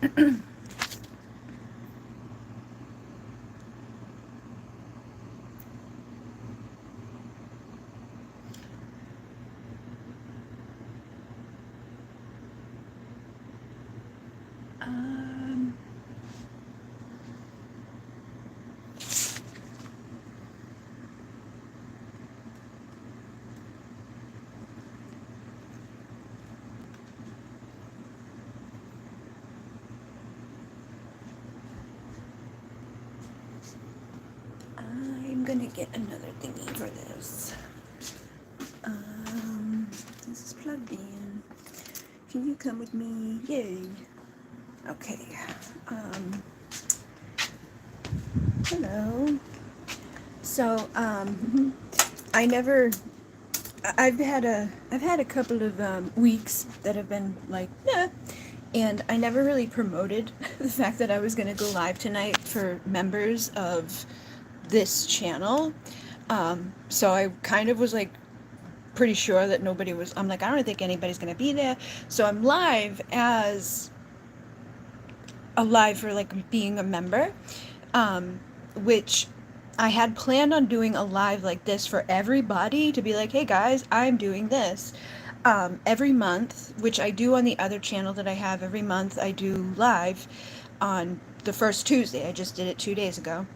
Um, I'm gonna get another thingy for this. This is plugged in. Can you come with me? Yay. Okay. Um, Hello. So, I never. I've had a couple of weeks that have been like, yeah, and I never really promoted the fact that I was gonna go live tonight for members of this channel. So I kind of was like pretty sure that nobody was. I'm like, I don't think anybody's gonna be there. So I'm live as alive for like being a member, which I had planned on doing a live like this for everybody to be like, hey guys, I'm doing this. Every month, which I do on the other channel that I have every month, I do live on the first Tuesday. I just did it 2 days ago.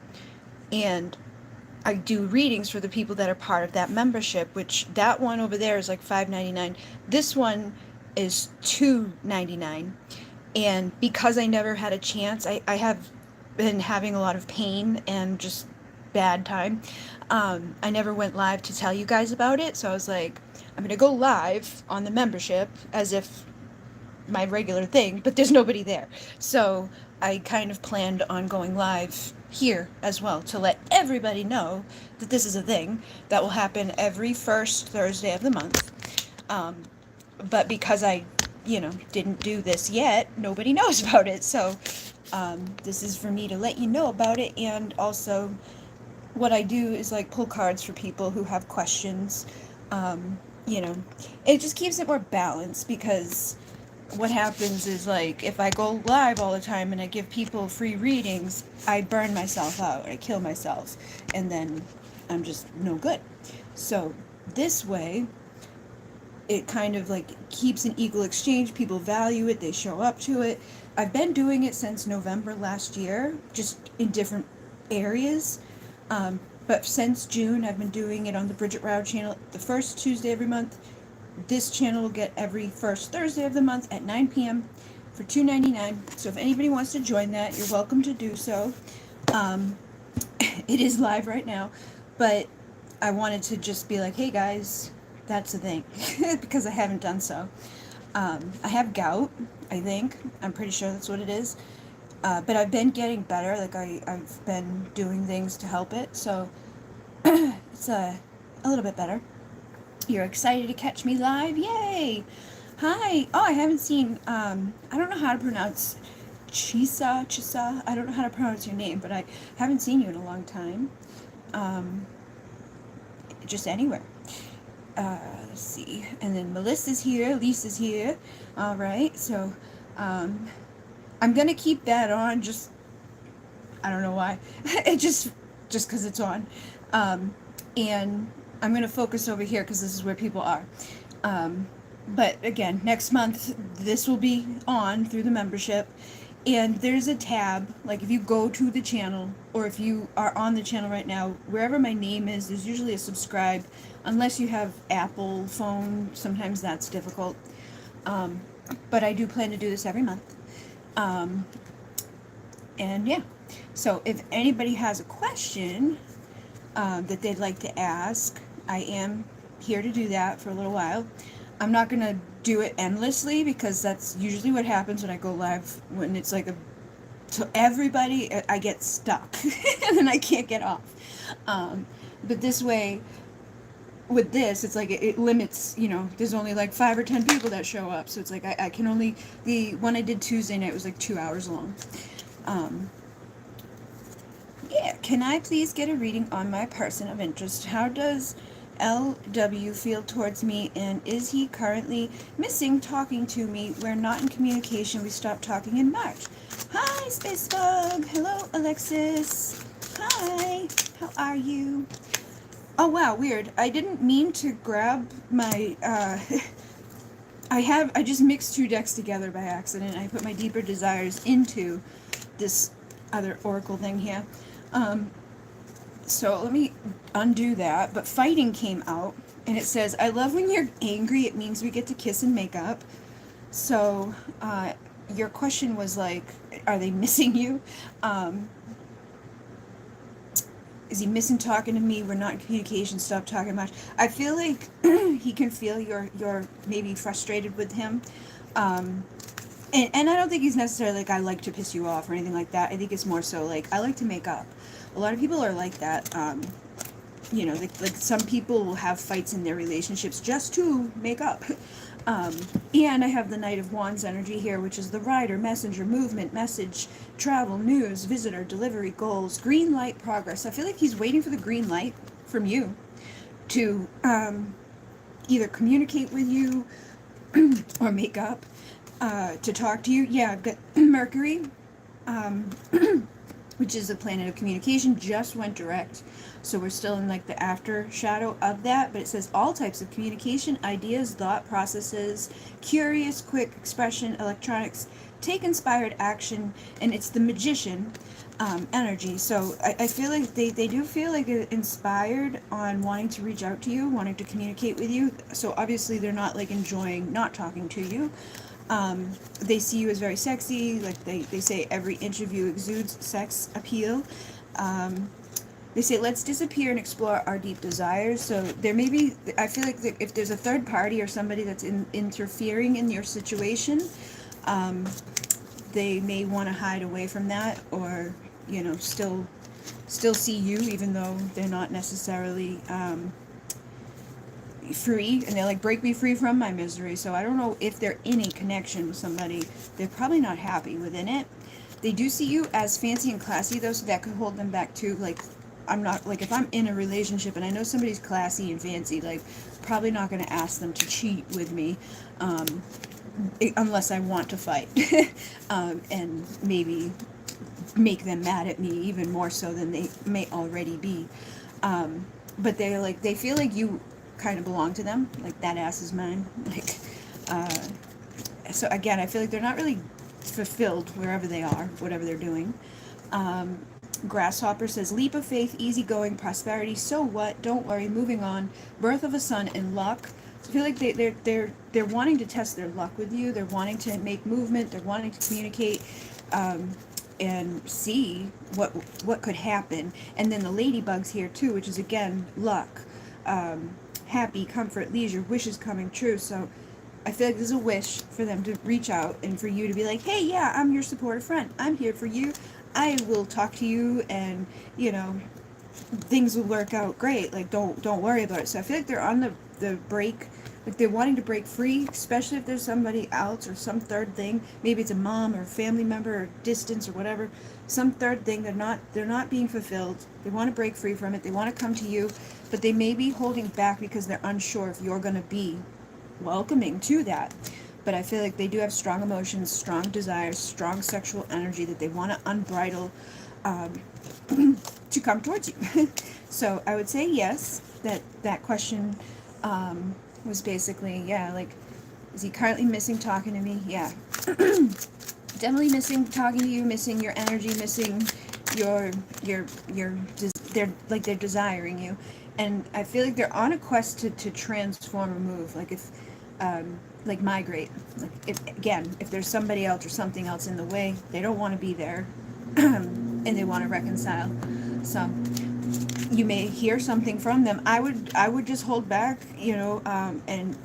And I do readings for the people that are part of that membership, which that one over there is like $5.99. This one is $2.99. And because I never had a chance, I have been having a lot of pain and just bad time. I never went live to tell you guys about it, so I was like, I'm gonna go live on the membership as if my regular thing, but there's nobody there. So I kind of planned on going live here as well to let everybody know that this is a thing that will happen every first Thursday of the month. Um, but because I, didn't do this yet, nobody knows about it. So this is for me to let you know about it. And also, what I do is like pull cards for people who have questions. Um, it just keeps it more balanced because what happens is like if I go live all the time and I give people free readings, I burn myself out, I kill myself, and then I'm just no good. So this way, it kind of like keeps an equal exchange. People value it, they show up to it. I've been doing it since November last year, just in different areas. But since June, I've been doing it on the Bridget Rao channel the first Tuesday every month. This channel will get every first Thursday of the month at 9 p.m. for $2.99. So if anybody wants to join that, you're welcome to do so. It is live right now, but I wanted to just be like, hey guys, that's the thing, because I haven't done so. I have gout, I think. I'm pretty sure that's what it is. But I've been getting better. Like I've been doing things to help it, so it's a little bit better. You're excited to catch me live? Yay! Hi! Oh, I haven't seen, I don't know how to pronounce Chisa. I don't know how to pronounce your name, but I haven't seen you in a long time. Just anywhere. Let's see. And then Melissa's here, Lisa's here. All right, so I'm going to keep that on, just, I don't know why. It just because it's on. And I'm going to focus over here because this is where people are. But again, next month, this will be on through the membership. And there's a tab, like if you go to the channel, or if you are on the channel right now, wherever my name is, there's usually a subscribe, unless you have Apple phone, sometimes that's difficult. But I do plan to do this every month. And yeah, so if anybody has a question that they'd like to ask, I am here to do that for a little while. I'm not going to do it endlessly because that's usually what happens when I go live, when it's like to everybody, I get stuck and then I can't get off. But this way, with this, it's like it limits, there's only like 5 or 10 people that show up. So it's like I can only, the one I did Tuesday night was like 2 hours long. Yeah, can I please get a reading on my person of interest? How does LW feel towards me, and is he currently missing talking to me? We're not in communication. We stopped talking in March. Hi, Spacebug. Hello, Alexis. Hi. How are you? Oh, wow, weird. I didn't mean to grab my, I just mixed two decks together by accident. I put my Deeper Desires into this other Oracle thing here. So let me undo that. But Fighting came out, and it says, I love when you're angry. It means we get to kiss and make up. So your question was like, are they missing you? Is he missing talking to me? We're not in communication. Stop talking much. I feel like he can feel you're maybe frustrated with him. And I don't think he's necessarily like, I like to piss you off or anything like that. I think it's more so like, I like to make up. A lot of people are like that. You know, like some people will have fights in their relationships just to make up. And I have the Knight of Wands energy here, which is the rider, messenger, movement, message, travel, news, visitor, delivery, goals, green light, progress. I feel like he's waiting for the green light from you to either communicate with you or make up, to talk to you. Yeah, I've got Mercury, which is the planet of communication, just went direct. So we're still in like the after shadow of that, but it says all types of communication, ideas, thought processes, curious, quick expression, electronics, take inspired action, and it's the magician energy. So I feel like they do feel like inspired on wanting to reach out to you, wanting to communicate with you. So obviously they're not like enjoying not talking to you. They see you as very sexy, like they say every inch of you exudes sex appeal. They say, let's disappear and explore our deep desires. So there may be, I feel like if there's a third party or somebody that's interfering in your situation, they may want to hide away from that, or, you know, still see you, even though they're not necessarily free, and they're like, break me free from my misery. So I don't know if they're in a connection with somebody. They're probably not happy within it. They do see you as fancy and classy, though, so that could hold them back too. Like, I'm not, like, if I'm in a relationship and I know somebody's classy and fancy, like, probably not going to ask them to cheat with me, unless I want to fight, and maybe make them mad at me even more so than they may already be. But they're like, they feel like you kind of belong to them, like, that ass is mine. Like, so again, I feel like they're not really fulfilled wherever they are, whatever they're doing. Grasshopper says, leap of faith, easygoing, prosperity, so what, don't worry, moving on, birth of a son, and luck. So I feel like they're wanting to test their luck with you. They're wanting to make movement. They're wanting to communicate, and see what could happen. And then the ladybug's here too, which is again luck, happy, comfort, leisure, wishes coming true. So I feel like there's a wish for them to reach out and for you to be like, hey, yeah, I'm your supportive friend. I'm here for you. I will talk to you, and, you know, things will work out great. Like, don't worry about it. So I feel like they're on the break. Like, they're wanting to break free, especially if there's somebody else or some third thing. Maybe it's a mom or a family member or distance or whatever. Some third thing, they're not being fulfilled. They want to break free from it. They want to come to you, but they may be holding back because they're unsure if you're going to be welcoming to that. But I feel like they do have strong emotions, strong desires, strong sexual energy that they want to unbridle, to come towards you. So I would say yes, that question was basically, yeah, like, is he currently missing talking to me? Yeah. Definitely missing talking to you, missing your energy, missing they're desiring you. And I feel like they're on a quest to transform or move. Like, if like, migrate. Like, if there's somebody else or something else in the way, they don't want to be there, and they want to reconcile. So you may hear something from them. I would just hold back, you know, and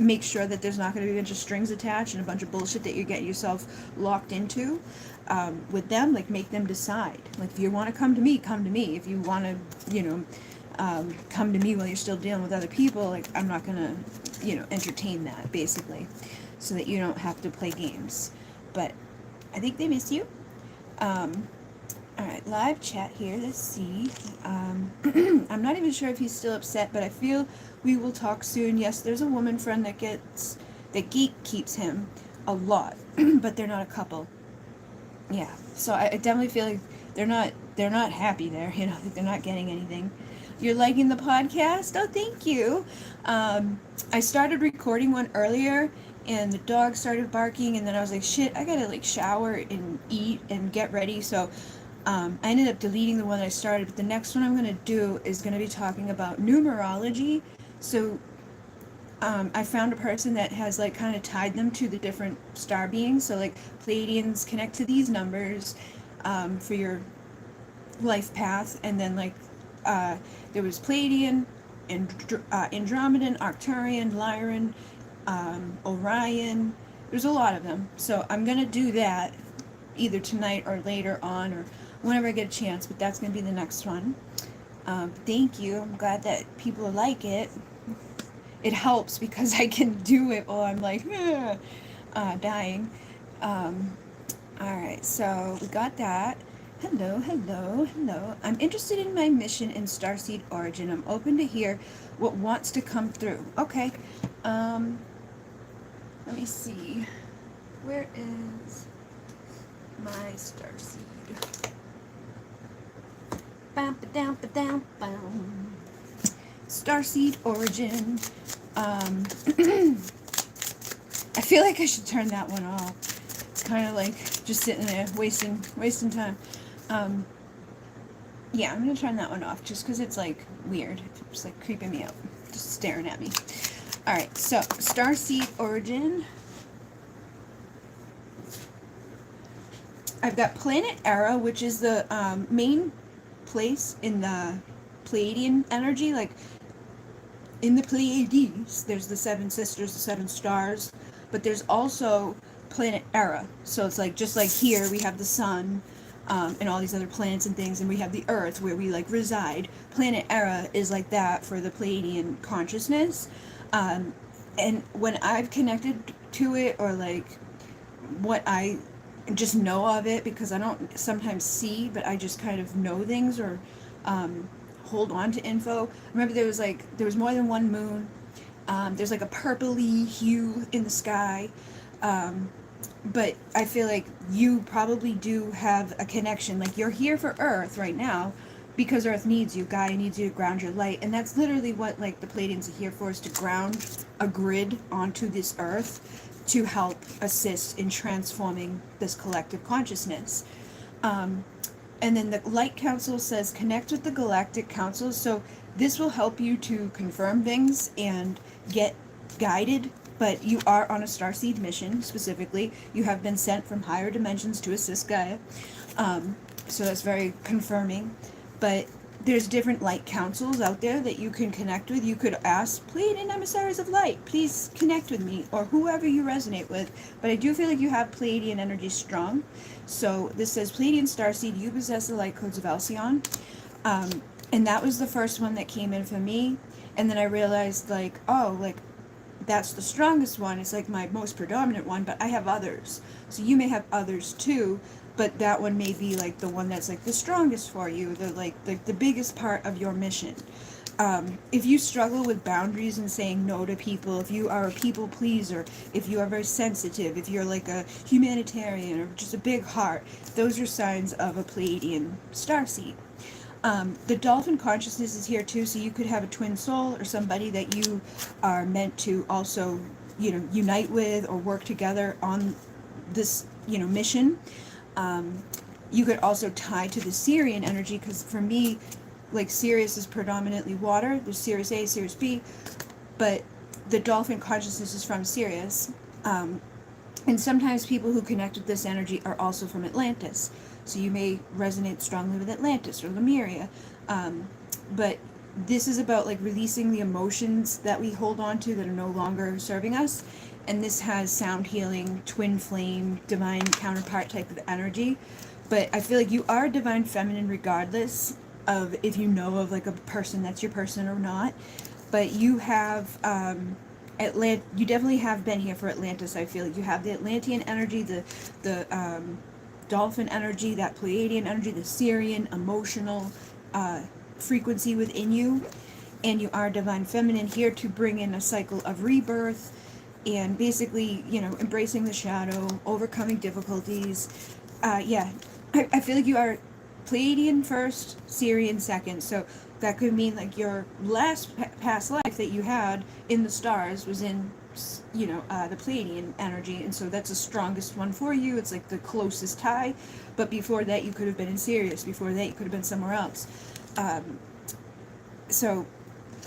make sure that there's not going to be a bunch of strings attached and a bunch of bullshit that you get yourself locked into with them. Like, make them decide. Like, if you want to come to me, come to me. If you want to, you know, come to me while you're still dealing with other people, like, I'm not going to, you know, entertain that, basically, so that you don't have to play games. But I think they miss you. Alright, live chat here. Let's see. I'm not even sure if he's still upset, but I feel we will talk soon. Yes, there's a woman friend that Geek keeps him a lot, but they're not a couple. Yeah, so I definitely feel like they're not happy there. Like they're not getting anything. You're liking the podcast? Oh, thank you. I started recording one earlier, and the dog started barking, and then I was like, shit, I gotta like shower and eat and get ready. So I ended up deleting the one I started, but the next one I'm going to do is going to be talking about numerology. So I found a person that has like kind of tied them to the different star beings. So like Pleiadians connect to these numbers for your life path, and then like there was Pleiadian, Andromedan, Arcturian, Lyran, Orion. There's a lot of them. So I'm going to do that either tonight or later on or whenever I get a chance, but that's going to be the next one. Thank you. I'm glad that people like it. It helps because I can do it while I'm like, dying. Alright, so we got that. Hello, hello, hello. I'm interested in my mission in Starseed Origin. I'm open to hear what wants to come through. Okay. Let me see. Where is my Starseed? Bam, ba-dam, ba-dam, bam. Starseed Origin. I feel like I should turn that one off. It's kind of like just sitting there wasting time. Yeah, I'm gonna turn that one off just because it's like weird. It's like creeping me out, just staring at me. All right, so Starseed Origin. I've got Planet Era, which is the main place in the Pleiadian energy. Like in the Pleiades, there's the seven sisters, the seven stars, but there's also Planet Era. So it's like just like here we have the sun and all these other planets and things, and we have the Earth where we like reside. Planet Era is like that for the Pleiadian consciousness. And when I've connected to it, or like what I just know of it, because I don't sometimes see, but I just kind of know things or hold on to info. Remember there was more than one moon. There's like a purpley hue in the sky. But I feel like you probably do have a connection. Like you're here for Earth right now because Earth needs you. Gaia needs you to ground your light. And that's literally what like the Pleiadians are here for, is to ground a grid onto this Earth to help assist in transforming this collective consciousness. And then the Light Council says connect with the Galactic Council. So this will help you to confirm things and get guided. But you are on a Starseed mission, specifically. You have been sent from higher dimensions to assist Gaia. So that's very confirming. But there's different light councils out there that you can connect with. You could ask, Pleiadian emissaries of light, please connect with me, or whoever you resonate with. But I do feel like you have Pleiadian energy strong. So this says, Pleiadian Starseed, you possess the light codes of Alcyon. And that was the first one that came in for me. And then I realized, like, oh, like, that's the strongest one. It's like my most predominant one, but I have others. So you may have others too, but that one may be like the one that's like the strongest for you, the biggest part of your mission. If you struggle with boundaries and saying no to people, if you are a people pleaser, if you are very sensitive, if you're like a humanitarian or just a big heart, those are signs of a Pleiadian starseed. The dolphin consciousness is here too, so you could have a twin soul or somebody that you are meant to also, unite with or work together on this, mission. You could also tie to the Sirian energy, because for me, like Sirius is predominantly water. There's Sirius A, Sirius B, but the dolphin consciousness is from Sirius. And sometimes people who connect with this energy are also from Atlantis. So you may resonate strongly with Atlantis or Lemuria. But this is about like releasing the emotions that we hold on to that are no longer serving us. And this has sound healing, twin flame, divine counterpart type of energy. But I feel like you are divine feminine regardless of if you know of like a person that's your person or not. But you have you definitely have been here for Atlantis. I feel like you have the Atlantean energy, the dolphin energy, that Pleiadian energy, the Sirian emotional frequency within you. And you are divine feminine, here to bring in a cycle of rebirth and basically, embracing the shadow, overcoming difficulties. I feel like you are Pleiadian first, Sirian second. So that could mean like your last past life that you had in the stars was in, the Pleiadian energy, and so that's the strongest one for you. It's like the closest tie. But before that, you could have been in Sirius. Before that, you could have been somewhere else. So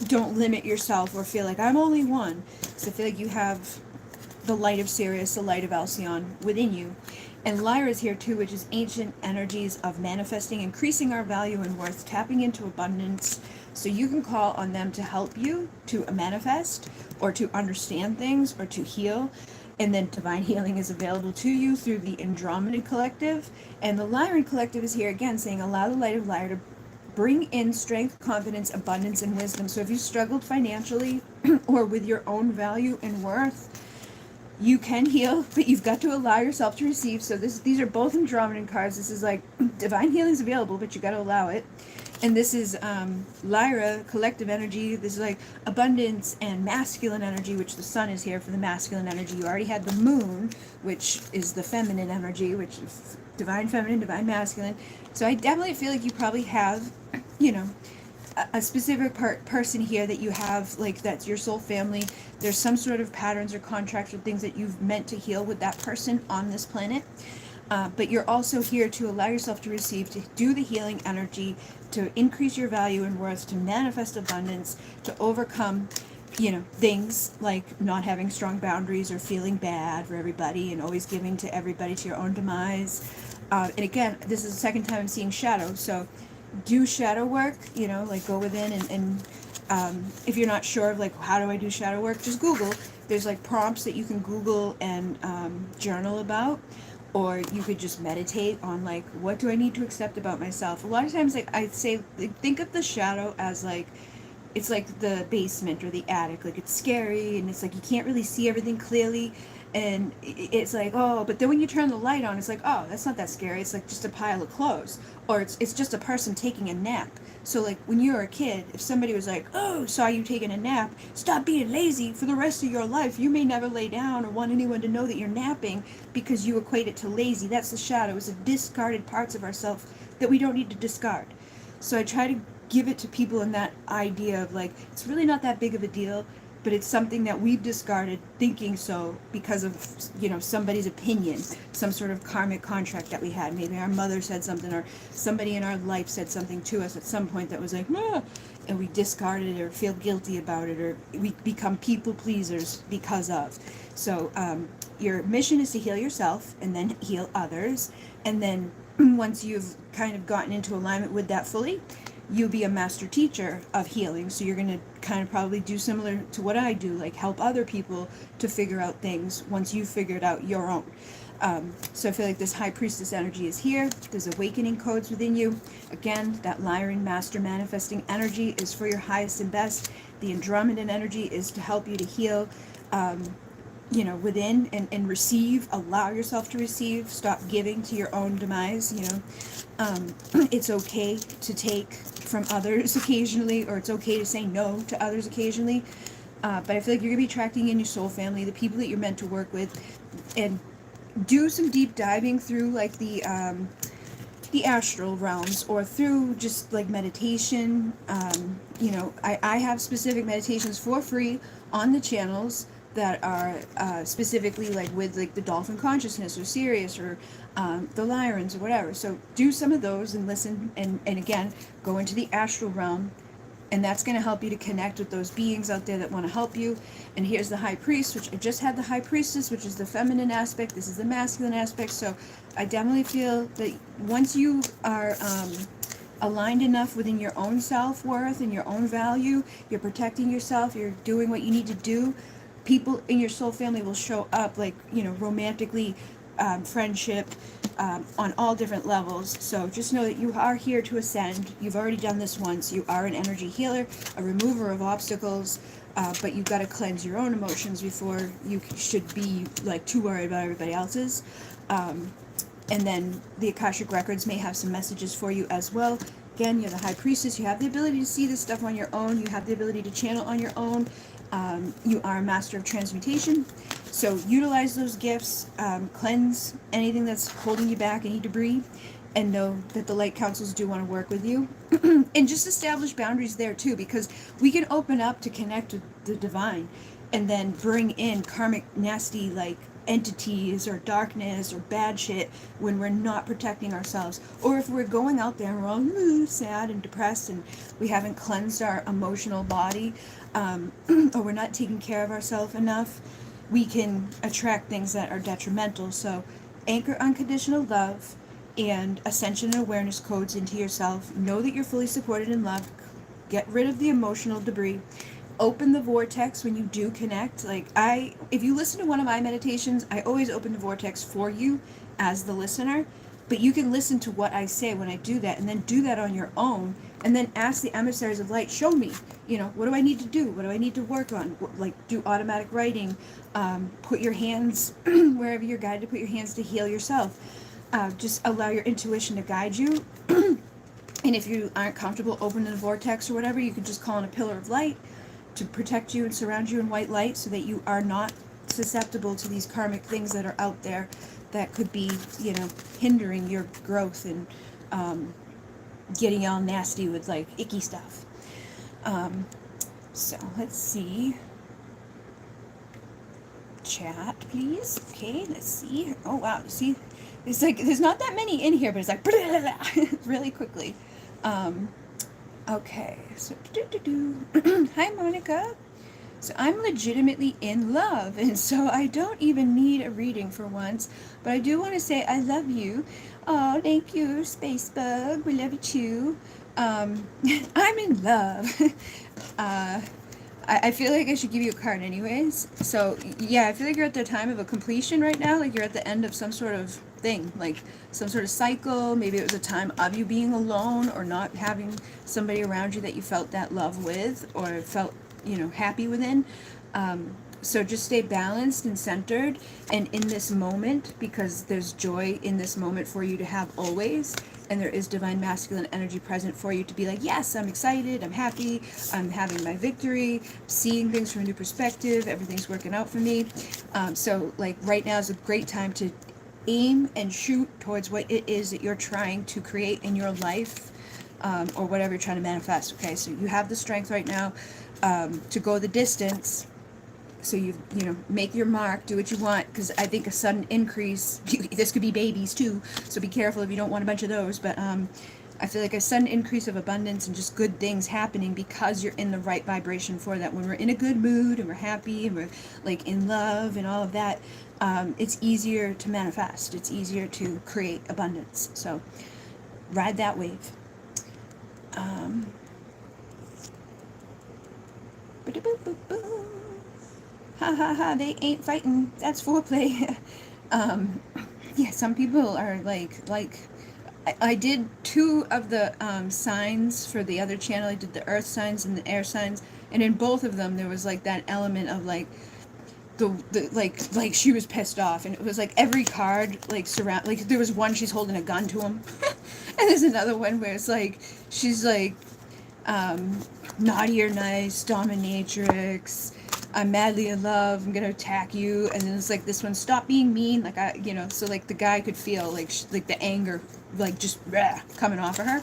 don't limit yourself or feel like I'm only one. Because I feel like you have the light of Sirius, the light of Alcyon within you. And Lyra is here too, which is ancient energies of manifesting, increasing our value and worth, tapping into abundance. So you can call on them to help you to manifest or to understand things or to heal. And then divine healing is available to you through the Andromeda Collective. And the Lyran Collective is here again saying, allow the light of Lyra to bring in strength, confidence, abundance, and wisdom. So if you struggled financially or with your own value and worth, you can heal, but you've got to allow yourself to receive. So these are both Andromedan cards. This is like divine healing is available, but you got to allow it. And this is Lyra, collective energy. This is like abundance and masculine energy, which the sun is here for the masculine energy. You already had the moon, which is the feminine energy, which is divine feminine, divine masculine. So I definitely feel like you probably have, a specific person here that you have, like, that's your soul family. There's some sort of patterns or contracts or things that you've meant to heal with that person on this planet. But you're also here to allow yourself to receive, to do the healing energy, to increase your value and worth, to manifest abundance, to overcome, things like not having strong boundaries or feeling bad for everybody and always giving to everybody to your own demise. And again, this is the second time I'm seeing shadow, so do shadow work, like go within and if you're not sure of like how do I do shadow work, just Google. There's like prompts that you can Google and journal about, or you could just meditate on like, what do I need to accept about myself. A lot of times, like, I'd say, like, think of the shadow as like, it's like the basement or the attic. Like, it's scary and it's like you can't really see everything clearly, and it's like, oh, but then when you turn the light on, it's like, oh, that's not that scary. It's like just a pile of clothes, or it's just a person taking a nap. So like when you were a kid, if somebody was like, oh, saw you taking a nap, stop being lazy. For the rest of your life, you may never lay down or want anyone to know that you're napping because you equate it to lazy. That's the shadow. It's the discarded parts of ourselves that we don't need to discard. So I try to give it to people in that idea of like, it's really not that big of a deal, but it's something that we've discarded thinking so because of, somebody's opinion, some sort of karmic contract that we had. Maybe our mother said something, or somebody in our life said something to us at some point that was like, nah, and we discarded it or feel guilty about it, or we become people pleasers because of. So your mission is to heal yourself and then heal others. And then once you've kind of gotten into alignment with that fully, you'll be a master teacher of healing. So you're going to kind of probably do similar to what I do, like help other people to figure out things once you've figured out your own. So I feel like this high priestess energy is here. There's awakening codes within you. Again, that Lyran master manifesting energy is for your highest and best. The Andromedan energy is to help you to heal, within and receive. Allow yourself to receive. Stop giving to your own demise. It's okay to take from others occasionally, or it's okay to say no to others occasionally. But I feel like you're going to be attracting in your soul family, the people that you're meant to work with, and do some deep diving through like the astral realms, or through just like meditation. I have specific meditations for free on the channels that are specifically like with like the dolphin consciousness or Sirius or the Lyrans or whatever. So do some of those and listen, and again, go into the astral realm, and that's going to help you to connect with those beings out there that want to help you. And here's the high priest, which I just had the high priestess, which is the feminine aspect. This is the masculine aspect. So I definitely feel that once you are aligned enough within your own self-worth and your own value, you're protecting yourself, you're doing what you need to do, people in your soul family will show up, like, romantically, friendship, on all different levels. So just know that you are here to ascend. You've already done this once. You are an energy healer, a remover of obstacles, but you've got to cleanse your own emotions before you should be like too worried about everybody else's. And then the Akashic Records may have some messages for you as well. Again, you're the High Priestess. You have the ability to see this stuff on your own. You have the ability to channel on your own. You are a master of transmutation. So utilize those gifts, cleanse anything that's holding you back, any debris, and know that the light councils do want to work with you. And just establish boundaries there too, because we can open up to connect with the divine and then bring in karmic nasty like entities or darkness or bad shit when we're not protecting ourselves, or if we're going out there and we're all sad and depressed and we haven't cleansed our emotional body, or we're not taking care of ourselves enough, we can attract things that are detrimental. So anchor unconditional love and ascension and awareness codes into yourself. Know that you're fully supported and loved. Get rid of the emotional debris. Open the vortex when you do connect. Like if you listen to one of my meditations, I always open the vortex for you as the listener, but you can listen to what I say when I do that, and then do that on your own, and then ask the emissaries of light, show me, what do I need to do? What do I need to work on? Like, do automatic writing, put your hands wherever you're guided to put your hands to heal yourself. Just allow your intuition to guide you. And if you aren't comfortable opening the vortex or whatever, you can just call in a pillar of light to protect you and surround you in white light so that you are not susceptible to these karmic things that are out there that could be, hindering your growth and getting all nasty with like icky stuff. So let's see. Chat, please. Okay, let's see. Oh wow, see, it's like there's not that many in here, but it's like really quickly. Okay, so hi Monica. So I'm legitimately in love, and so I don't even need a reading for once, but I do want to say I love you. Oh, thank you, Spacebug. We love you too. I'm in love. I feel like I should give you a card anyways. So yeah, I feel like you're at the time of a completion right now. Like you're at the end of some sort of thing, like some sort of cycle. Maybe it was a time of you being alone or not having somebody around you that you felt that love with or felt, happy within. So just stay balanced and centered and in this moment, because there's joy in this moment for you to have always. And there is divine masculine energy present for you to be like, yes, I'm excited, I'm happy, I'm having my victory, seeing things from a new perspective, everything's working out for me. So like right now is a great time to aim and shoot towards what it is that you're trying to create in your life, or whatever you're trying to manifest. Okay, so you have the strength right now to go the distance. So you make your mark, do what you want, because I think a sudden increase, this could be babies too, so be careful if you don't want a bunch of those, but I feel like a sudden increase of abundance and just good things happening because you're in the right vibration for that. When we're in a good mood and we're happy and we're like in love and all of that, it's easier to manifest, it's easier to create abundance. So ride that wave. Ha ha ha, they ain't fighting. That's foreplay. Yeah, some people are like I did 2 of the signs for the other channel. I did the earth signs and the air signs, and in both of them there was like that element of like the like she was pissed off, and it was like every card like surround, like there was one she's holding a gun to him and there's another one where it's like she's like naughty or nice, dominatrix, I'm madly in love, I'm gonna attack you, and then it's like this one, stop being mean, like so like the guy could feel like like the anger like just coming off of her,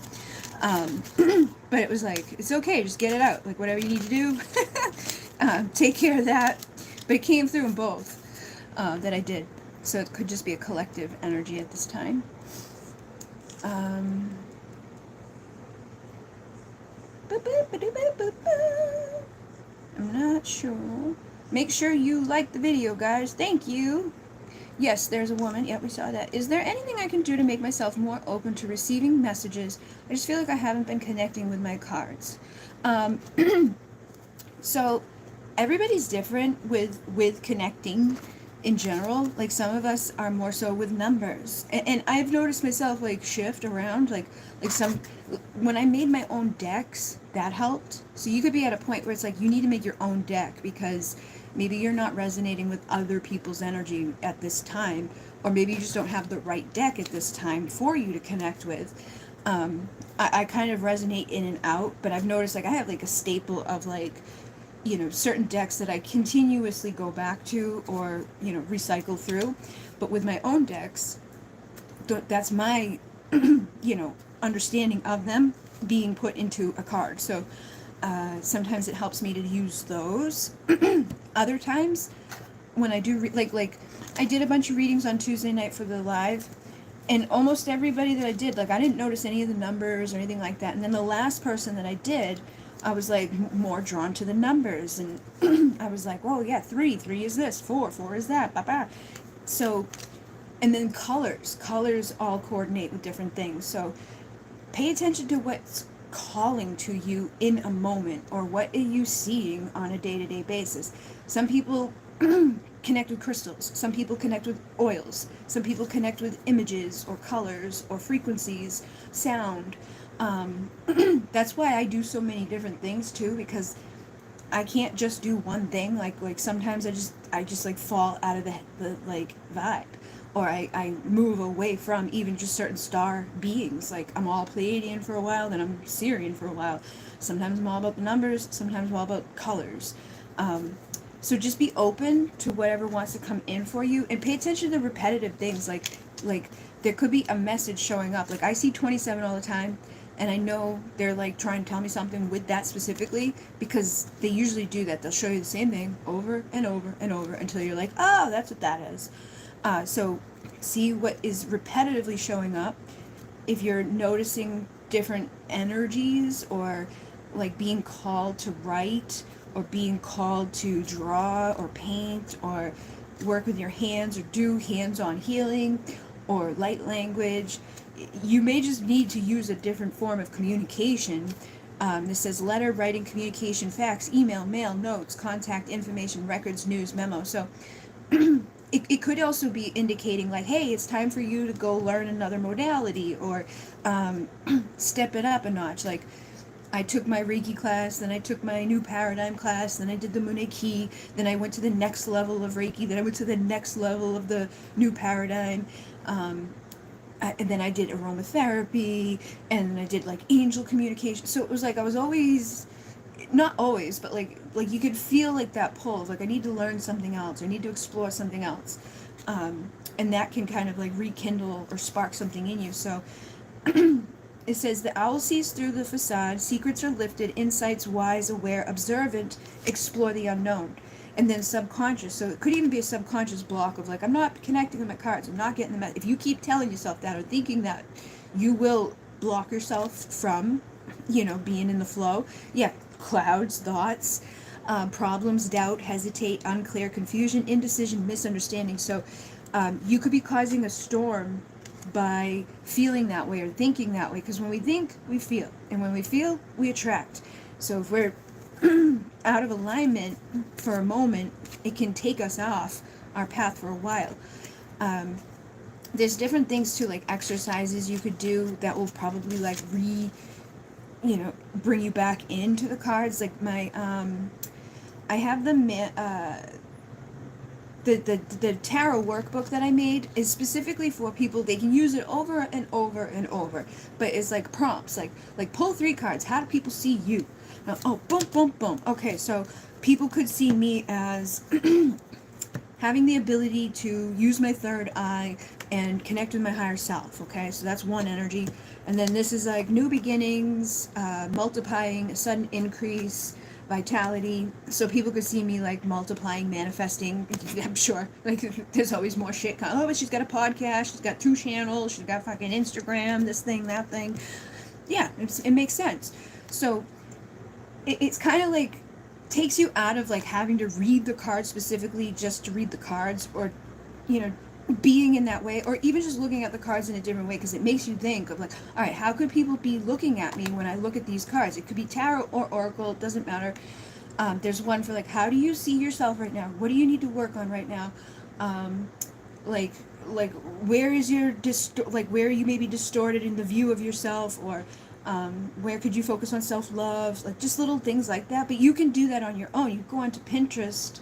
but it was like, it's okay, just get it out, like whatever you need to do, take care of that. But it came through in both that I did, so it could just be a collective energy at this time. I'm not sure. Make sure you like the video, guys. Thank you. Yes, there's a woman. Yep, we saw that. Is there anything I can do to make myself more open to receiving messages? I just feel like I haven't been connecting with my cards. So everybody's different with connecting in general. Like some of us are more so with numbers. And I've noticed myself like shift around, like some, when I made my own decks, that helped. So you could be at a point where it's like you need to make your own deck because maybe you're not resonating with other people's energy at this time, or maybe you just don't have the right deck at this time for you to connect with. I kind of resonate in and out, but I've noticed like I have like a staple of like, certain decks that I continuously go back to or, recycle through. But with my own decks, that's my, understanding of them being put into a card. So sometimes it helps me to use those. Other times, when I do, like, I did a bunch of readings on Tuesday night for the live, and almost everybody that I did, like, I didn't notice any of the numbers or anything like that. And then the last person that I did, I was like more drawn to the numbers, and I was like, "Whoa, yeah, three is this, four is that, blah blah." So, and then colors all coordinate with different things. So, pay attention to what's calling to you in a moment, or what are you seeing on a day-to-day basis. Some people connect with crystals, some people connect with oils, some people connect with images or colors or frequencies, sound. That's why I do so many different things too, because I can't just do one thing. Like sometimes I just like fall out of the like vibe, or I move away from even just certain star beings. Like I'm all Pleiadian for a while, then I'm Sirian for a while. Sometimes I'm all about the numbers, sometimes I'm all about colors. So just be open to whatever wants to come in for you, and pay attention to repetitive things. Like there could be a message showing up. Like I see 27 all the time, and I know they're like trying to tell me something with that specifically, because they usually do that. They'll show you the same thing over and over and over until you're like, oh, that's what that is. So see what is repetitively showing up. If you're noticing different energies, or like being called to write, or being called to draw or paint or work with your hands, or do hands-on healing or light language, you may just need to use a different form of communication. This says letter, writing, communication, fax, email, mail, notes, contact information, records, news, memo. So it could also be indicating like, hey, it's time for you to go learn another modality, or step it up a notch. Like I took my Reiki class, then I took my new paradigm class, then I did the Muneki, then I went to the next level of Reiki, then I went to the next level of the new paradigm, and then I did aromatherapy, and I did like angel communication. So it was like I was always, not always, but like you could feel like that pull of like, I need to learn something else, I need to explore something else, and that can kind of like rekindle or spark something in you. So it says the owl sees through the facade, secrets are lifted, insights wise, aware, observant, explore the unknown. And then subconscious, so it could even be a subconscious block of like, I'm not connecting with my cards, I'm not getting them. If you keep telling yourself that or thinking that, you will block yourself from, being in the flow. Yeah, clouds, thoughts, problems, doubt, hesitate, unclear, confusion, indecision, misunderstanding. So you could be causing a storm by feeling that way or thinking that way, because when we think, we feel, and when we feel, we attract. So if we're out of alignment for a moment, it can take us off our path for a while. There's different things too, like exercises you could do that will probably like bring you back into the cards. Like my I have the tarot workbook that I made is specifically for people. They can use it over and over and over, but it's like prompts, like pull 3 cards. How do people see you? Oh, boom, boom, boom. Okay, so people could see me as having the ability to use my third eye and connect with my higher self. Okay, so that's one energy. And then this is like new beginnings, multiplying, a sudden increase, vitality. So people could see me like multiplying, manifesting. I'm sure like there's always more shit coming. Oh, but she's got a podcast, she's got 2 channels, she's got fucking Instagram, this thing, that thing. Yeah, it makes sense. So it's kind of like takes you out of like having to read the cards specifically just to read the cards, or being in that way, or even just looking at the cards in a different way, because it makes you think of like, all right, how could people be looking at me when I look at these cards? It could be tarot or oracle, it doesn't matter. There's one for like, how do you see yourself right now? What do you need to work on right now? Like where is your where you may be distorted in the view of yourself, or where could you focus on self-love, like just little things like that. But you can do that on your own. You go onto Pinterest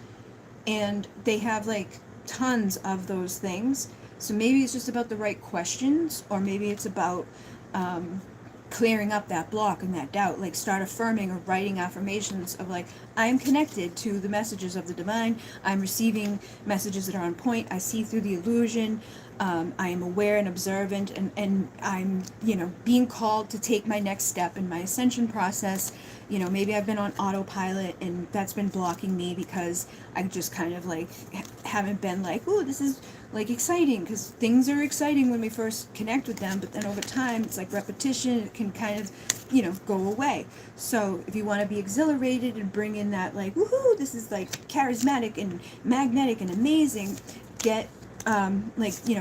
and they have like tons of those things. So maybe it's just about the right questions, or maybe it's about clearing up that block and that doubt. Like, start affirming or writing affirmations of like, I am connected to the messages of the divine. I'm receiving messages that are on point. I see through the illusion. I am aware and observant, and I'm, being called to take my next step in my ascension process. Maybe I've been on autopilot and that's been blocking me because I just kind of like haven't been like, oh, this is like exciting, because things are exciting when we first connect with them, but then over time it's like repetition. It can kind of, go away. So if you want to be exhilarated and bring in that like, woohoo, this is like charismatic and magnetic and amazing, get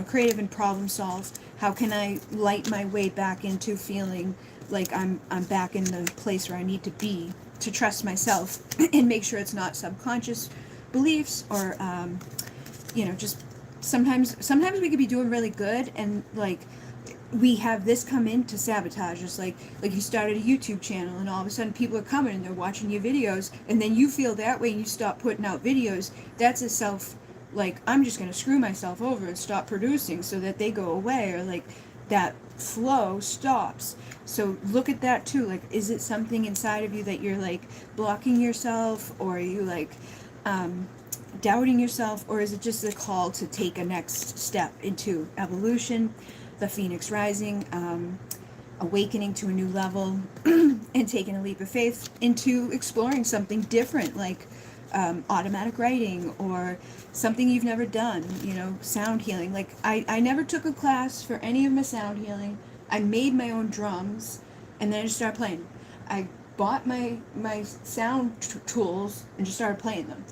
creative and problem solve. How can I light my way back into feeling like I'm back in the place where I need to be, to trust myself and make sure it's not subconscious beliefs, or just sometimes we could be doing really good, and like we have this come in to sabotage us. Like you started a YouTube channel and all of a sudden people are coming and they're watching your videos, and then you feel that way and you stop putting out videos. That's a self, like, I'm just going to screw myself over and stop producing so that they go away, or like that flow stops. So look at that too. Like, is it something inside of you that you're like blocking yourself, or are you like doubting yourself, or is it just a call to take a next step into evolution, the phoenix rising, awakening to a new level, and taking a leap of faith into exploring something different, like automatic writing, or something you've never done, sound healing. Like, I never took a class for any of my sound healing. I made my own drums, and then I just started playing. I bought my sound tools and just started playing them.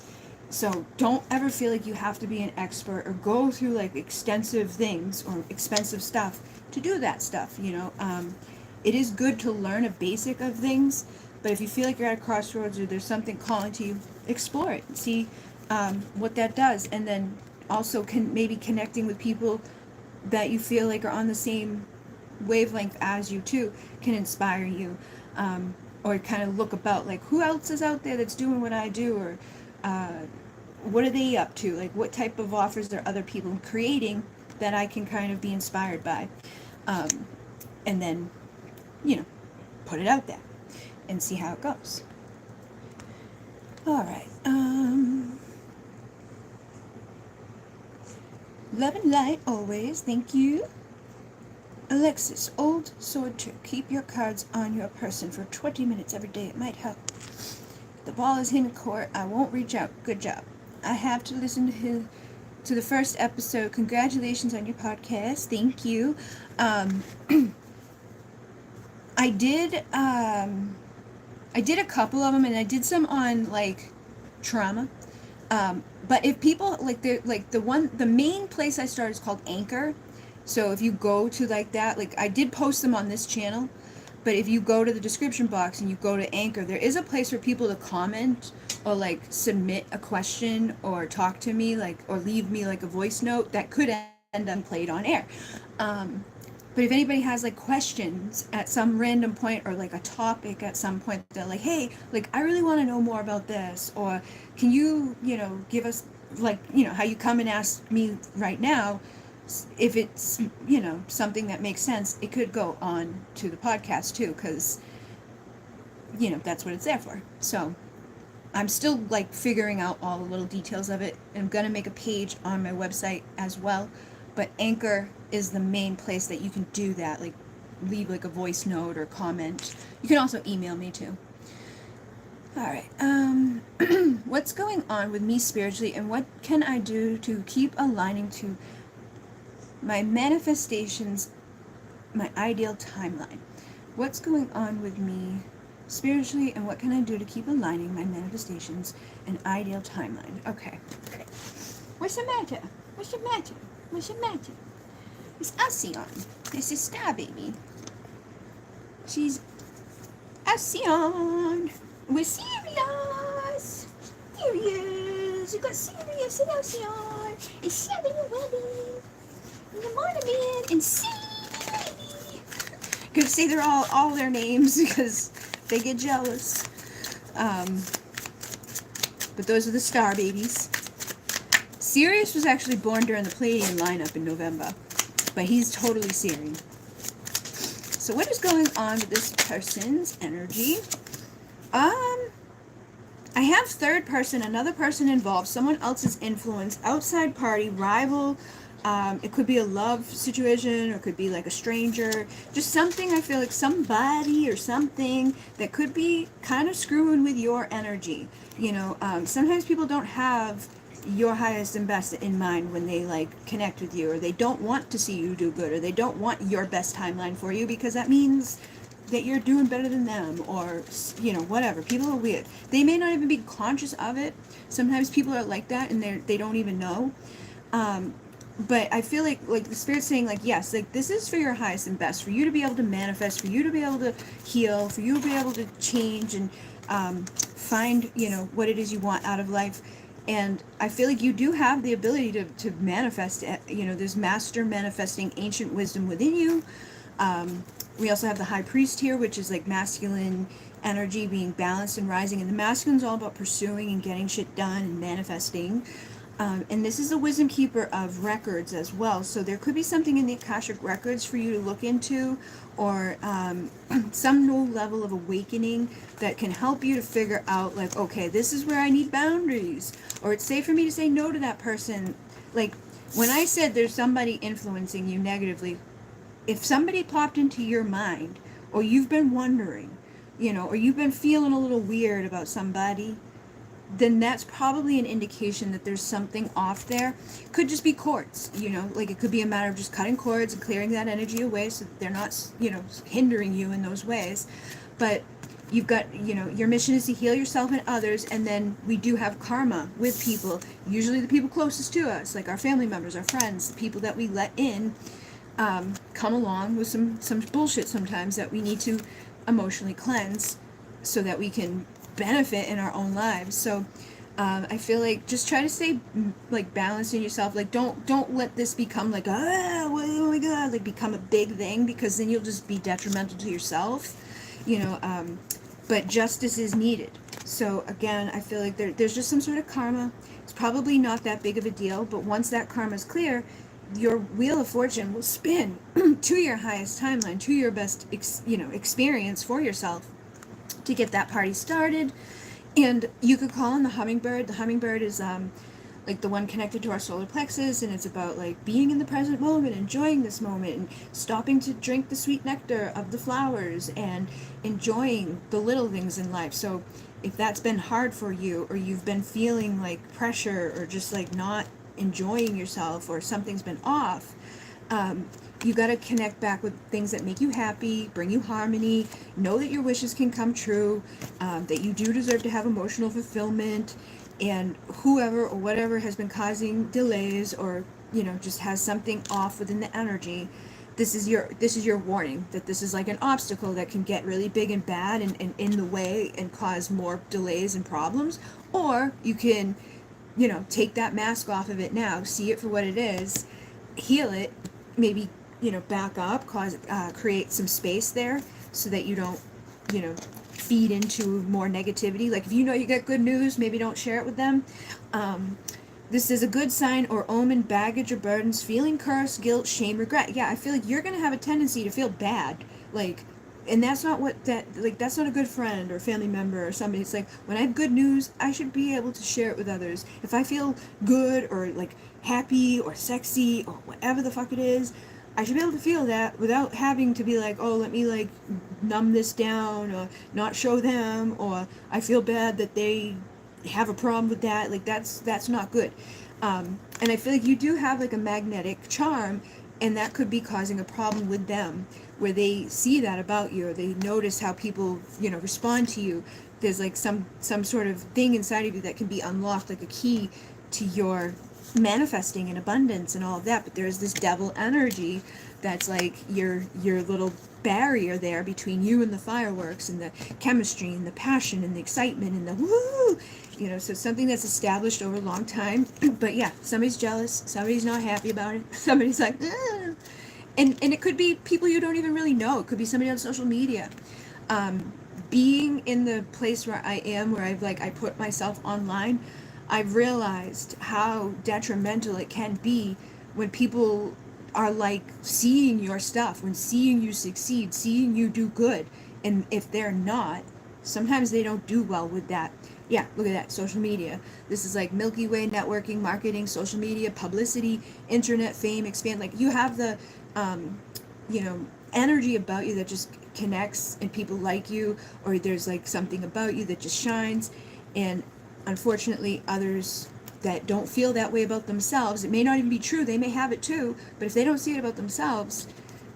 So don't ever feel like you have to be an expert or go through like extensive things or expensive stuff to do that stuff. It is good to learn a basic of things, but if you feel like you're at a crossroads or there's something calling to you, explore it and see what that does. And then also maybe connecting with people that you feel like are on the same wavelength as you too can inspire you, or kind of look about like, who else is out there that's doing what I do, or what are they up to? Like, what type of offers are other people creating that I can kind of be inspired by? And then, put it out there and see how it goes. All right. Love and light always. Thank you. Alexis, old sword trick. Keep your cards on your person for 20 minutes every day. It might help. The ball is in court. I won't reach out. Good job. I have to listen to the first episode. Congratulations on your podcast. Thank you. I did a couple of them, and I did some on like trauma. But if people the main place I started is called Anchor. So if you go to like that, like I did post them on this channel, but if you go to the description box and you go to Anchor, there is a place for people to comment or like submit a question or talk to me, like, or leave me like a voice note that could end up played on air. But if anybody has like questions at some random point, or like a topic at some point, they're like, hey, like I really want to know more about this, or can you, give us like, how you come and ask me right now, if it's, something that makes sense, it could go on to the podcast too, because, that's what it's there for. So I'm still like figuring out all the little details of it. I'm going to make a page on my website as well, but Anchor is the main place that you can do that, like leave like a voice note or comment. You can also email me too. All right. What's going on with me spiritually, and what can I do to keep aligning to my manifestations, my ideal timeline? What's going on with me spiritually, and what can I do to keep aligning my manifestations and ideal timeline? Okay. What's the matter? What's the matter? What's the matter? It's Alcyon. This is Star Baby. She's Alcyon. We're serious. Serious. You got Sirius and Alcyon. It's 7 Wedding. And the Monoman. And Sadie. Gonna say they're all their names because they get jealous. But those are the Star Babies. Sirius was actually born during the Pleiadian lineup in November, but he's totally Sirian. So what is going on with this person's energy? I have third person, another person involved, someone else's influence, outside party, rival. It could be a love situation, or it could be like a stranger. Just something, I feel like somebody or something that could be kind of screwing with your energy. Sometimes people don't have your highest and best in mind when they like connect with you, or they don't want to see you do good, or they don't want your best timeline for you, because that means that you're doing better than them, or whatever. People are weird. They may not even be conscious of it. Sometimes people are like that and they don't even know. But I feel like the Spirit's saying, like, yes, like, this is for your highest and best, for you to be able to manifest, for you to be able to heal, for you to be able to change and find what it is you want out of life. And I feel like you do have the ability to manifest. There's master manifesting ancient wisdom within you. We also have the High Priest here, which is like masculine energy being balanced and rising. And the masculine's all about pursuing and getting shit done and manifesting. And this is the wisdom keeper of records as well. So there could be something in the Akashic records for you to look into, or some new level of awakening that can help you to figure out, like, okay, this is where I need boundaries, or it's safe for me to say no to that person. Like, when I said there's somebody influencing you negatively, if somebody popped into your mind, or you've been wondering, or you've been feeling a little weird about somebody, then that's probably an indication that there's something off there. Could just be cords, like it could be a matter of just cutting cords and clearing that energy away so that they're not, hindering you in those ways. But you've got, your mission is to heal yourself and others, and then we do have karma with people, usually the people closest to us, like our family members, our friends, the people that we let in, come along with some bullshit sometimes that we need to emotionally cleanse so that we can benefit in our own lives. So I feel like just try to stay like balanced in yourself. Like don't let this become like oh my god, like become a big thing, because then you'll just be detrimental to yourself. But justice is needed. So again, I feel like there's just some sort of karma. It's probably not that big of a deal, but once that karma is clear, your wheel of fortune will spin to your highest timeline, to your best experience for yourself, to get that party started. And you could call on the hummingbird. The hummingbird is like the one connected to our solar plexus, and it's about like being in the present moment, enjoying this moment, and stopping to drink the sweet nectar of the flowers, and enjoying the little things in life. So if that's been hard for you, or you've been feeling like pressure, or just like not enjoying yourself, or something's been off, you got to connect back with things that make you happy, bring you harmony, know that your wishes can come true, that you do deserve to have emotional fulfillment, and whoever or whatever has been causing delays, or just has something off within the energy, this is your warning that this is like an obstacle that can get really big and bad and in the way and cause more delays and problems. Or you can take that mask off of it now, see it for what it is, heal it, maybe back up, create some space there so that you don't feed into more negativity. Like if you get good news, maybe don't share it with them. This is a good sign or omen, baggage or burdens, feeling curse, guilt, shame, regret. Yeah, I feel like you're gonna have a tendency to feel bad, like, and that's not that's not a good friend or family member or somebody. It's like, when I have good news, I should be able to share it with others. If I feel good or like happy or sexy or whatever the fuck it is, I should be able to feel that without having to be like, oh, let me like numb this down, or not show them, or I feel bad that they have a problem with that. Like that's not good. And I feel like you do have like a magnetic charm, and that could be causing a problem with them, where they see that about you, or they notice how people respond to you. There's like some sort of thing inside of you that can be unlocked, like a key to your manifesting and abundance and all of that. But there's this devil energy that's like your little barrier there between you and the fireworks and the chemistry and the passion and the excitement and the woo, so something that's established over a long time. But yeah, somebody's jealous, somebody's not happy about it, somebody's like and it could be people you don't even really know. It could be somebody on social media. Being in the place where I am, where I put myself online, I've realized how detrimental it can be when people are like seeing your stuff, when seeing you succeed, seeing you do good. And if they're not, sometimes they don't do well with that. Yeah, look at that. Social media. This is like Milky Way networking, marketing, social media, publicity, internet fame, expand. Like you have the, um, you know, energy about you that just connects and people like you, or there's like something about you that just shines. And unfortunately, others that don't feel that way about themselves, it may not even be true, they may have it too, but if they don't see it about themselves,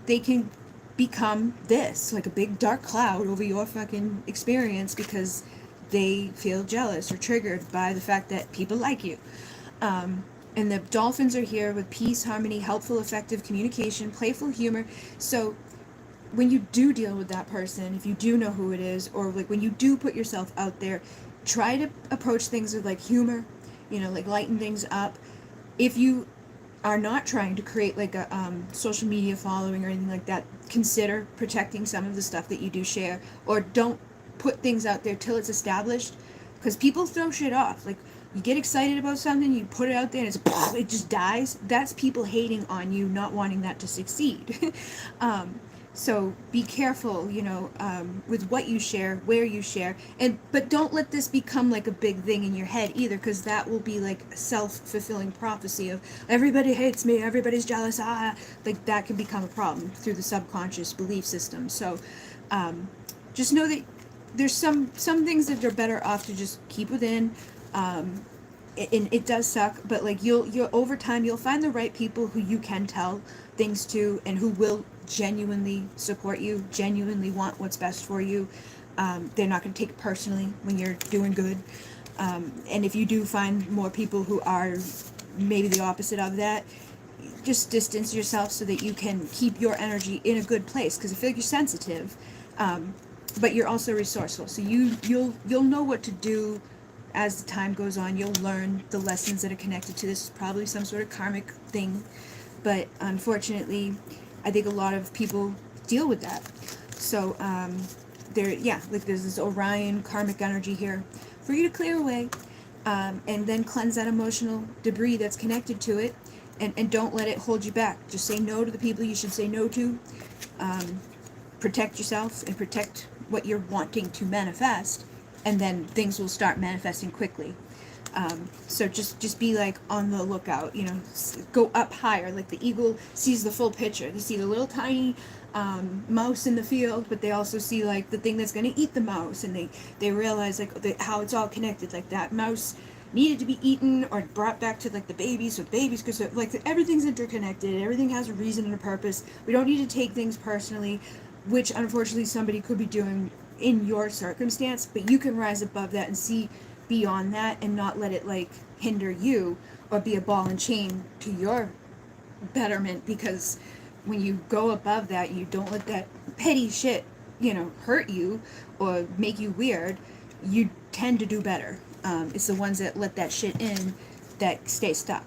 they can become this, like a big dark cloud over your fucking experience because they feel jealous or triggered by the fact that people like you. And the dolphins are here with peace, harmony, helpful, effective communication, playful humor. So when you do deal with that person, if you do know who it is, or like when you do put yourself out there, try to approach things with like humor, like lighten things up. If you are not trying to create like a social media following or anything like that, consider protecting some of the stuff that you do share, or don't put things out there till it's established, because people throw shit off. Like you get excited about something, you put it out there, and it just dies. That's people hating on you, not wanting that to succeed. So be careful, with what you share, where you share, but don't let this become like a big thing in your head either, because that will be like a self-fulfilling prophecy of everybody hates me, everybody's jealous, like that can become a problem through the subconscious belief system. So just know that there's some things that are better off to just keep within. And it does suck, but like you'll over time you'll find the right people who you can tell things to, and who will genuinely support you, genuinely want what's best for you. They're not going to take it personally when you're doing good. And if you do find more people who are maybe the opposite of that, just distance yourself so that you can keep your energy in a good place, because I feel like you're sensitive, but you're also resourceful. So you'll know what to do as the time goes on. You'll learn the lessons that are connected to this. Probably some sort of karmic thing, but unfortunately, I think a lot of people deal with that. So there's this Orion karmic energy here for you to clear away, and then cleanse that emotional debris that's connected to it, and don't let it hold you back. Just say no to the people you should say no to. Protect yourself and protect what you're wanting to manifest, and then things will start manifesting quickly. So just be like on the lookout, go up higher. Like the eagle sees the full picture. They see the little tiny mouse in the field, but they also see like the thing that's going to eat the mouse, and they realize like how it's all connected. Like that mouse needed to be eaten or brought back to like the babies, because like everything's interconnected. Everything has a reason and a purpose. We don't need to take things personally, which unfortunately somebody could be doing in your circumstance, but you can rise above that and see beyond that, and not let it like hinder you or be a ball and chain to your betterment. Because when you go above that, you don't let that petty shit hurt you or make you weird, you tend to do better. It's the ones that let that shit in that stay stuck.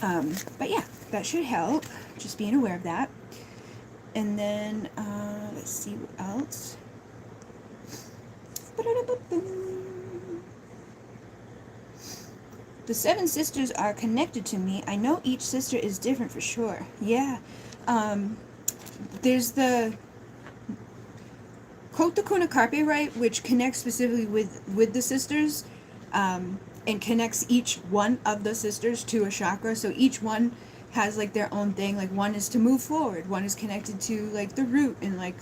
But yeah, that should help, just being aware of that. And then let's see what else. The 7 sisters are connected to me. I know each sister is different for sure. Yeah. There's the Kota Kuna Carpe, right, which connects specifically with the sisters, and connects each one of the sisters to a chakra. So each one has like their own thing. Like one is to move forward. One is connected to like the root and like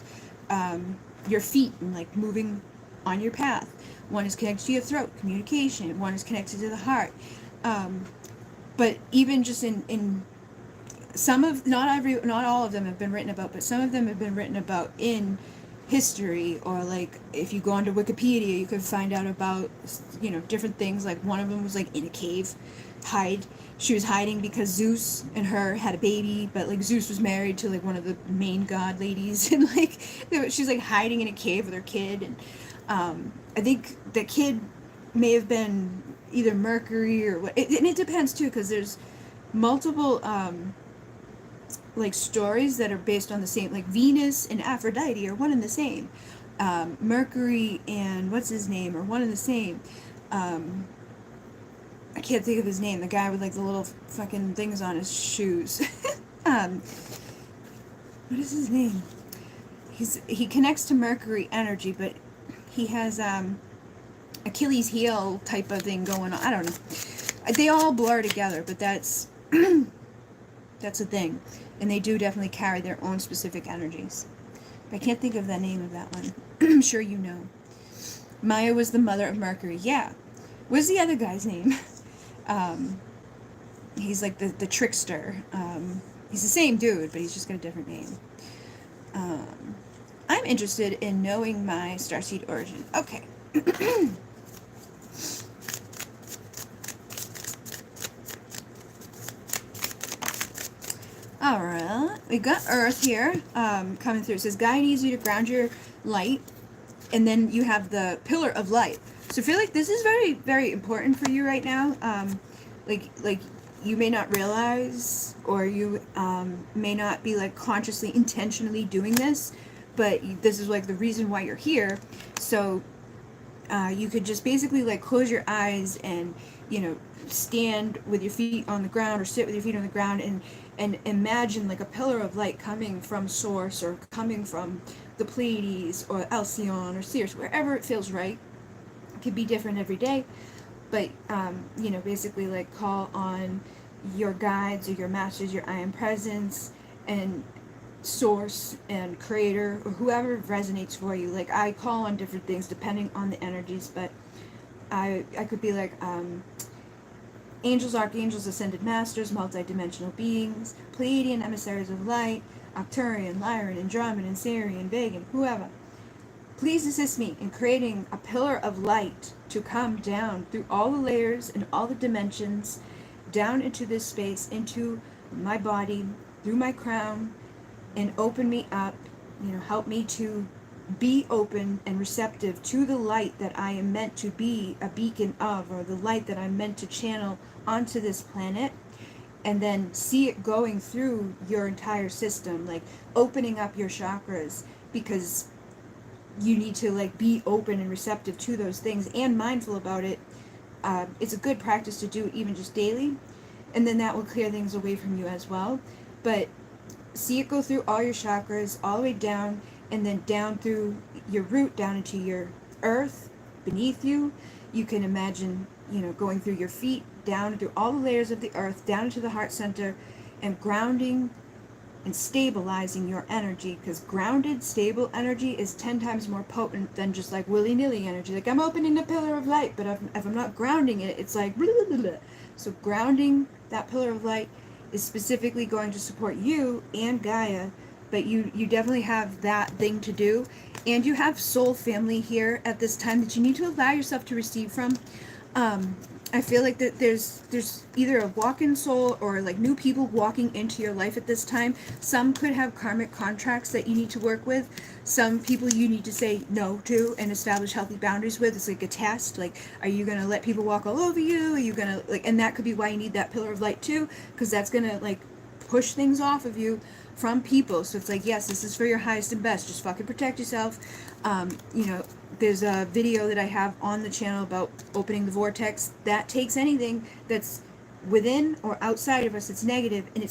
your feet and like moving on your path. One is connected to your throat, communication. One is connected to the heart. But even just in some of, not all of them have been written about, but some of them have been written about in history, or like if you go onto Wikipedia, you could find out about different things. Like one of them was like in a cave, she was hiding because Zeus and her had a baby, but like Zeus was married to like one of the main god ladies, and like she's like hiding in a cave with her kid. And I think the kid may have been either Mercury or what, and it depends too, because there's multiple like stories that are based on the same, like Venus and Aphrodite are one and the same. Mercury and what's his name are one and the same. I can't think of his name. The guy with like the little fucking things on his shoes. um, what is his name? He connects to Mercury energy, but he has Achilles heel type of thing going on. I don't know. They all blur together, but that's that's a thing, and they do definitely carry their own specific energies. But I can't think of the name of that one. I'm sure you know. Maya was the mother of Mercury. Yeah. What's the other guy's name? He's like the trickster. He's the same dude, but he's just got a different name. I'm interested in knowing my starseed origin. Okay. Alright, we got Earth here coming through. It says, Gaia needs you to ground your light, and then you have the pillar of light. So I feel like this is very, very important for you right now. Like you may not realize, or you may not be like consciously, intentionally doing this, but this is like the reason why you're here. So you could just basically like close your eyes and, you know, stand with your feet on the ground or sit with your feet on the ground and imagine like a pillar of light coming from Source or coming from the Pleiades or Alcyon or Sirius, wherever it feels right. It could be different every day, but you know, basically like call on your guides or your masters, your I Am Presence, and Source and Creator, or whoever resonates for you. Like I call on different things depending on the energies, but I could be like angels, archangels, ascended masters, multidimensional beings, Pleiadian emissaries of light, Arcturian, Lyran, Andromedan, Sirian, Vegan, whoever. Please assist me in creating a pillar of light to come down through all the layers and all the dimensions, down into this space, into my body, through my crown, and open me up, you know, help me to be open and receptive to the light that I am meant to be a beacon of, or the light that I'm meant to channel onto this planet, and then see it going through your entire system, like opening up your chakras, because you need to like be open and receptive to those things and mindful about it. It's a good practice to do even just daily, and then that will clear things away from you as well. But see it go through all your chakras, all the way down, and then down through your root, down into your earth beneath you. You can imagine, you know, going through your feet, down through all the layers of the earth, down into the heart center, and grounding and stabilizing your energy, because grounded, stable energy is 10 times more potent than just like willy-nilly energy. Like, I'm opening the pillar of light, but if I'm not grounding it, it's like blah, blah, blah. So grounding that pillar of light is specifically going to support you and Gaia, but you definitely have that thing to do, and you have soul family here at this time that you need to allow yourself to receive from. I feel like that there's either a walk-in soul or like new people walking into your life at this time. Some could have karmic contracts that you need to work with. Some people you need to say no to and establish healthy boundaries with. It's like a test. Like, are you going to let people walk all over you? Are you going to like, and that could be why you need that pillar of light too, because that's going to like push things off of you from people. So it's like, yes, this is for your highest and best. Just fucking protect yourself. You know, there's a video that I have on the channel about opening the vortex. That takes anything that's within or outside of us that's negative, and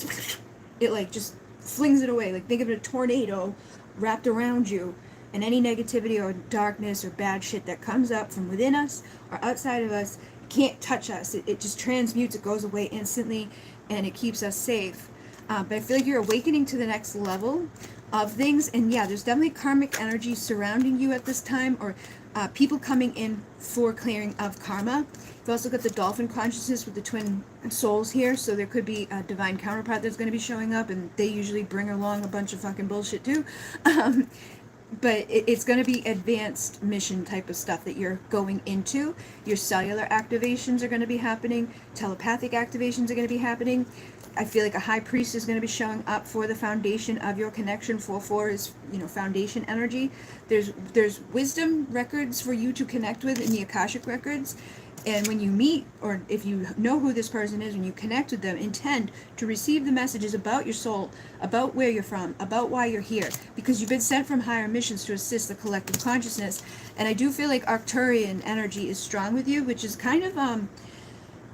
it like just flings it away. Like, think of a tornado wrapped around you, and any negativity or darkness or bad shit that comes up from within us or outside of us can't touch us. It just transmutes, it goes away instantly, and it keeps us safe. But I feel like you're awakening to the next level of things, and yeah, there's definitely karmic energy surrounding you at this time, or people coming in for clearing of karma. You've also got the dolphin consciousness with the twin souls here, so there could be a divine counterpart that's going to be showing up, and they usually bring along a bunch of fucking bullshit too. But it's going to be advanced mission type of stuff that you're going into. Your cellular activations are going to be happening. Telepathic activations are going to be happening. I feel like a high priest is going to be showing up for the foundation of your connection. 4/4 is, you know, foundation energy. There's wisdom records for you to connect with in the Akashic records. And when you meet, or if you know who this person is, when you connect with them, intend to receive the messages about your soul, about where you're from, about why you're here, because you've been sent from higher missions to assist the collective consciousness. And I do feel like Arcturian energy is strong with you, which is kind of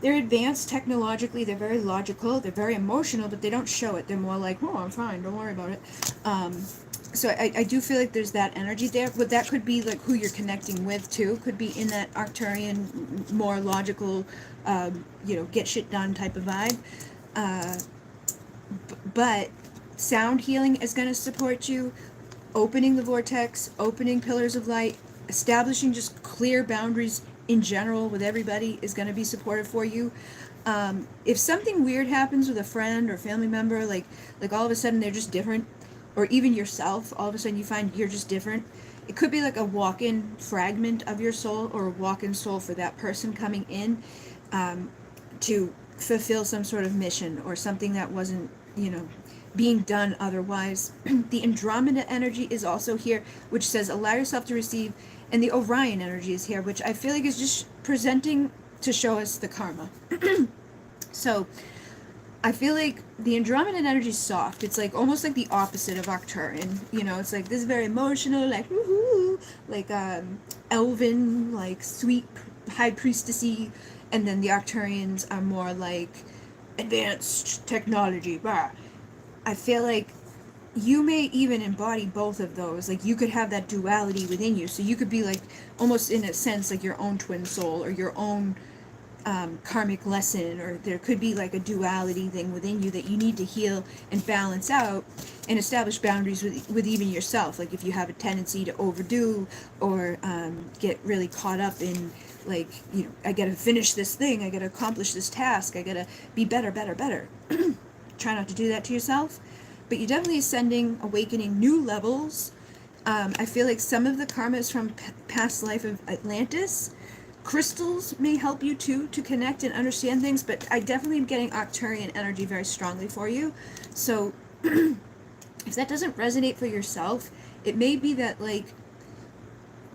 they're advanced technologically, they're very logical, they're very emotional, but they don't show it. They're more like, oh, I'm fine, don't worry about it. So I do feel like there's that energy there, but that could be like who you're connecting with too. Could be in that Arcturian, more logical, get shit done type of vibe. But sound healing is going to support you, opening the vortex, opening pillars of light, establishing just clear boundaries in general with everybody is going to be supportive for you. If something weird happens with a friend or family member, like all of a sudden they're just different, or even yourself, all of a sudden you find you're just different. It could be like a walk-in fragment of your soul, or a walk-in soul for that person coming in to fulfill some sort of mission or something that wasn't, being done otherwise. The Andromeda energy is also here, which says allow yourself to receive, and the Orion energy is here, which I feel like is just presenting to show us the karma. So I feel like the Andromedan energy is soft. It's like almost like the opposite of Arcturian. It's like this very emotional, like woohoo, like elven, like sweet high priestessy, and then the Arcturians are more like advanced technology. Blah. I feel like you may even embody both of those. Like you could have that duality within you. So you could be like almost in a sense like your own twin soul or your own karmic lesson, or there could be like a duality thing within you that you need to heal and balance out and establish boundaries with even yourself. Like if you have a tendency to overdo or get really caught up in like, I gotta finish this thing, I gotta accomplish this task, I gotta be better. Try not to do that to yourself. But you're definitely ascending, awakening new levels. I feel like some of the karma is from past life of Atlantis. Crystals may help you too to connect and understand things, but I definitely am getting Arcturian energy very strongly for you. So if that doesn't resonate for yourself, it may be that like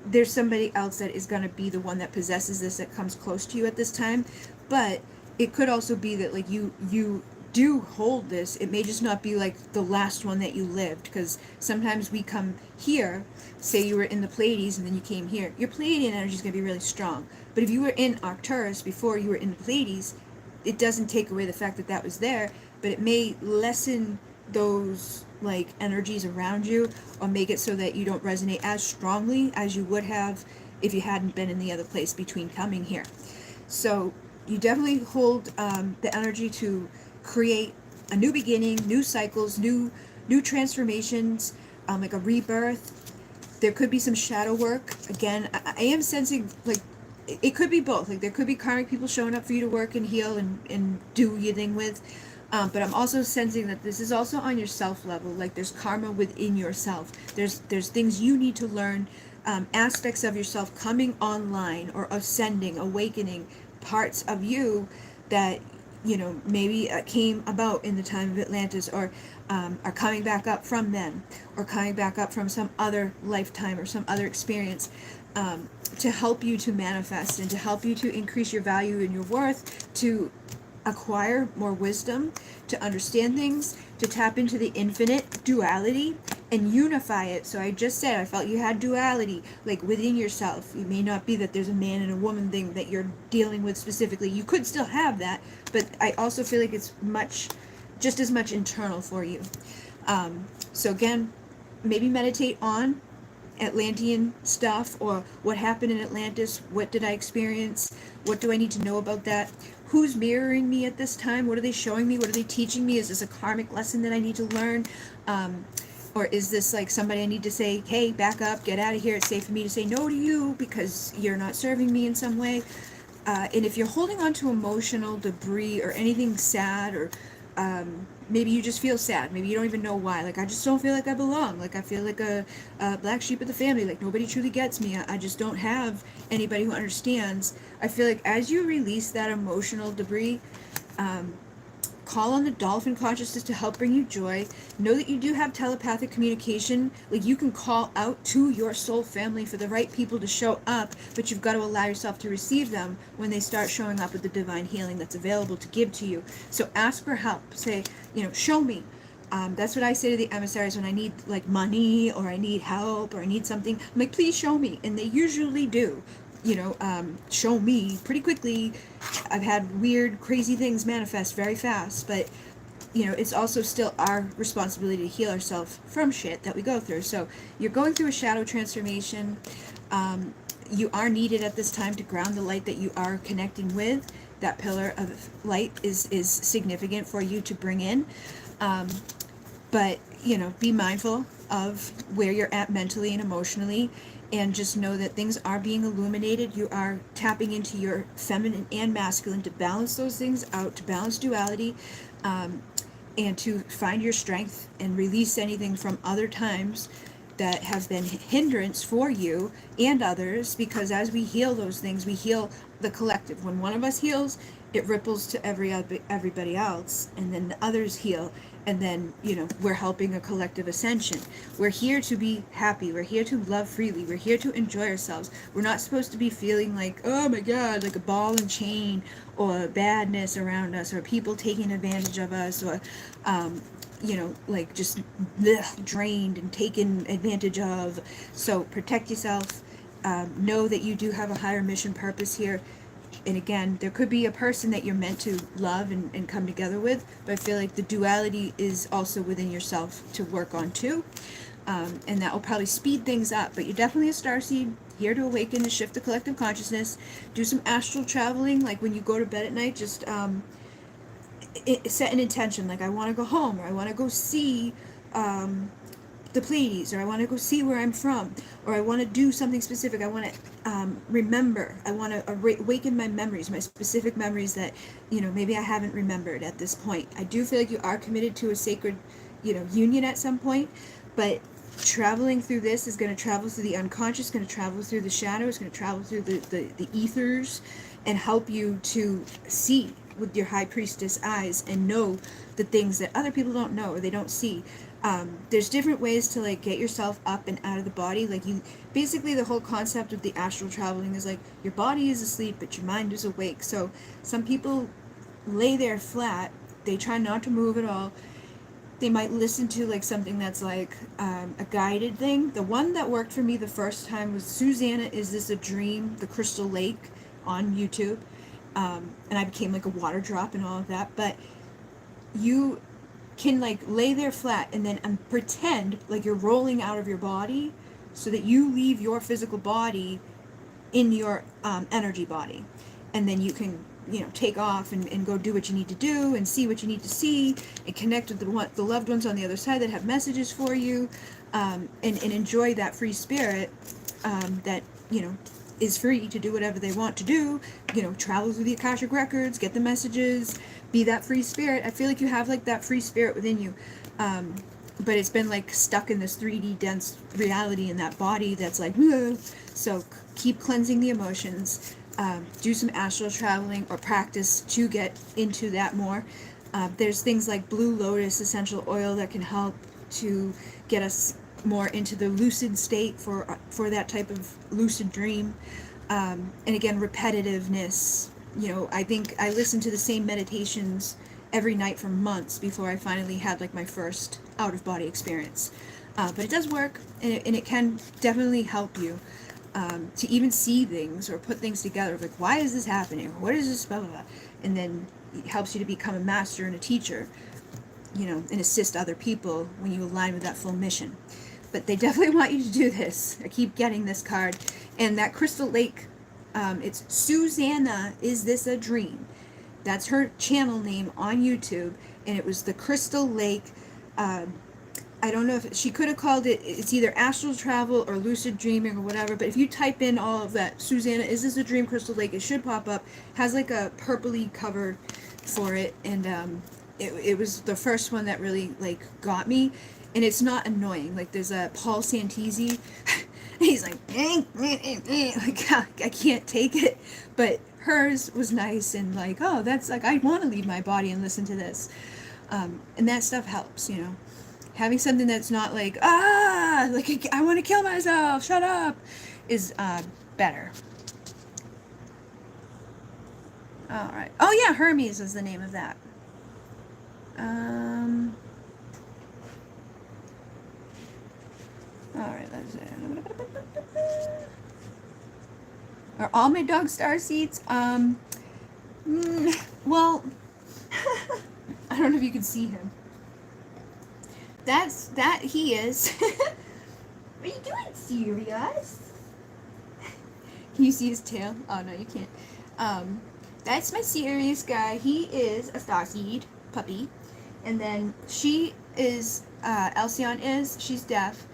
there's somebody else that is going to be the one that possesses this, that comes close to you at this time. But it could also be that like you do hold this. It may just not be like the last one that you lived, because sometimes we come here, say you were in the Pleiades and then you came here, your Pleiadian energy is going to be really strong. But if you were in Arcturus before you were in the Pleiades, it doesn't take away the fact that that was there, but it may lessen those like energies around you, or make it so that you don't resonate as strongly as you would have if you hadn't been in the other place between coming here. So you definitely hold the energy to create a new beginning, new cycles, new transformations, like a rebirth. There could be some shadow work. Again, I am sensing like it could be both. Like there could be karmic people showing up for you to work and heal and do your thing with. But I'm also sensing that this is also on your self level. Like there's karma within yourself. There's things you need to learn, aspects of yourself coming online or ascending, awakening parts of you that maybe came about in the time of Atlantis, or are coming back up from then, or coming back up from some other lifetime or some other experience, to help you to manifest and to help you to increase your value and your worth, to acquire more wisdom, to understand things, to tap into the infinite duality and unify it. So I just said I felt you had duality like within yourself. It may not be that there's a man and a woman thing that you're dealing with specifically. You could still have that, but I also feel like it's just as much internal for you. So again, maybe meditate on Atlantean stuff, or what happened in Atlantis, what did I experience, what do I need to know about that, who's mirroring me at this time, what are they showing me, what are they teaching me, is this a karmic lesson that I need to learn, or is this like somebody I need to say, hey, back up, get out of here, it's safe for me to say no to you because you're not serving me in some way. And if you're holding on to emotional debris or anything sad, or maybe you just feel sad, maybe you don't even know why, like I just don't feel like I belong, like I feel like a black sheep of the family, like nobody truly gets me, I just don't have anybody who understands. I feel like as you release that emotional debris, call on the dolphin consciousness to help bring you joy. Know that you do have telepathic communication. Like you can call out to your soul family for the right people to show up, but you've got to allow yourself to receive them when they start showing up with the divine healing that's available to give to you. So ask for help. Say, show me. That's what I say to the emissaries when I need like money, or I need help, or I need something. I'm like, please show me. And they usually do. show me pretty quickly. I've had weird, crazy things manifest very fast, but it's also still our responsibility to heal ourselves from shit that we go through. So you're going through a shadow transformation. You are needed at this time to ground the light that you are connecting with. That pillar of light is significant for you to bring in. But, be mindful of where you're at mentally and emotionally, and just know that things are being illuminated. You are tapping into your feminine and masculine to balance those things out, to balance duality, and to find your strength and release anything from other times that have been hindrance for you and others, because as we heal those things, we heal the collective. When one of us heals, it ripples to everybody else, and then the others heal, and then we're helping a collective ascension. We're here to be happy, we're here to love freely, we're here to enjoy ourselves. We're not supposed to be feeling like, oh my god, like a ball and chain, or badness around us, or people taking advantage of us, or like just drained and taken advantage of. So protect yourself. Know that you do have a higher mission purpose here. And again, there could be a person that you're meant to love and come together with, but I feel like the duality is also within yourself to work on too. And that will probably speed things up. But you're definitely a starseed, here to awaken and shift the collective consciousness. Do some astral traveling, like when you go to bed at night, just set an intention, like I want to go home, or I want to go see the Pleiades, or I want to go see where I'm from, or I want to do something specific. I want to remember. I want to awaken my memories, my specific memories that maybe I haven't remembered at this point. I do feel like you are committed to a sacred union at some point, but traveling through this is going to travel through the unconscious, going to travel through the shadows, going to travel through the ethers, and help you to see with your high priestess eyes and know the things that other people don't know or they don't see. There's different ways to like get yourself up and out of the body. Like basically the whole concept of the astral traveling is like your body is asleep but your mind is awake. So some people lay there flat, they try not to move at all. They might listen to like something that's like a guided thing. The one that worked for me the first time was Susanna, Is This a Dream? The Crystal Lake on YouTube. And I became like a water drop and all of that. But you can like lay there flat and then pretend like you're rolling out of your body, so that you leave your physical body in your energy body, and then you can take off and go do what you need to do and see what you need to see and connect with the loved ones on the other side that have messages for you, and enjoy that free spirit that is free to do whatever they want to do, travel through the Akashic records, get the messages, be that free spirit. I feel like you have like that free spirit within you, but it's been like stuck in this 3D dense reality in that body that's like, ugh. So keep cleansing the emotions, do some astral traveling or practice to get into that more. There's things like Blue Lotus essential oil that can help to get us more into the lucid state for that type of lucid dream. And again, repetitiveness. I think I listened to the same meditations every night for months before I finally had like my first out of body experience. But it does work, and it can definitely help you to even see things or put things together. Like, why is this happening? What is this? Blah, blah, blah. And then it helps you to become a master and a teacher, and assist other people when you align with that full mission. But they definitely want you to do this. I keep getting this card. And that Crystal Lake, it's Susanna, Is This a Dream? That's her channel name on YouTube. And it was the Crystal Lake. I don't know if she could have called it, it's either astral travel or lucid dreaming or whatever. But if you type in all of that, Susanna, Is This a Dream, Crystal Lake, it should pop up. Has like a purpley cover for it. And it was the first one that really like got me. And it's not annoying. Like there's a Paul Santisi. He's like, like I can't take it. But hers was nice and like, oh, that's like, I want to leave my body and listen to this. And that stuff helps, Having something that's not like, like I want to kill myself, shut up, is better. All right. Oh yeah, Hermes is the name of that. Alright, that's it. Are all my dog star seeds? Well, I don't know if you can see him. That he is. What are you doing, Sirius? Can you see his tail? Oh no, you can't. That's my Sirius guy. He is a starseed puppy, and then she is Alcyon is. She's deaf.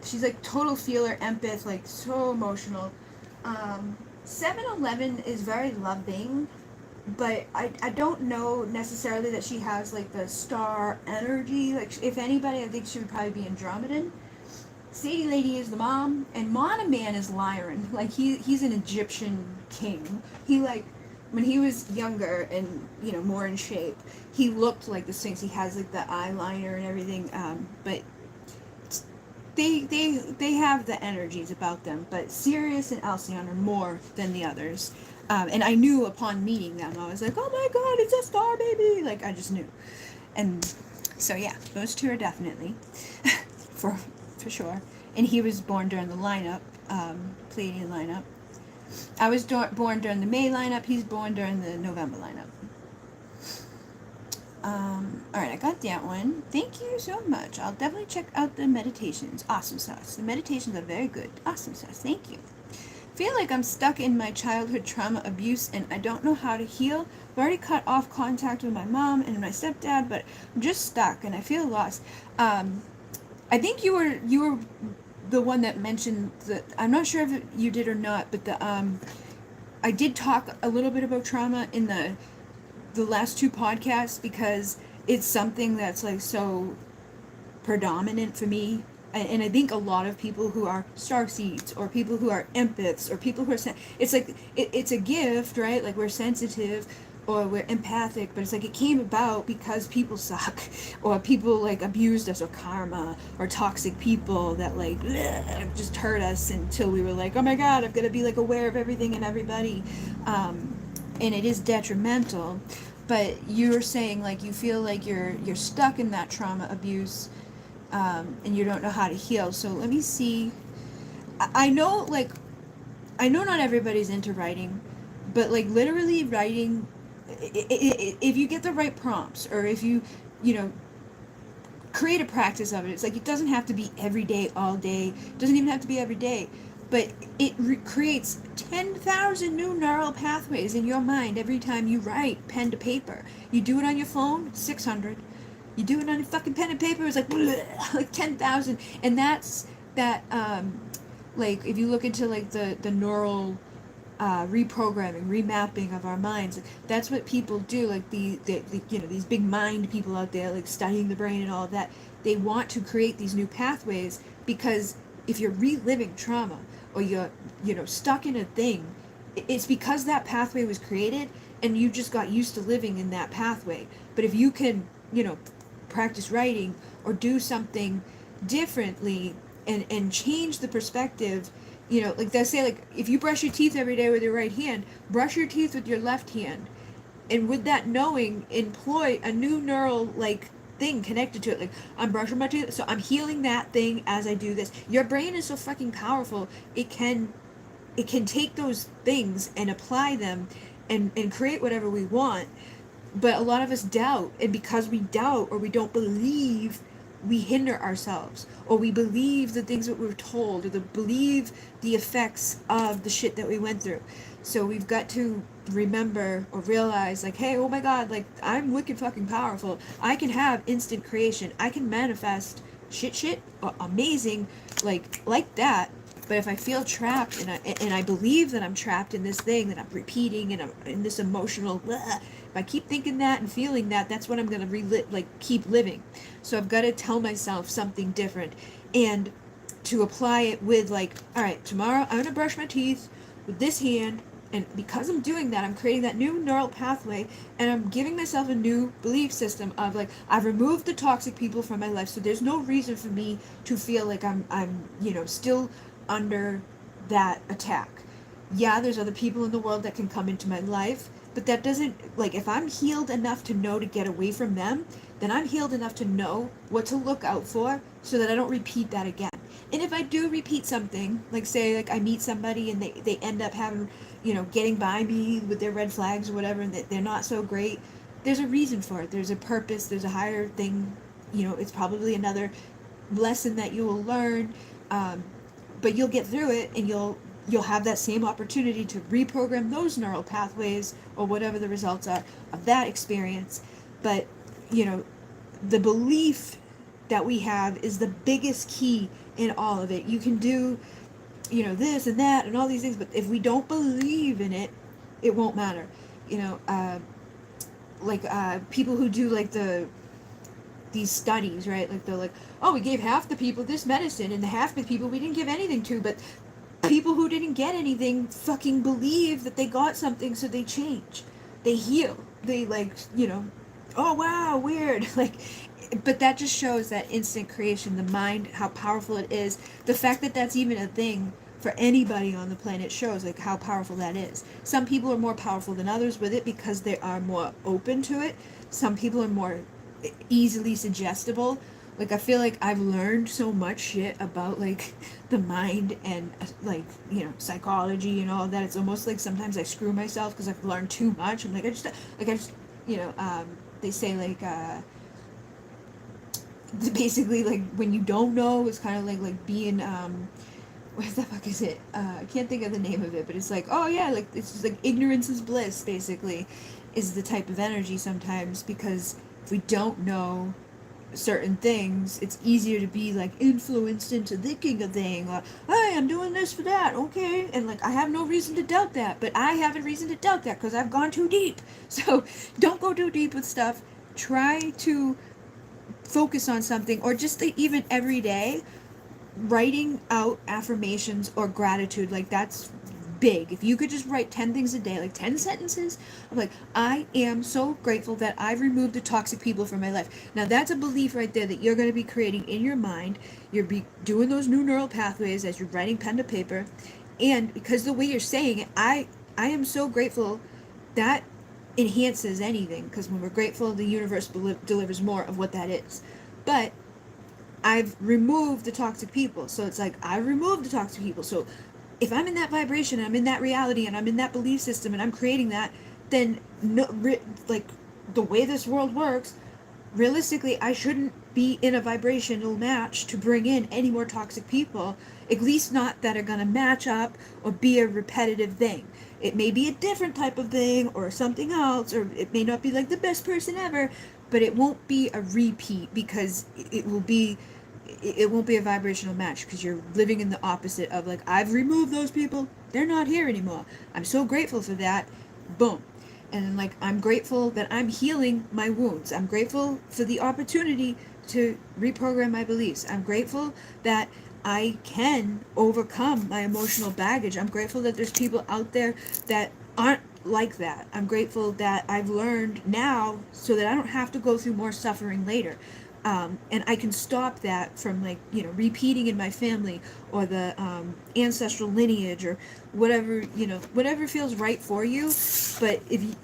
She's like total feeler, empath, like so emotional. 7-Eleven is very loving, but I don't know necessarily that she has like the star energy. Like if anybody, I think she would probably be Andromedan. Sadie Lady is the mom, and Monoman is Lyran. Like he's an Egyptian king. He like when he was younger and more in shape, he looked like the Sphinx. He has like the eyeliner and everything. But they have the energies about them. But Sirius and Alcyon are more than the others. And I knew upon meeting them, I was like, oh my god, it's a star baby! Like I just knew. And so yeah, those two are definitely for sure. And he was born during the lineup, Pleiadian lineup. I was born during the May lineup. He's born during the November lineup. Alright, I got that one. Thank you so much. I'll definitely check out the meditations. Awesome sauce. The meditations are very good. Awesome sauce. Thank you. Feel like I'm stuck in my childhood trauma abuse and I don't know how to heal. I've already cut off contact with my mom and my stepdad, but I'm just stuck and I feel lost. I think you were the one that mentioned that. I'm not sure if you did or not, but I did talk a little bit about trauma in the last two podcasts because it's something that's like so predominant for me. And I think a lot of people who are starseeds or people who are empaths or people who are it's like it's a gift, right? Like we're sensitive or we're empathic, but it's like it came about because people suck or people like abused us or karma or toxic people that like just hurt us until we were like, oh my god, I'm gonna be like aware of everything and everybody. And it is detrimental. But you're saying like you feel like you're stuck in that trauma abuse, and you don't know how to heal. So let me see. I know not everybody's into writing, but like literally writing, if you get the right prompts or if you create a practice of it, it's like it doesn't have to be every day, all day. It doesn't even have to be every day, but it creates 10,000 new neural pathways in your mind every time you write pen to paper. You do it on your phone, 600. You do it on your fucking pen and paper, it's like like 10,000. And that's that. Like if you look into like the neural reprogramming, remapping of our minds, like, that's what people do. Like the these big mind people out there, like studying the brain and all of that. They want to create these new pathways because if you're reliving trauma or you're stuck in a thing, it's because that pathway was created and you just got used to living in that pathway. But if you can practice writing or do something differently and change the perspective, like they say, like if you brush your teeth every day with your right hand, brush your teeth with your left hand, and with that knowing, employ a new neural like thing connected to it. Like I'm brushing my teeth, so I'm healing that thing as I do this. Your brain is so fucking powerful. It can take those things and apply them and create whatever we want. But a lot of us doubt, and because we doubt or we don't believe, we hinder ourselves, or we believe the things that we're told, or believe the effects of the shit that we went through. So we've got to remember or realize, like, hey, oh my god, like, I'm wicked fucking powerful. I can have instant creation. I can manifest shit, or amazing, like that. But if I feel trapped and I believe that I'm trapped in this thing that I'm repeating and I'm in this emotional, if I keep thinking that and feeling that, that's what I'm gonna keep living. So I've got to tell myself something different, and to apply it with like, all right, tomorrow I'm gonna brush my teeth with this hand, and because I'm doing that, I'm creating that new neural pathway, and I'm giving myself a new belief system of like, I've removed the toxic people from my life, so there's no reason for me to feel like I'm still under that attack. Yeah, there's other people in the world that can come into my life, but that doesn't, like, if I'm healed enough to know to get away from them, then I'm healed enough to know what to look out for so that I don't repeat that again. And if I do repeat something, like say like I meet somebody and they end up having, getting by me with their red flags or whatever, and they're not so great, there's a reason for it. There's a purpose, there's a higher thing, it's probably another lesson that you will learn, um, but you'll get through it, and you'll have that same opportunity to reprogram those neural pathways or whatever the results are of that experience. But the belief that we have is the biggest key in all of it. You can do this and that and all these things, but if we don't believe in it, it won't matter. People who do like these studies, right? Like they're like, oh, we gave half the people this medicine and the half the people we didn't give anything to, but people who didn't get anything fucking believe that they got something, so they change, they heal, they oh wow, weird. Like, but that just shows that instant creation, the mind, how powerful it is. The fact that that's even a thing for anybody on the planet shows like how powerful that is. Some people are more powerful than others with it because they are more open to it. Some people are more easily suggestible. Like, I feel like I've learned so much shit about like the mind and psychology and all that. It's almost like sometimes I screw myself because I've learned too much. I'm like, I just they say basically like when you don't know, it's kind of like being what the fuck is it? I can't think of the name of it, but it's like, oh yeah, like it's just like ignorance is bliss, basically, is the type of energy sometimes, because if we don't know certain things, it's easier to be like influenced into thinking a thing, or hey, I'm doing this for that, okay, and like I have no reason to doubt that, but I have a reason to doubt that because I've gone too deep. So don't go too deep with stuff. Try to focus on something, or just even every day writing out affirmations or gratitude. Like, that's big. If you could just write 10 things a day, like 10 sentences of like, I am so grateful that I've removed the toxic people from my life. Now that's a belief right there that you're going to be creating in your mind. You're doing those new neural pathways as you're writing pen to paper, and because the way you're saying it, I am so grateful, that enhances anything, because when we're grateful, the universe delivers more of what that is. But I've removed the toxic people. So it's like, I've removed the toxic people. So if I'm in that vibration, and I'm in that reality, and I'm in that belief system, and I'm creating that, then like the way this world works, realistically, I shouldn't be in a vibrational match to bring in any more toxic people, at least not that are going to match up or be a repetitive thing. It may be a different type of thing or something else, or it may not be like the best person ever, but it won't be a repeat, because it won't be a vibrational match, because you're living in the opposite of like, I've removed those people, they're not here anymore, I'm so grateful for that, boom. And like, I'm grateful that I'm healing my wounds, I'm grateful for the opportunity to reprogram my beliefs, I'm grateful that I can overcome my emotional baggage, I'm grateful that there's people out there that aren't like that, I'm grateful that I've learned now so that I don't have to go through more suffering later. And I can stop that from repeating in my family, or the ancestral lineage, or whatever feels right for you. But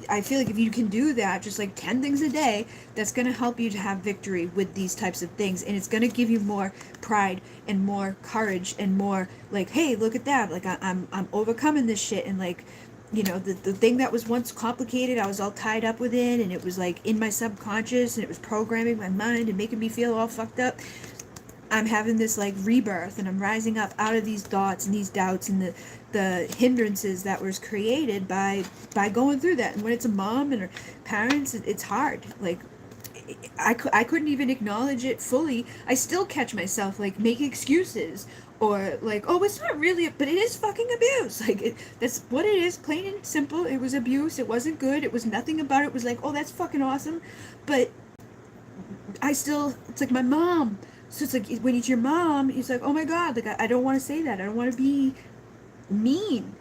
I feel like if you can do that, just like 10 things a day, that's going to help you to have victory with these types of things, and it's going to give you more pride and more courage and more like, hey, look at that, like I'm overcoming this shit, and like, the thing that was once complicated, I was all tied up within, and it was like in my subconscious, and it was programming my mind and making me feel all fucked up. I'm having this like rebirth, and I'm rising up out of these thoughts and these doubts and the hindrances that was created by going through that. And when it's a mom and her parents, it's hard. Like, I couldn't even acknowledge it fully. I still catch myself like making excuses, or like, oh, it's not really, but it is fucking abuse. Like, that's what it is, plain and simple. It was abuse. It wasn't good. It was nothing about it was like, oh, that's fucking awesome. But it's like my mom. So it's like, when it's your mom, it's like, oh my God, like, I don't want to say that. I don't want to be mean.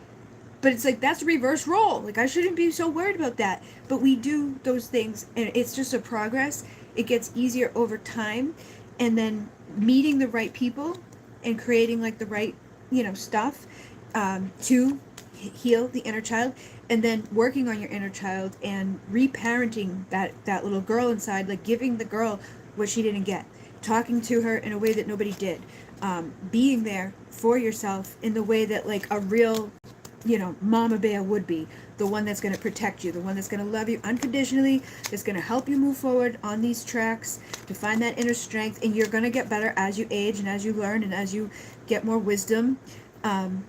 But it's like, that's reverse role. Like, I shouldn't be so worried about that. But we do those things, and it's just a progress. It gets easier over time. And then meeting the right people and creating like the right, stuff to heal the inner child. And then working on your inner child and reparenting that little girl inside, like giving the girl what she didn't get. talking to her in a way that nobody did, being there for yourself in the way that like a real, mama bear would be, the one that's going to protect you, the one that's going to love you unconditionally, that's going to help you move forward on these tracks to find that inner strength. And you're going to get better as you age and as you learn and as you get more wisdom, and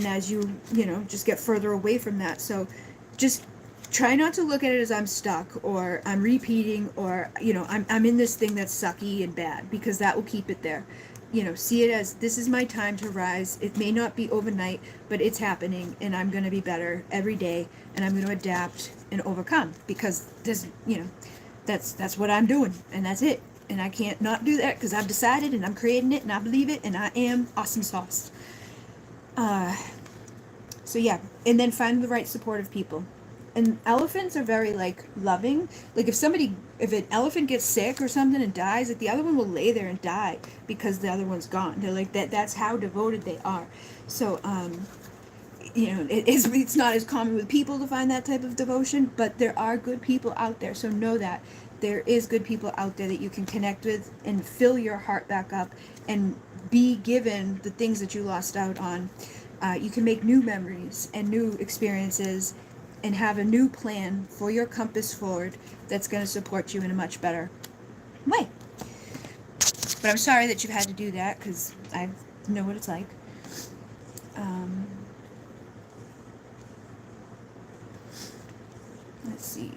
as you just get further away from that. So just try not to look at it as I'm stuck or I'm repeating or I'm in this thing that's sucky and bad, because that will keep it there. See it as, this is my time to rise. It may not be overnight, but it's happening, and I'm going to be better every day, and I'm going to adapt and overcome, because this, that's what I'm doing, and that's it. And I can't not do that, because I've decided, and I'm creating it, and I believe it, and I am awesome sauce. So yeah, and then find the right supportive people. And elephants are very like loving. Like if an elephant gets sick or something and dies, like the other one will lay there and die because the other one's gone. They're like that. That's how devoted they are. So it's not as common with people to find that type of devotion, but there are good people out there. So know that there is good people out there that you can connect with and fill your heart back up and be given the things that you lost out on. You can make new memories and new experiences and have a new plan for your compass forward that's going to support you in a much better way. But I'm sorry that you've had to do that, because I know what it's like. Let's see.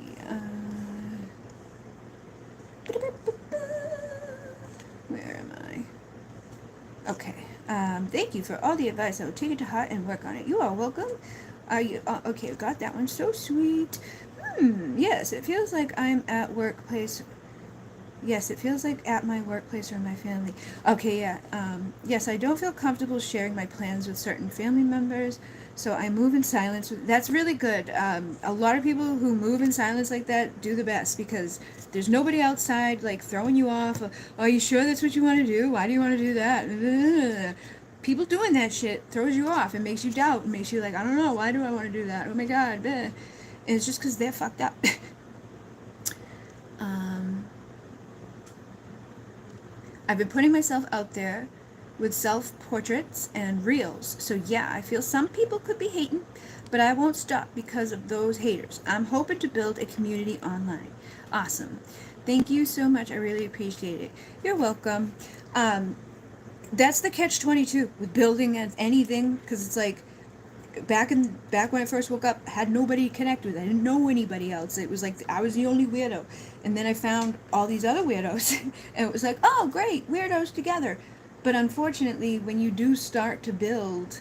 Where am I? Okay. Thank you for all the advice. I will take it to heart and work on it. You are welcome. Are you okay? Got that one. So sweet. Yes, it feels like I'm at workplace. Yes, it feels like at my workplace or my family. Okay, yeah. Yes, I don't feel comfortable sharing my plans with certain family members, so I move in silence. That's really good. A lot of people who move in silence like that do the best, because there's nobody outside like throwing you off. Are you sure that's what you want to do? Why do you want to do that? People doing that shit throws you off and makes you doubt and makes you like, I don't know, why do I want to do that? Oh my god. And it's just because they're fucked up. I've been putting myself out there with self-portraits and reels. So yeah, I feel some people could be hating, but I won't stop because of those haters. I'm hoping to build a community online. Awesome. Thank you so much. I really appreciate it. You're welcome. That's the catch-22 with building anything, because it's like back when I first woke up, I had nobody to connect with. I didn't know anybody else. It was like I was the only weirdo. And then I found all these other weirdos, and it was like, oh great, weirdos together. But unfortunately, when you do start to build,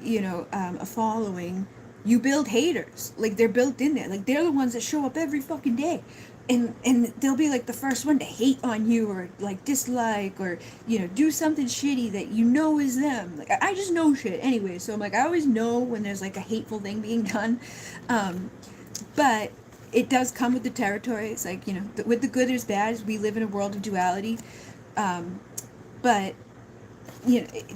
a following, you build haters. Like they're built in there. Like they're the ones that show up every fucking day. And they'll be like the first one to hate on you or like dislike or do something shitty that is them. Like I just know shit anyway, so I'm like I always know when there's like a hateful thing being done, but it does come with the territory. It's like with the good there's bad. We live in a world of duality, but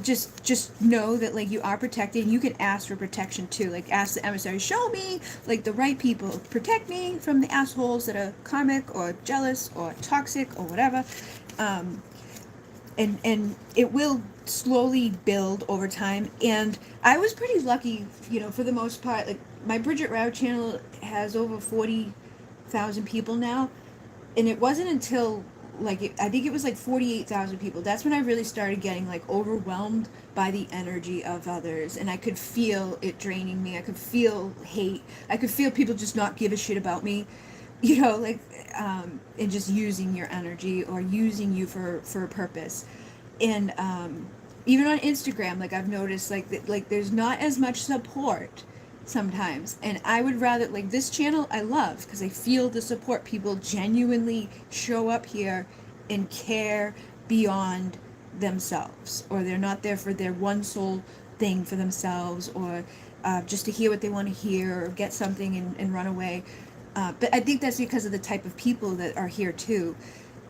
just know that like you are protected, and you can ask for protection too. Like ask the emissary, show me like the right people, protect me from the assholes that are karmic or jealous or toxic or whatever. And it will slowly build over time. And I was pretty lucky, for the most part. Like my Bridget Rao channel has over 40,000 people now, and it wasn't until I think it was like 48,000 people. That's when I really started getting like overwhelmed by the energy of others, and I could feel it draining me. I could feel hate. I could feel people just not give a shit about me, and just using your energy or using you for a purpose. And even on Instagram, like I've noticed like there's not as much support sometimes, and I would rather like this channel I love because I feel the support. People genuinely show up here and care beyond themselves, or they're not there for their one sole thing for themselves, or just to hear what they want to hear or get something and run away. But I think that's because of the type of people that are here too.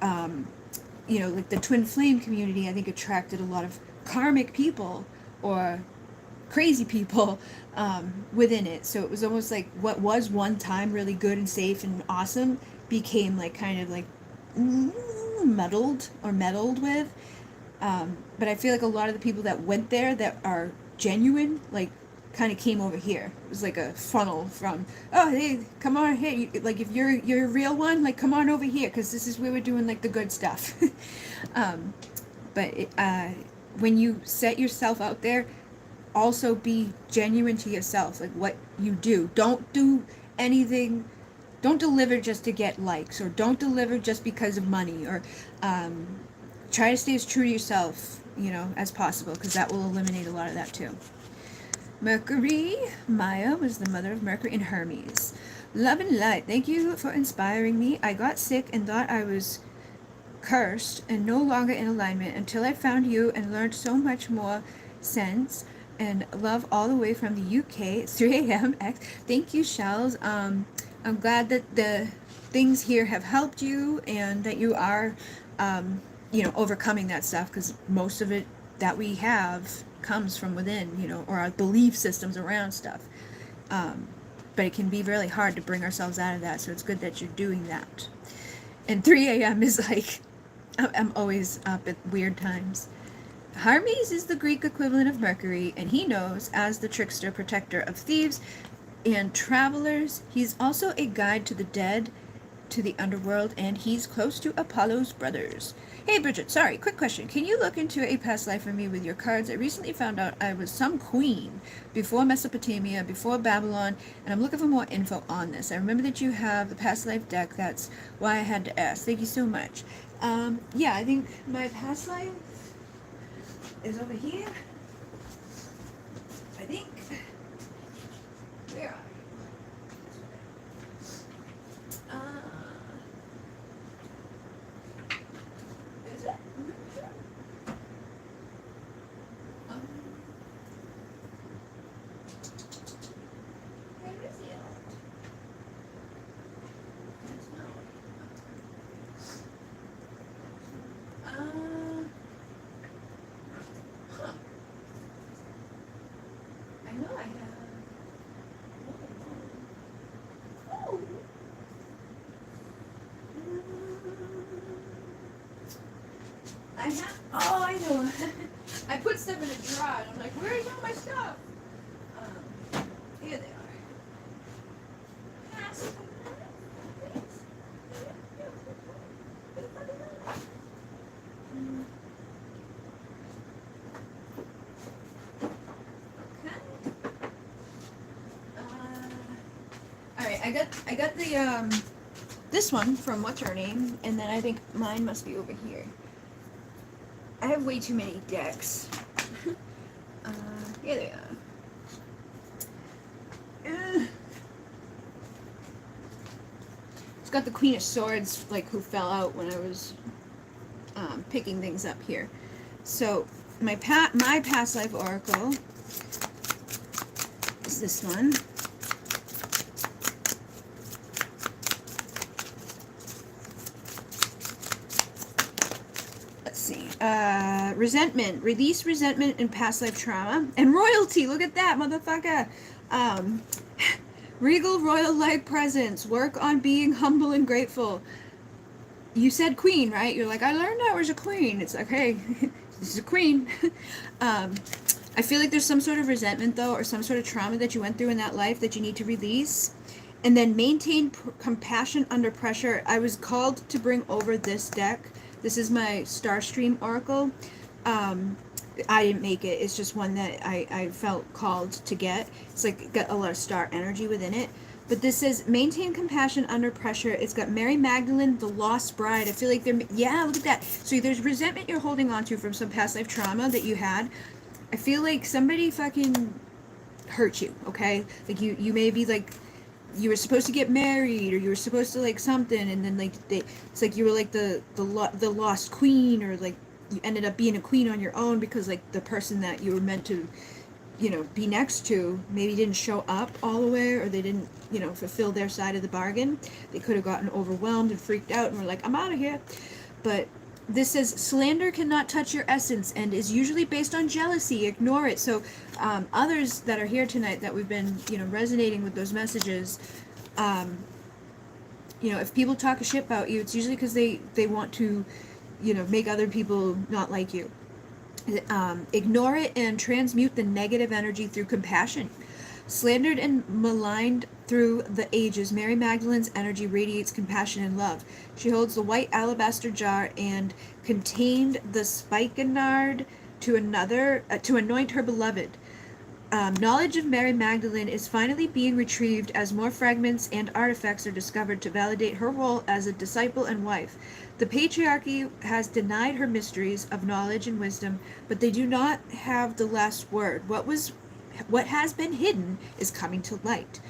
Like the twin flame community, I think attracted a lot of karmic people or crazy people within it. So it was almost like what was one time really good and safe and awesome became like kind of like feel muddled or meddled with. But I feel like a lot of the people that went there that are genuine, like, kind of came over here. It was like a funnel from, oh, hey, come on, hey, like, if you're a real one, like, come on over here, because this is where we're doing, like, the good stuff. um, but when you set yourself out there, also be genuine to yourself, like what you do. Don't do anything, don't deliver just to get likes, or don't deliver just because of money, or try to stay as true to yourself, as possible, because that will eliminate a lot of that too. Mercury, Maya was the mother of Mercury and Hermes. Love and light, thank you for inspiring me. I got sick and thought I was cursed and no longer in alignment until I found you and learned so much more sense and love all the way from the UK. 3 a.m. X. Thank you, Shells. I'm glad that the things here have helped you and that you are, overcoming that stuff, because most of it that we have comes from within, or our belief systems around stuff. But it can be really hard to bring ourselves out of that, so it's good that you're doing that. And 3 a.m. is like, I'm always up at weird times. Hermes is the Greek equivalent of Mercury, and he knows as the trickster, protector of thieves and travelers. He's also a guide to the dead, to the underworld, and he's close to Apollo's brothers. Hey Bridget, sorry, quick question. Can you look into a past life for me with your cards? I recently found out I was some queen before Mesopotamia, before Babylon, and I'm looking for more info on this. I remember that you have the past life deck. That's why I had to ask. Thank you so much. Yeah, I think my past life is over here. I think. Where are you? Is it? Where is it? That's not. Huh. I know I have. Oh. I have. Oh, I know. I put stuff in a drawer, and I'm like, where's all my stuff? Here they are. I got the this one from what's her name, and then I think mine must be over here. I have way too many decks. Here they are. It's got the Queen of Swords, like, who fell out when I was picking things up here. So my past life oracle is this one. Resentment. Release resentment and past life trauma. And royalty. Look at that, motherfucker. Regal royal life presence. Work on being humble and grateful. You said queen, right? You're like, I learned I was a queen. It's like, hey, this is a queen. I feel like there's some sort of resentment, though, or some sort of trauma that you went through in that life that you need to release. And then maintain compassion under pressure. I was called to bring over this deck. This is my Starstream Oracle. I didn't make it. It's just one that I felt called to get. It's like got a lot of star energy within it. But this says, maintain compassion under pressure. It's got Mary Magdalene, the lost bride. I feel like yeah, look at that. So there's resentment you're holding on to from some past life trauma that you had. I feel like somebody fucking hurt you, okay? Like you may be like, you were supposed to get married, or you were supposed to like something, and then like it's like you were like the lost queen, or like you ended up being a queen on your own because like the person that you were meant to, be next to maybe didn't show up all the way, or they didn't, fulfill their side of the bargain. They could have gotten overwhelmed and freaked out and were like, I'm out of here. But this says, slander cannot touch your essence and is usually based on jealousy. Ignore it. So others that are here tonight that we've been, resonating with those messages, if people talk a shit about you, it's usually because they want to, make other people not like you. Ignore it and transmute the negative energy through compassion. Slandered and maligned through the ages, Mary Magdalene's energy radiates compassion and love. She holds the white alabaster jar and contained the spikenard to anoint her beloved. Knowledge of Mary Magdalene is finally being retrieved as more fragments and artifacts are discovered to validate her role as a disciple and wife. The patriarchy has denied her mysteries of knowledge and wisdom, but they do not have the last word. What has been hidden is coming to light.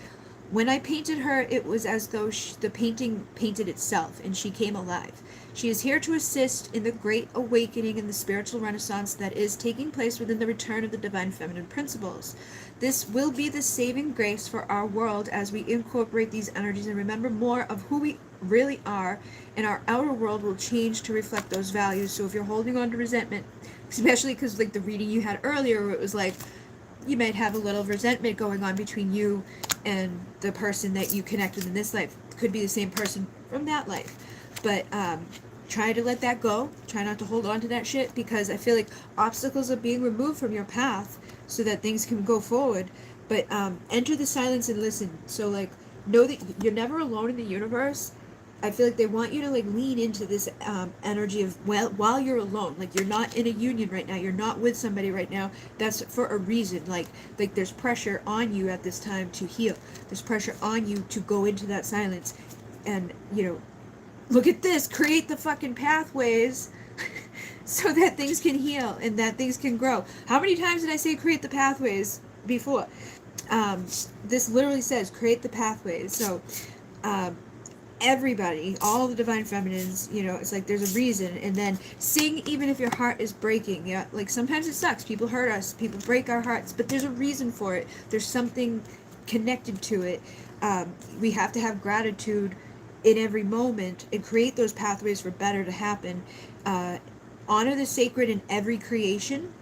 When I painted her, it was as though the painting painted itself, and she came alive. She is here to assist in the great awakening and the spiritual renaissance that is taking place within the return of the divine feminine principles. This will be the saving grace for our world as we incorporate these energies and remember more of who we really are, and our outer world will change to reflect those values. So if you're holding on to resentment, especially because like the reading you had earlier where it was like you might have a little resentment going on between you and the person that you connect with in this life. It could be the same person from that life. But try to let that go. Try not to hold on to that shit, because I feel like obstacles are being removed from your path so that things can go forward. But enter the silence and listen. So like know that you're never alone in the universe. I feel like they want you to like lean into this energy of while you're alone. Like you're not in a union right now. You're not with somebody right now. That's for a reason. Like there's pressure on you at this time to heal. There's pressure on you to go into that silence, and look at this. Create the fucking pathways so that things can heal and that things can grow. How many times did I say create the pathways before? This literally says create the pathways. So. Everybody, all the divine feminines, it's like there's a reason. And then sing even if your heart is breaking. Yeah, like sometimes it sucks. People hurt us, people break our hearts, but there's a reason for it. There's something connected to it. We have to have gratitude in every moment and create those pathways for better to happen. Honor the sacred in every creation,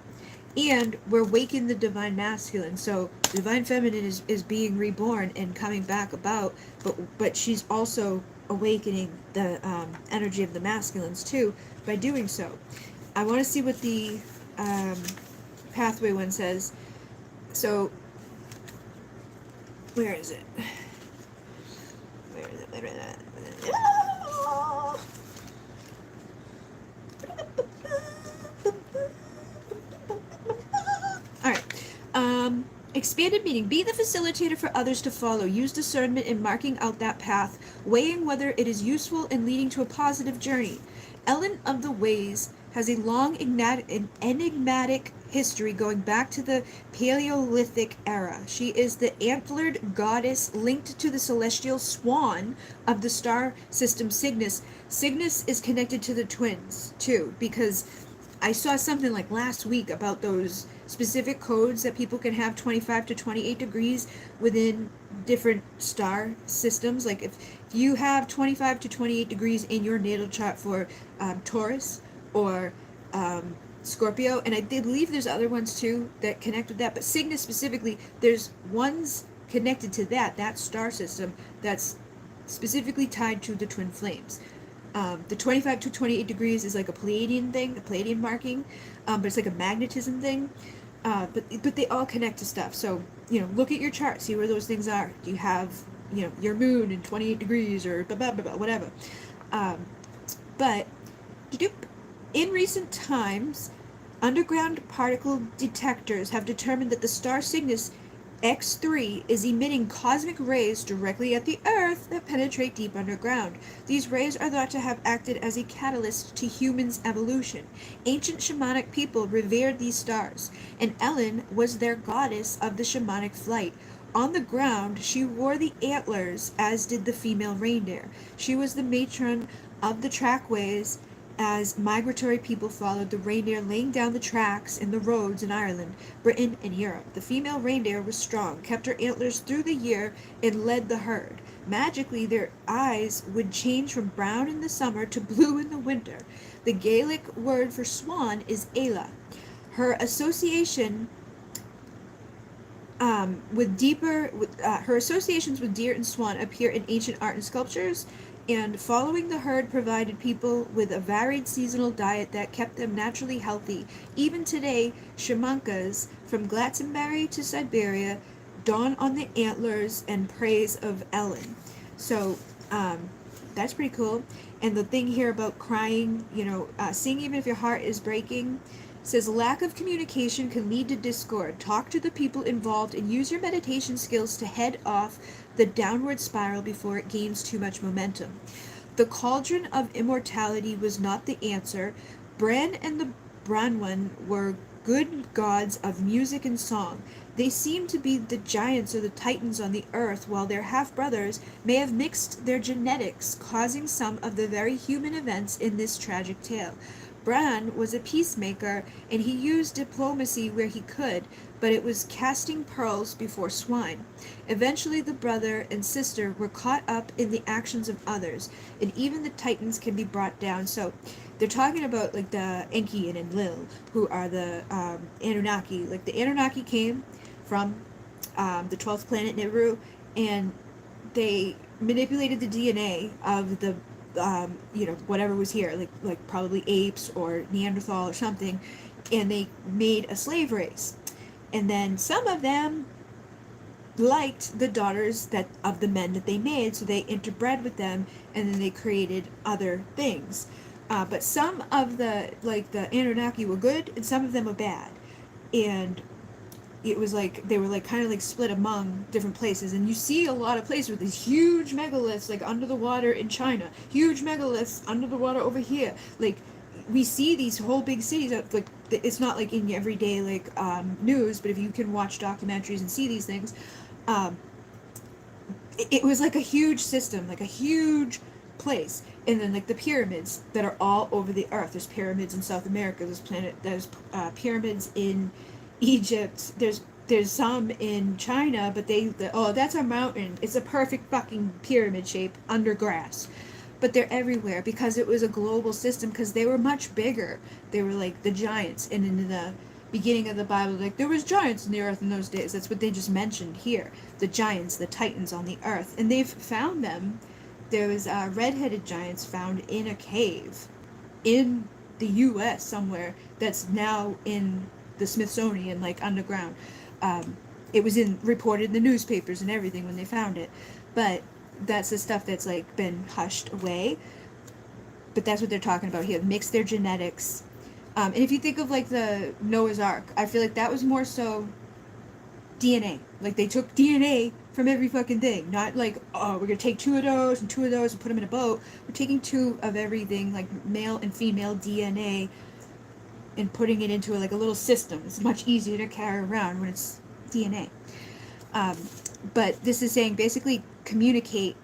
and we're waking the divine masculine. So divine feminine is being reborn and coming back about, but she's also awakening the energy of the masculines too by doing so. I want to see what the pathway one says. So where is it? Expanded meaning. Be the facilitator for others to follow. Use discernment in marking out that path, weighing whether it is useful and leading to a positive journey. Ellen of the Ways has a long enigmatic history going back to the Paleolithic era. She is the antlered goddess linked to the celestial swan of the star system Cygnus. Cygnus is connected to the twins, too, because I saw something like last week about those specific codes that people can have 25 to 28 degrees within different star systems. Like if you have 25 to 28 degrees in your natal chart for Taurus or Scorpio, and I believe there's other ones too that connect with that, but Cygnus specifically, there's ones connected to that star system that's specifically tied to the twin flames. The 25 to 28 degrees is like a Pleiadian thing, a Pleiadian marking, but it's like a magnetism thing. But they all connect to stuff. So, look at your chart, see where those things are. Do you have, your moon in 28 degrees or blah, blah, blah, blah, whatever. But in recent times, underground particle detectors have determined that the star Cygnus X3 is emitting cosmic rays directly at the Earth that penetrate deep underground. These rays are thought to have acted as a catalyst to humans' evolution. Ancient shamanic people revered these stars, and Ellen was their goddess of the shamanic flight. On the ground, she wore the antlers, as did the female reindeer. She was the matron of the trackways as migratory people followed the reindeer, laying down the tracks in the roads in Ireland, Britain, and Europe. The female reindeer was strong, kept her antlers through the year, and led the herd. Magically, their eyes would change from brown in the summer to blue in the winter. The Gaelic word for swan is Éla. Her associations with deer and swan appear in ancient art and sculptures, And following the herd provided people with a varied seasonal diet that kept them naturally healthy. Even today, shamankas from Glastonbury to Siberia dawn on the antlers and praise of Ellen. So, that's pretty cool. And the thing here about crying, sing even if your heart is breaking, says lack of communication can lead to discord. Talk to the people involved and use your meditation skills to head off the downward spiral before it gains too much momentum. The cauldron of immortality was not the answer. Bran and the Branwen were good gods of music and song. They seemed to be the giants or the titans on the earth, while their half-brothers may have mixed their genetics, causing some of the very human events in this tragic tale. Bran was a peacemaker, and he used diplomacy where he could, but it was casting pearls before swine. Eventually the brother and sister were caught up in the actions of others, and even the titans can be brought down. So they're talking about like the Enki and Enlil, who are the Anunnaki. Like the Anunnaki came from the 12th planet Nibiru, and they manipulated the DNA of the whatever was here, like probably apes or Neanderthal or something, and they made a slave race. And then some of them liked the daughters of the men that they made, so they interbred with them, and then they created other things. But some of the Anunnaki were good, and some of them were bad, and it was like they were like kind of like split among different places. And you see a lot of places with these huge megaliths like under the water in China, huge megaliths under the water over here. Like we see these whole big cities that, like, it's not like in everyday news, but if you can watch documentaries and see these things, it was like a huge system, like a huge place. And then like the pyramids that are all over the earth. There's pyramids in South America. There's pyramids in Egypt. There's some in China, but that's a mountain. It's a perfect fucking pyramid shape under grass. But they're everywhere because it was a global system, because they were much bigger. They were like the giants. And in the beginning of the Bible, like there was giants in the earth in those days. That's what they just mentioned here. The giants, the titans on the earth. And they've found them. There was red-headed giants found in a cave in the U.S. somewhere that's now in the Smithsonian, like underground. It was reported in the newspapers and everything when they found it, but that's the stuff that's like been hushed away. But that's what they're talking about here. Mix their genetics, and if you think of like the Noah's Ark, I feel like that was more so DNA. Like they took DNA from every fucking thing. Not like, oh, we're gonna take two of those and put them in a boat. We're taking two of everything, like male and female DNA, and putting it into a little system. It's much easier to carry around when it's DNA. But this is saying basically communicate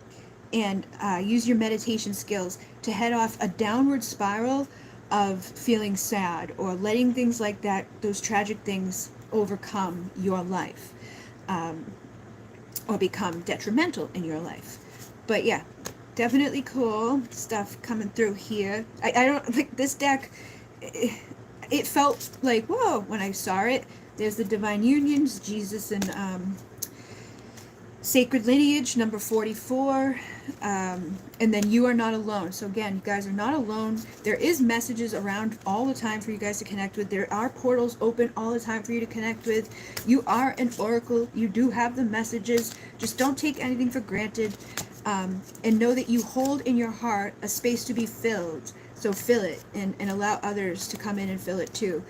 and use your meditation skills to head off a downward spiral of feeling sad or letting things like that, those tragic things, overcome your life, or become detrimental in your life. But yeah, definitely cool stuff coming through here. I don't like this deck. It felt like, whoa, when I saw it. There's the Divine Unions, Jesus and Sacred Lineage, number 44, and then You Are Not Alone. So again, you guys are not alone. There is messages around all the time for you guys to connect with. There are portals open all the time for you to connect with. You are an oracle. You do have the messages. Just don't take anything for granted, and know that you hold in your heart a space to be filled. So fill it and allow others to come in and fill it too.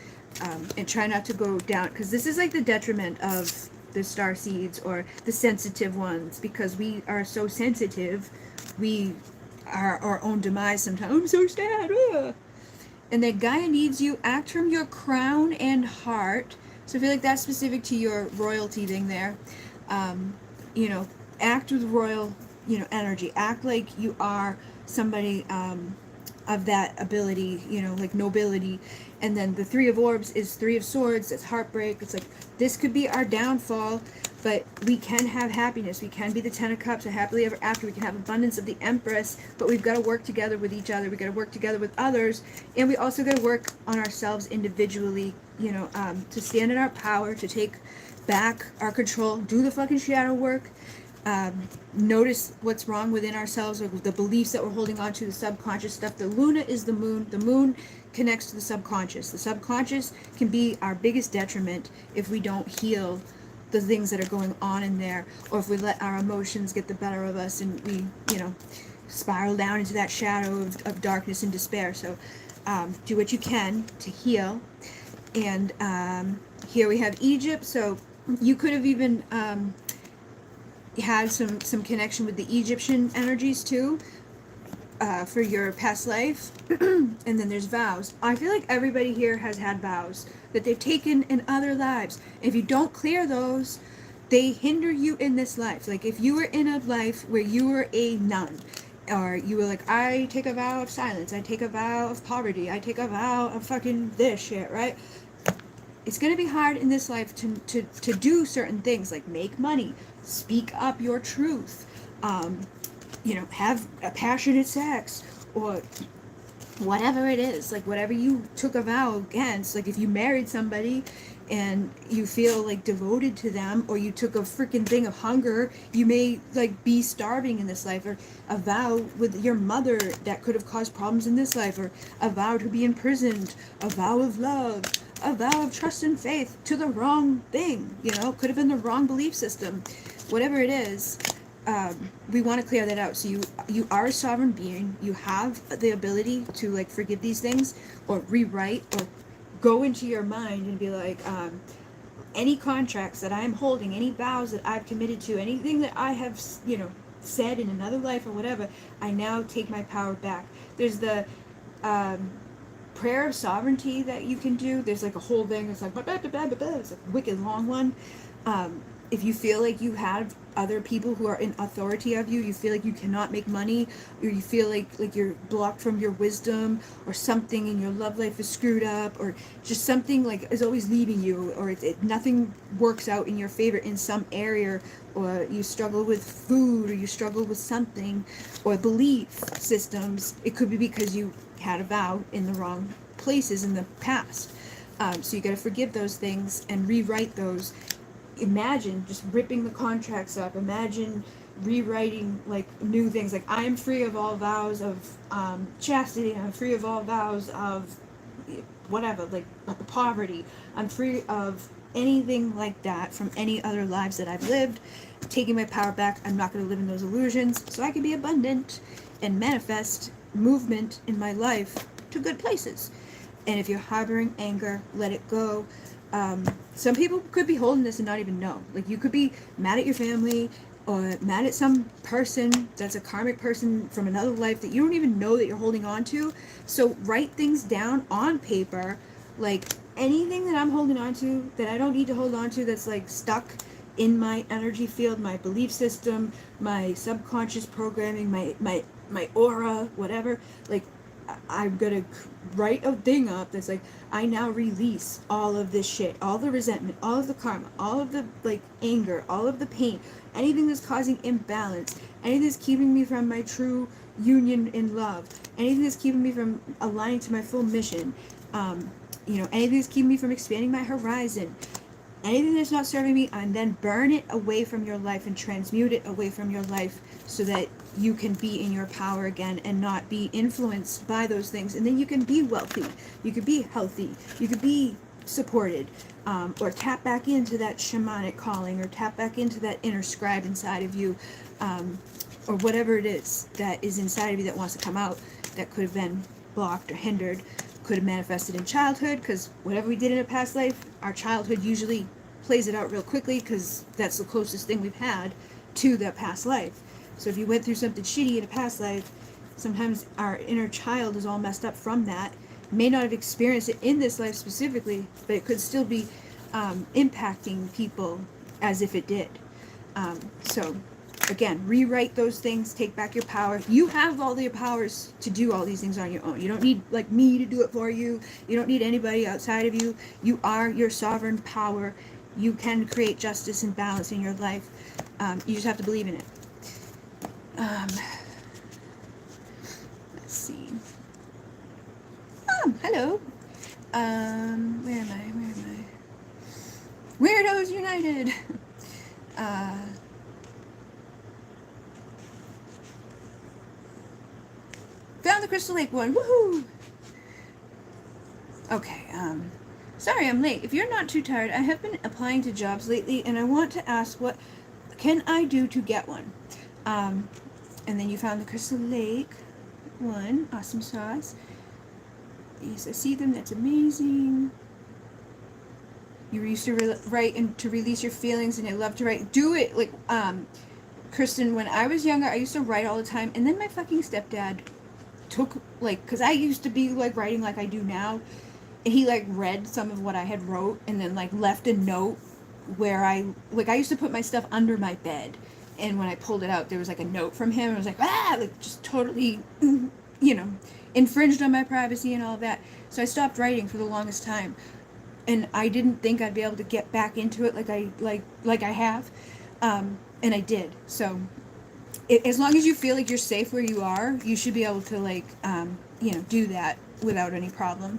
And try not to go down, because this is like the detriment of the star seeds or the sensitive ones, because we are so sensitive. We are our own demise sometimes. I'm so sad. And then Gaia needs you. Act from your crown and heart. So I feel like that's specific to your royalty thing there. Act with royal, energy. Act like you are somebody of that ability, like nobility. And then the Three of Orbs is Three of Swords. It's heartbreak. It's like, this could be our downfall, but we can have happiness. We can be the Ten of Cups, a happily ever after. We can have abundance of the Empress, but we've got to work together with each other. We've got to work together with others, and we also got to work on ourselves individually, to stand in our power, to take back our control, do the fucking shadow work, Notice what's wrong within ourselves, or the beliefs that we're holding on to, the subconscious stuff. The Luna is the moon. The moon connects to the subconscious. The subconscious can be our biggest detriment if we don't heal the things that are going on in there, or if we let our emotions get the better of us and we, spiral down into that shadow of darkness and despair. So do what you can to heal. And here we have Egypt. So you could have even had some connection with the Egyptian energies too, for your past life. And then there's vows. I feel like everybody here has had vows that they've taken in other lives. If you don't clear those, they hinder you in this life. Like if you were in a life where you were a nun, or you were like, I take a vow of silence, I take a vow of poverty, I take a vow of fucking this shit, right? It's going to be hard in this life to do certain things, like make money, speak up your truth, have a passionate sex, or whatever it is, like whatever you took a vow against. Like if you married somebody and you feel like devoted to them, or you took a freaking thing of hunger, you may like be starving in this life, or a vow with your mother that could have caused problems in this life, or a vow to be imprisoned, a vow of love, a vow of trust and faith to the wrong thing, could have been the wrong belief system. Whatever it is, we want to clear that out. So you are a sovereign being. You have the ability to like forgive these things, or rewrite, or go into your mind and be like, any contracts that I'm holding, any vows that I've committed to, anything that I have, said in another life or whatever, I now take my power back. There's the prayer of sovereignty that you can do. There's like a whole thing. It's like, it's a wicked long one. If you feel like you have other people who are in authority of you, you feel like you cannot make money, or you feel like you're blocked from your wisdom, or something in your love life is screwed up, or just something like is always leaving you, or nothing works out in your favor in some area, or you struggle with food, or you struggle with something, or belief systems, it could be because you had a vow in the wrong places in the past. So you got to forgive those things and rewrite those. Imagine just ripping the contracts up. Imagine rewriting like new things. Like, I'm free of all vows of chastity. I'm free of all vows of whatever, like poverty. I'm free of anything like that from any other lives that I've lived. Taking my power back. I'm not going to live in those illusions, so I can be abundant and manifest movement in my life to good places. And if you're harboring anger, let it go. Some people could be holding this and not even know. Like, you could be mad at your family, or mad at some person that's a karmic person from another life that you don't even know that you're holding on to. So write things down on paper, like anything that I'm holding on to that I don't need to hold on to, that's like stuck in my energy field, my belief system, my subconscious programming, my aura, whatever. Like, I'm gonna write a thing up that's like, I now release all of this shit, all the resentment, all of the karma, all of the like anger, all of the pain, anything that's causing imbalance, anything that's keeping me from my true union in love, anything that's keeping me from aligning to my full mission, anything that's keeping me from expanding my horizon, anything that's not serving me, and then burn it away from your life and transmute it away from your life, so that you can be in your power again and not be influenced by those things. And then you can be wealthy, you could be healthy, you could be supported, or tap back into that shamanic calling, or tap back into that inner scribe inside of you, or whatever it is that is inside of you that wants to come out, that could have been blocked or hindered, could have manifested in childhood, because whatever we did in a past life, our childhood usually plays it out real quickly, because that's the closest thing we've had to that past life. So if you went through something shitty in a past life, sometimes our inner child is all messed up from that. May not have experienced it in this life specifically, but it could still be impacting people as if it did. So again, rewrite those things, take back your power. You have all the powers to do all these things on your own. You don't need like me to do it for you. You don't need anybody outside of you. You are your sovereign power. You can create justice and balance in your life. You just have to believe in it. Let's see. Hello. Where am I? Weirdos United. the Crystal Lake one. Woohoo! Okay, sorry I'm late. If you're not too tired, I have been applying to jobs lately, and I want to ask what can I do to get one? And then you found the Crystal Lake one. Awesome sauce. Yes, I see them. That's amazing. You used to write and to release your feelings, and I love to write. Do it. Like, Kristen, when I was younger, I used to write all the time, and then my fucking stepdad took, like, because I used to be, like, writing like I do now, and he, like, read some of what I had wrote, and then, like, left a note where I used to put my stuff under my bed, and when I pulled it out, there was, like, a note from him, and I was like, like, just totally, you know, infringed on my privacy and all of that, so I stopped writing for the longest time, and I didn't think I'd be able to get back into it like I have, and I did. So as long as you feel like you're safe where you are, you should be able to, like, you know, do that without any problem,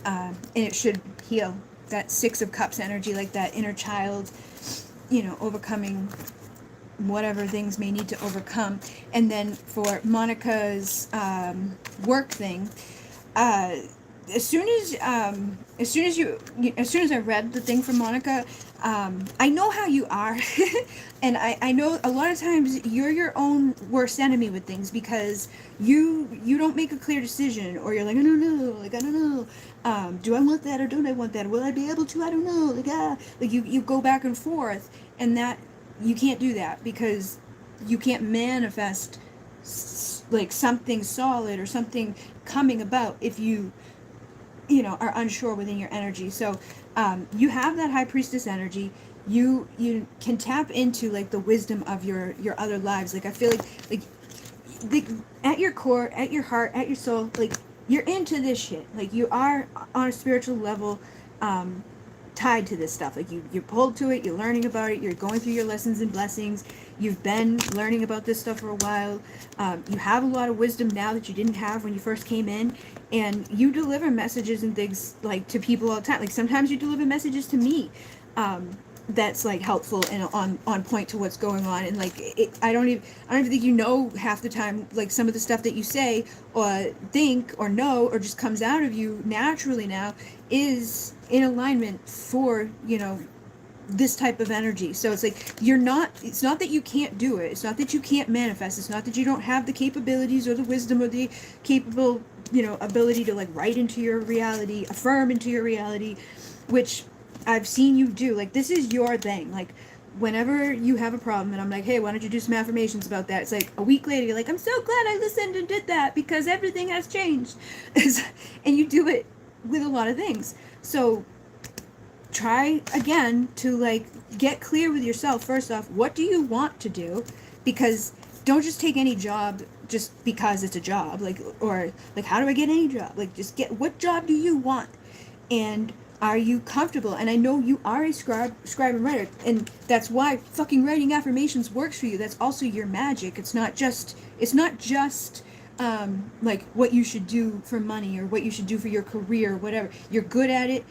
and it should heal that Six of Cups energy, like that inner child, you know, overcoming whatever things may need to overcome. And then for Monica's work thing, as soon as I read the thing from Monica, I know how you are, and I know a lot of times you're your own worst enemy with things, because you don't make a clear decision, or you're like, I don't know, do I want that or don't I want that? Will I be able to? I don't know. Like you go back and forth, and that you can't do that, because you can't manifest like something solid or something coming about if you know, are unsure within your energy. So you have that High Priestess energy. You can tap into, like, the wisdom of your other lives. Like, I feel like at your core, at your heart, at your soul, like, you're into this shit. Like, you are on a spiritual level tied to this stuff. Like, you're pulled to it, you're learning about it, you're going through your lessons and blessings. You've been learning about this stuff for a while. You have a lot of wisdom now that you didn't have when you first came in, and you deliver messages and things, like, to people all the time. Like, sometimes you deliver messages to me that's, like, helpful and on point to what's going on. And, like, I don't even think you know half the time, like, some of the stuff that you say or think or know or just comes out of you naturally now is in alignment for, you know, this type of energy. So it's like, it's not that you can't do it, it's not that you can't manifest, it's not that you don't have the capabilities or the wisdom or the capable, you know, ability to, like, write into your reality, affirm into your reality, which I've seen you do. Like, this is your thing. Like, whenever you have a problem and I'm like, hey, why don't you do some affirmations about that, it's like a week later you're like, I'm so glad I listened and did that because everything has changed. And you do it with a lot of things. So try again to, like, get clear with yourself. First off, what do you want to do? Because don't just take any job just because it's a job, like, or like, how do I get any job? Like, just get, what job do you want, and are you comfortable? And I know you are a scribe and writer, and that's why fucking writing affirmations works for you. That's also your magic. It's not just like, what you should do for money or what you should do for your career or whatever. You're good at it.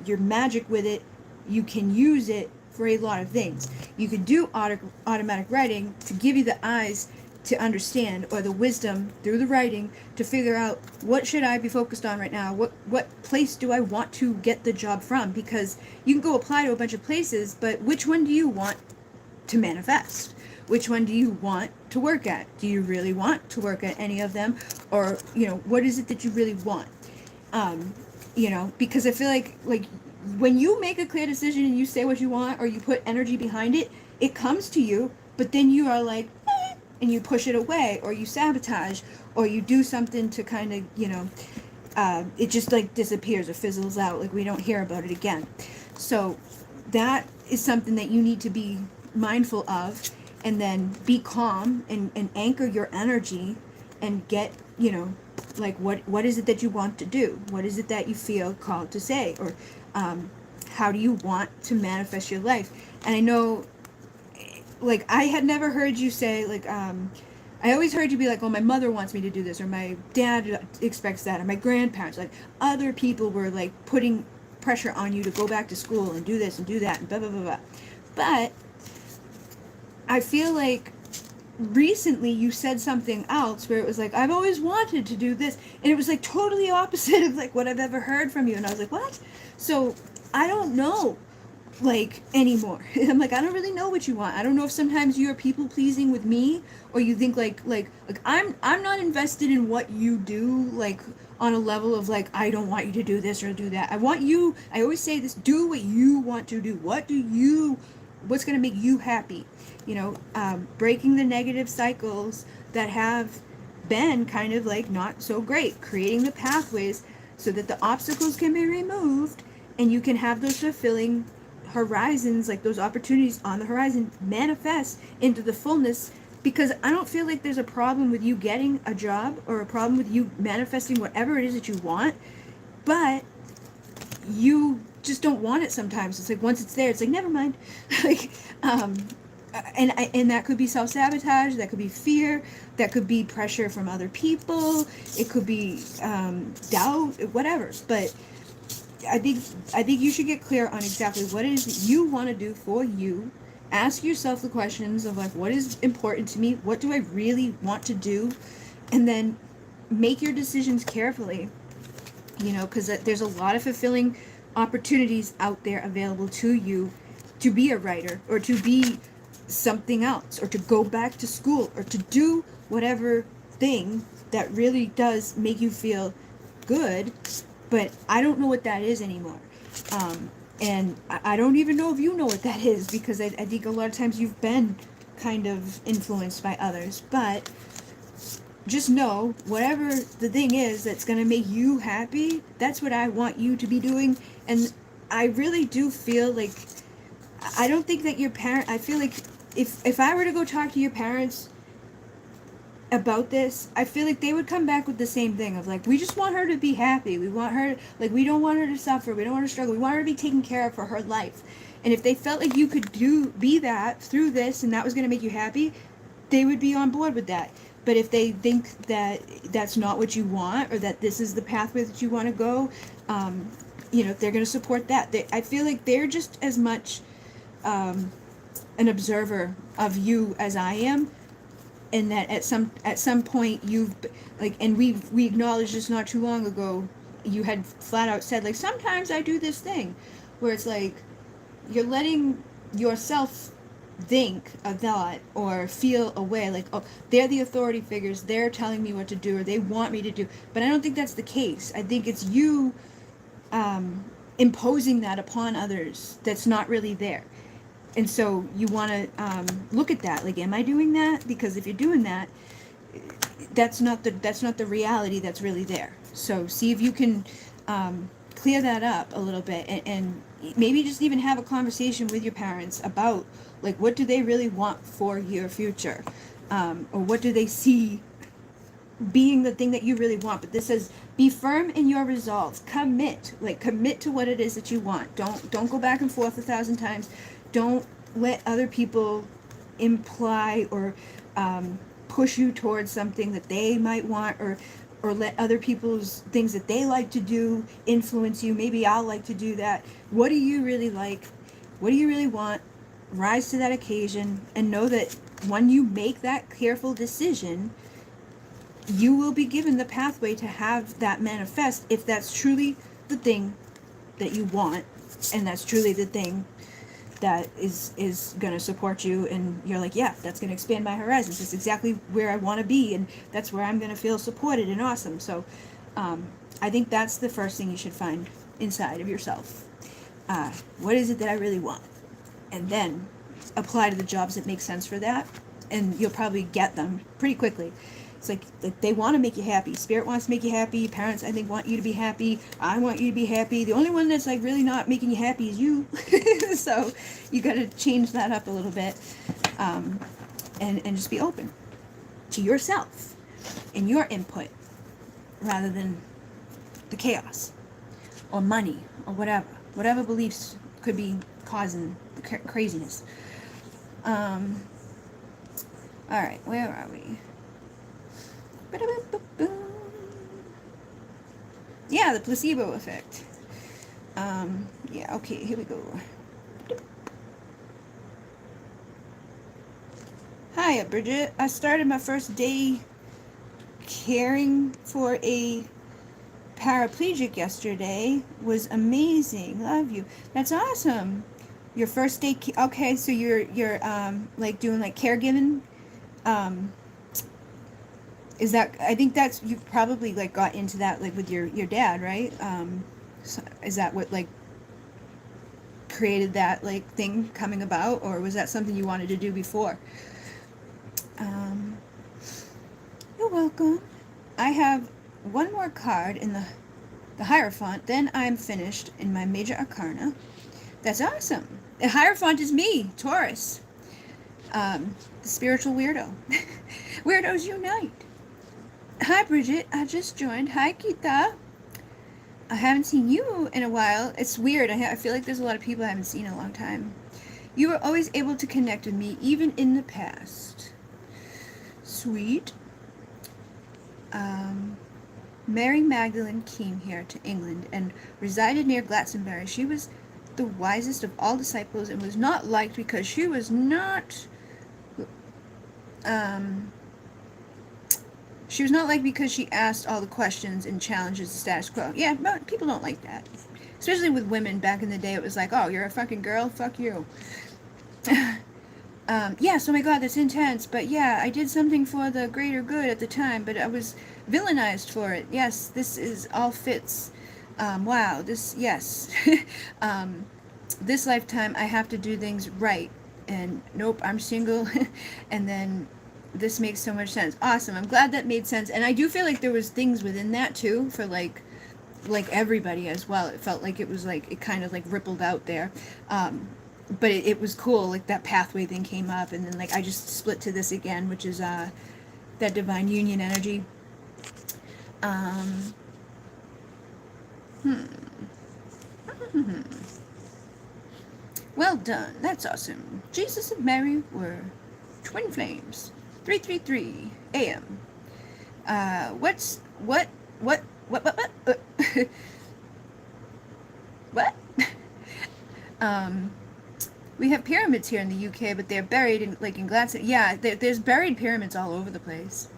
You're magic with it. You can use it for a lot of things. You can do automatic writing to give you the eyes to understand, or the wisdom through the writing to figure out, what should I be focused on right now? What place do I want to get the job from? Because you can go apply to a bunch of places, but which one do you want to manifest? Which one do you want to work at? Do you really want to work at any of them? Or, you know, what is it that you really want? You know, because I feel like when you make a clear decision and you say what you want, or you put energy behind it, it comes to you, but then you are like, and you push it away, or you sabotage, or you do something to kind of, you know, it just, like, disappears or fizzles out. Like, we don't hear about it again. So that is something that you need to be mindful of, and then be calm and anchor your energy and get, you know, like, what is it that you want to do? What is it that you feel called to say? Or how do you want to manifest your life? And I know, like, I had never heard you say, like, I always heard you be like, oh, my mother wants me to do this, or my dad expects that, or my grandparents. Like, other people were, like, putting pressure on you to go back to school and do this and do that and blah, blah, blah, blah. But I feel like recently you said something else where it was like, I've always wanted to do this, and it was like totally opposite of like what I've ever heard from you, and I was like, what? So I don't know, like, anymore. I'm like, I don't really know what you want. I don't know if sometimes you're people pleasing with me, or you think like I'm not invested in what you do, like on a level of like, I don't want you to do this or do that. I want you, I always say this, do what you want to do. What's going to make you happy? Breaking the negative cycles that have been kind of like not so great, creating the pathways so that the obstacles can be removed and you can have those fulfilling horizons, like those opportunities on the horizon, manifest into the fullness. Because I don't feel like there's a problem with you getting a job or a problem with you manifesting whatever it is that you want, but you just don't want it sometimes. It's like once it's there, it's like never mind. like, and that could be self-sabotage, that could be fear, that could be pressure from other people, it could be doubt, whatever. But I think you should get clear on exactly what it is that you want to do for you. Ask yourself the questions of like, what is important to me? What do I really want to do? And then make your decisions carefully. Because there's a lot of fulfilling opportunities out there available to you to be a writer or to be something else or to go back to school or to do whatever thing that really does make you feel good. But I don't know what that is anymore. And I don't even know if you know what that is, because I think a lot of times you've been kind of influenced by others. But just know, whatever the thing is that's going to make you happy, that's what I want you to be doing. And I really do feel like, I don't think that your parent, I feel like if I were to go talk to your parents about this, I feel like they would come back with the same thing of like, we just want her to be happy. We want her, like, we don't want her to suffer. We don't want her to struggle. We want her to be taken care of for her life. And if they felt like you could be that through this and that was going to make you happy, they would be on board with that. But if they think that that's not what you want, or that this is the pathway that you want to go, they're going to support that. I feel like they're just as much an observer of you as I am. And that at some point you've like, and we acknowledged this not too long ago, you had flat out said like, sometimes I do this thing where it's like you're letting yourself think a thought or feel a way, like, oh, they're the authority figures, they're telling me what to do or they want me to do. But I don't think that's the case. I think it's you imposing that upon others that's not really there. And so you want to look at that, like, am I doing that? Because if you're doing that, that's not the reality that's really there. So see if you can clear that up a little bit, and maybe just even have a conversation with your parents about like, what do they really want for your future, or what do they see being the thing that you really want. But this says, be firm in your resolves. Commit to what it is that you want. Don't go back and forth 1,000 times. Don't let other people imply or push you towards something that they might want, or let other people's things that they like to do influence you. Maybe I'll like to do that. What do you really like? What do you really want? Rise to that occasion, and know that when you make that careful decision, you will be given the pathway to have that manifest, if that's truly the thing that you want, and that's truly the thing that is going to support you, and you're like, yeah, that's going to expand my horizons. It's exactly where I want to be, and that's where I'm going to feel supported and awesome. So I think that's the first thing you should find inside of yourself. What is it that I really want? And then apply to the jobs that make sense for that, and you'll probably get them pretty quickly. It's like they want to make you happy. Spirit wants to make you happy. Parents, I think, want you to be happy. I want you to be happy. The only one that's like really not making you happy is you. So you got to change that up a little bit, and just be open to yourself and your input, rather than the chaos or money or whatever beliefs could be causing the craziness. All right, where are we? Yeah, the placebo effect. Yeah, okay, here we go. Hiya, Bridget. I started my first day caring for a paraplegic yesterday. Was amazing. Love you. That's awesome. Your first day. Okay, so you're like doing like caregiving. Um, is that? I think that's you probably like got into that like with your dad, right? So is that what like created that like thing coming about, or was that something you wanted to do before? Um, you're welcome. I have one more card in the Hierophant, then I'm finished in my Major Arcana. That's awesome. The Hierophant is me, Taurus, the spiritual weirdo. Weirdos unite. Hi, Bridget. I just joined. Hi, Kita. I haven't seen you in a while. It's weird. I feel like there's a lot of people I haven't seen in a long time. You were always able to connect with me, even in the past. Sweet. Mary Magdalene came here to England and resided near Glastonbury. She was the wisest of all disciples and was not liked because she was not liked because she asked all the questions and challenges the status quo. Yeah, but people don't like that. Especially with women back in the day, it was like, oh, you're a fucking girl, fuck you. Yes, oh my god, that's intense, but yeah, I did something for the greater good at the time, but I was villainized for it. Yes, this is all fits. Wow, yes. This lifetime I have to do things right, and nope, I'm single, and then this makes so much sense. Awesome, I'm glad that made sense, and I do feel like there was things within that too, for like everybody as well. It felt like it was like, it kind of like rippled out there. But it was cool, like that pathway thing came up, and then like I just split to this again, which is that divine union energy. Um, Well done, that's awesome. Jesus and Mary were twin flames. 333 a.m. What? What? um, we have pyramids here in the UK, but they're buried in Gladstone. Yeah, there's buried pyramids all over the place.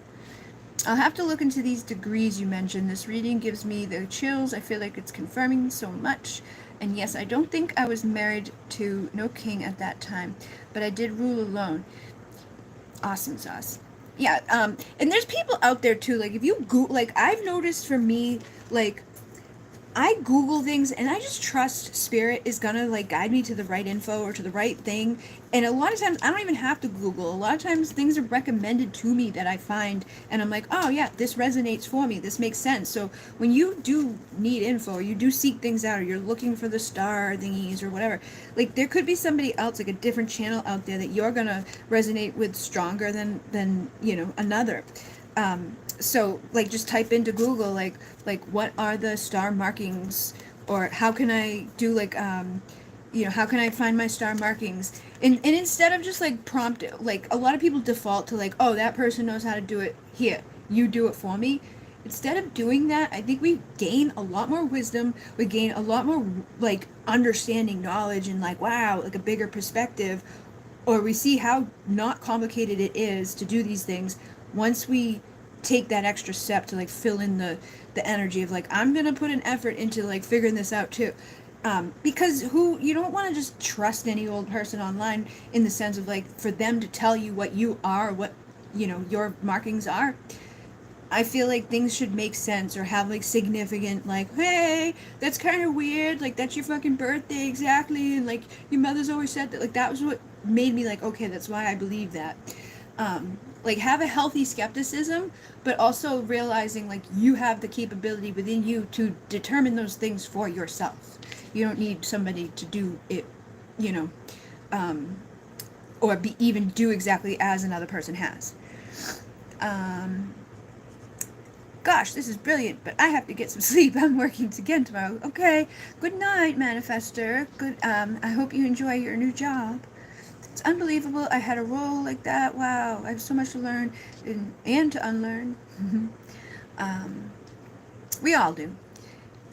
I'll have to look into these degrees you mentioned. This reading gives me the chills. I feel like it's confirming so much. And yes, I don't think I was married to no king at that time, but I did rule alone. Awesome sauce. Yeah, and there's people out there too, like if you like I've noticed for me, like I Google things and I just trust spirit is gonna like guide me to the right info or to the right thing. And a lot of times I don't even have to Google. A lot of times things are recommended to me that I find and I'm like, oh yeah, this resonates for me. This makes sense. So when you do need info or you do seek things out or you're looking for the star thingies or whatever, like there could be somebody else, like a different channel out there that you're gonna resonate with stronger than another. So like just type into Google like what are the star markings, or how can I do like how can I find my star markings, and instead of just like prompt, like a lot of people default to like, oh, that person knows how to do it, here, you do it for me. Instead of doing that, I think we gain a lot more wisdom, we gain a lot more like understanding, knowledge, and like wow, like a bigger perspective, or we see how not complicated it is to do these things once we take that extra step to like fill in the energy of like I'm gonna put an effort into like figuring this out too, because you don't want to just trust any old person online in the sense of like for them to tell you what you are, what your markings are. I feel like things should make sense or have like significant, like, hey, that's kind of weird, like that's your fucking birthday exactly, and like your mother's always said that. Like that was what made me like, okay, that's why I believe that. Like have a healthy skepticism, but also realizing like you have the capability within you to determine those things for yourself. You don't need somebody to do it, or even do exactly as another person has. Gosh, this is brilliant, but I have to get some sleep. I'm working again tomorrow. Okay, good night, Manifester. Good. I hope you enjoy your new job. It's unbelievable I had a role like that. Wow, I have so much to learn and to unlearn. We all do.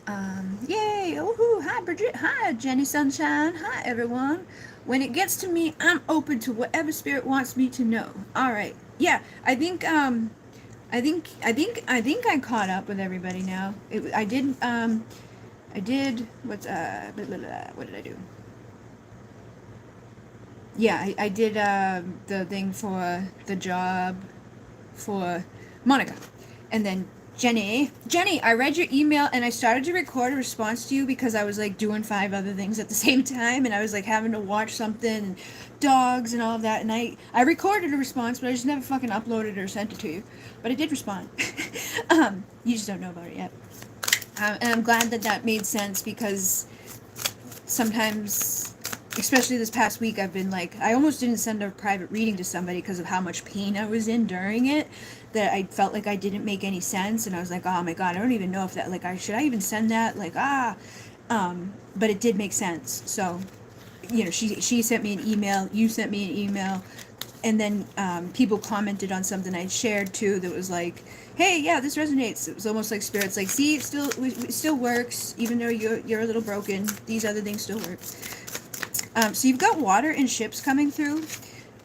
Yay! Oh, hi Bridget. Hi Jenny Sunshine. Hi everyone. When it gets to me, I'm open to whatever spirit wants me to know. All right. Yeah, I think I caught up with everybody now. I did what's blah, blah, blah, what did I do? Yeah, I did the thing for the job for Monica. And then Jenny, I read your email and I started to record a response to you because I was like doing 5 other things at the same time and I was like having to watch something and dogs and all of that and I recorded a response but I just never fucking uploaded it or sent it to you. But I did respond. You just don't know about it yet. And I'm glad that that made sense because sometimes, especially this past week, I've been like, I almost didn't send a private reading to somebody because of how much pain I was in during it, that I felt like I didn't make any sense, and I was like, oh my god, I don't even know if that, like, should I even send that, like, but it did make sense. So, she sent me an email, you sent me an email, and then people commented on something I shared too that was like, hey, yeah, this resonates. It was almost like spirits like, see, it still works, even though you're a little broken, these other things still work. So you've got water and ships coming through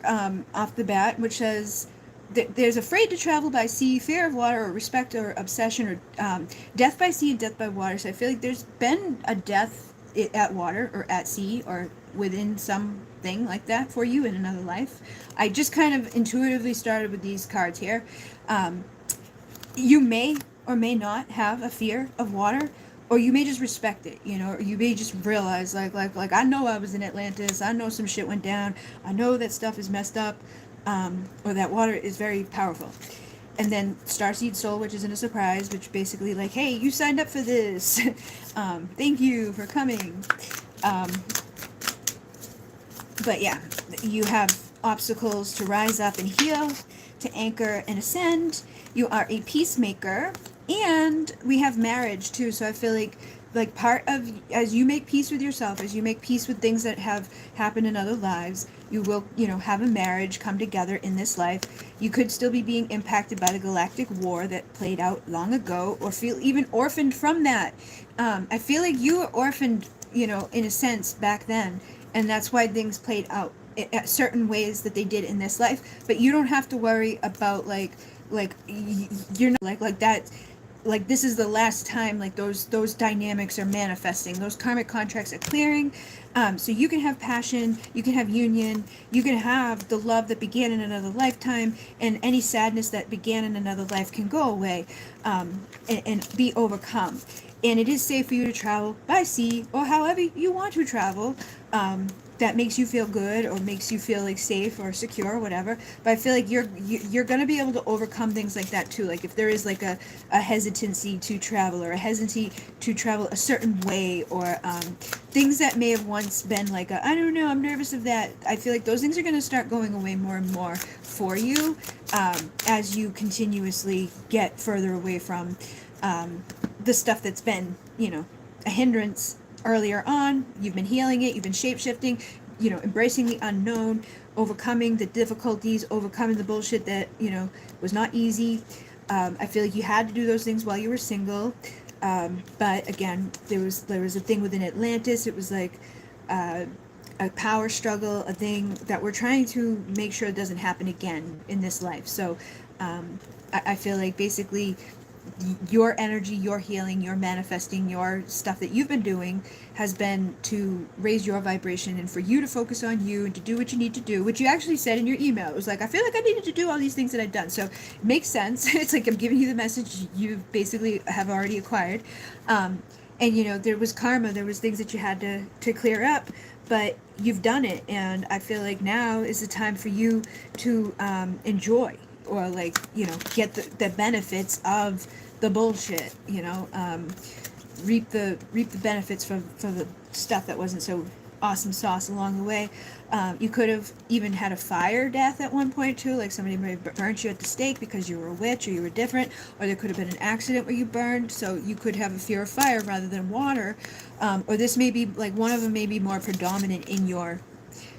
off the bat, which says there's afraid to travel by sea, fear of water, or respect or obsession, or death by sea and death by water. So I feel like there's been a death at water or at sea or within something like that for you in another life. I just kind of intuitively started with these cards here. You may or may not have a fear of water, or you may just respect it, or you may just realize like I know I was in Atlantis, I know some shit went down, I know that stuff is messed up, or that water is very powerful. And then Starseed Soul, which isn't a surprise, which basically like, hey, you signed up for this. Thank you for coming. But yeah, you have obstacles to rise up and heal, to anchor and ascend. You are a peacemaker, and we have marriage too. So I feel like part of, as you make peace with yourself, as you make peace with things that have happened in other lives, you will, have a marriage come together in this life. You could still be being impacted by the galactic war that played out long ago, or feel even orphaned from that. I feel like you were orphaned, in a sense back then, and that's why things played out at certain ways that they did in this life. But you don't have to worry about you're not like that, like this is the last time like those dynamics are manifesting, those karmic contracts are clearing. So you can have passion, you can have union, you can have the love that began in another lifetime, and any sadness that began in another life can go away, and be overcome. And it is safe for you to travel by sea or however you want to travel, that makes you feel good or makes you feel like safe or secure or whatever. But I feel like you're gonna be able to overcome things like that too. Like if there is like a hesitancy to travel, or a hesitancy to travel a certain way, or things that may have once been like I don't know, I'm nervous of that. I feel like those things are gonna start going away more and more for you, as you continuously get further away from the stuff that's been, a hindrance earlier on. You've been healing it, you've been shape-shifting, embracing the unknown, overcoming the difficulties, overcoming the bullshit that, was not easy. I feel like you had to do those things while you were single. But again, there was a thing within Atlantis. It was like a power struggle, a thing that we're trying to make sure doesn't happen again in this life. So I feel like basically your energy, your healing, your manifesting, your stuff that you've been doing has been to raise your vibration and for you to focus on you and to do what you need to do, which you actually said in your email. It was like, I feel like I needed to do all these things that I've done. So it makes sense. It's like I'm giving you the message you basically have already acquired. And there was karma, there was things that you had to clear up, but you've done it. And I feel like now is the time for you to enjoy, or get the benefits of the bullshit, reap the benefits for the stuff that wasn't so awesome sauce along the way. You could have even had a fire death at one point too, like somebody may have burnt you at the stake because you were a witch or you were different, or there could have been an accident where you burned, so you could have a fear of fire rather than water. Or this may be like one of them may be more predominant in your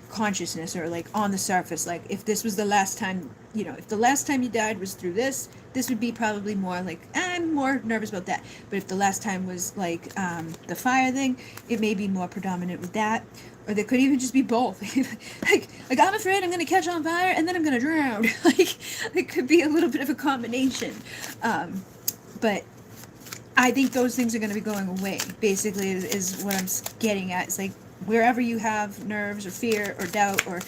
consciousness, or like on the surface, like if this was the last time, if the last time you died was through this would be probably more like I'm more nervous about that. But if the last time was like the fire thing, it may be more predominant with that. Or there could even just be both. like I'm afraid I'm going to catch on fire and then I'm going to drown. Like it could be a little bit of a combination. But I think those things are going to be going away, basically, is what I'm getting at. It's like wherever you have nerves or fear or doubt or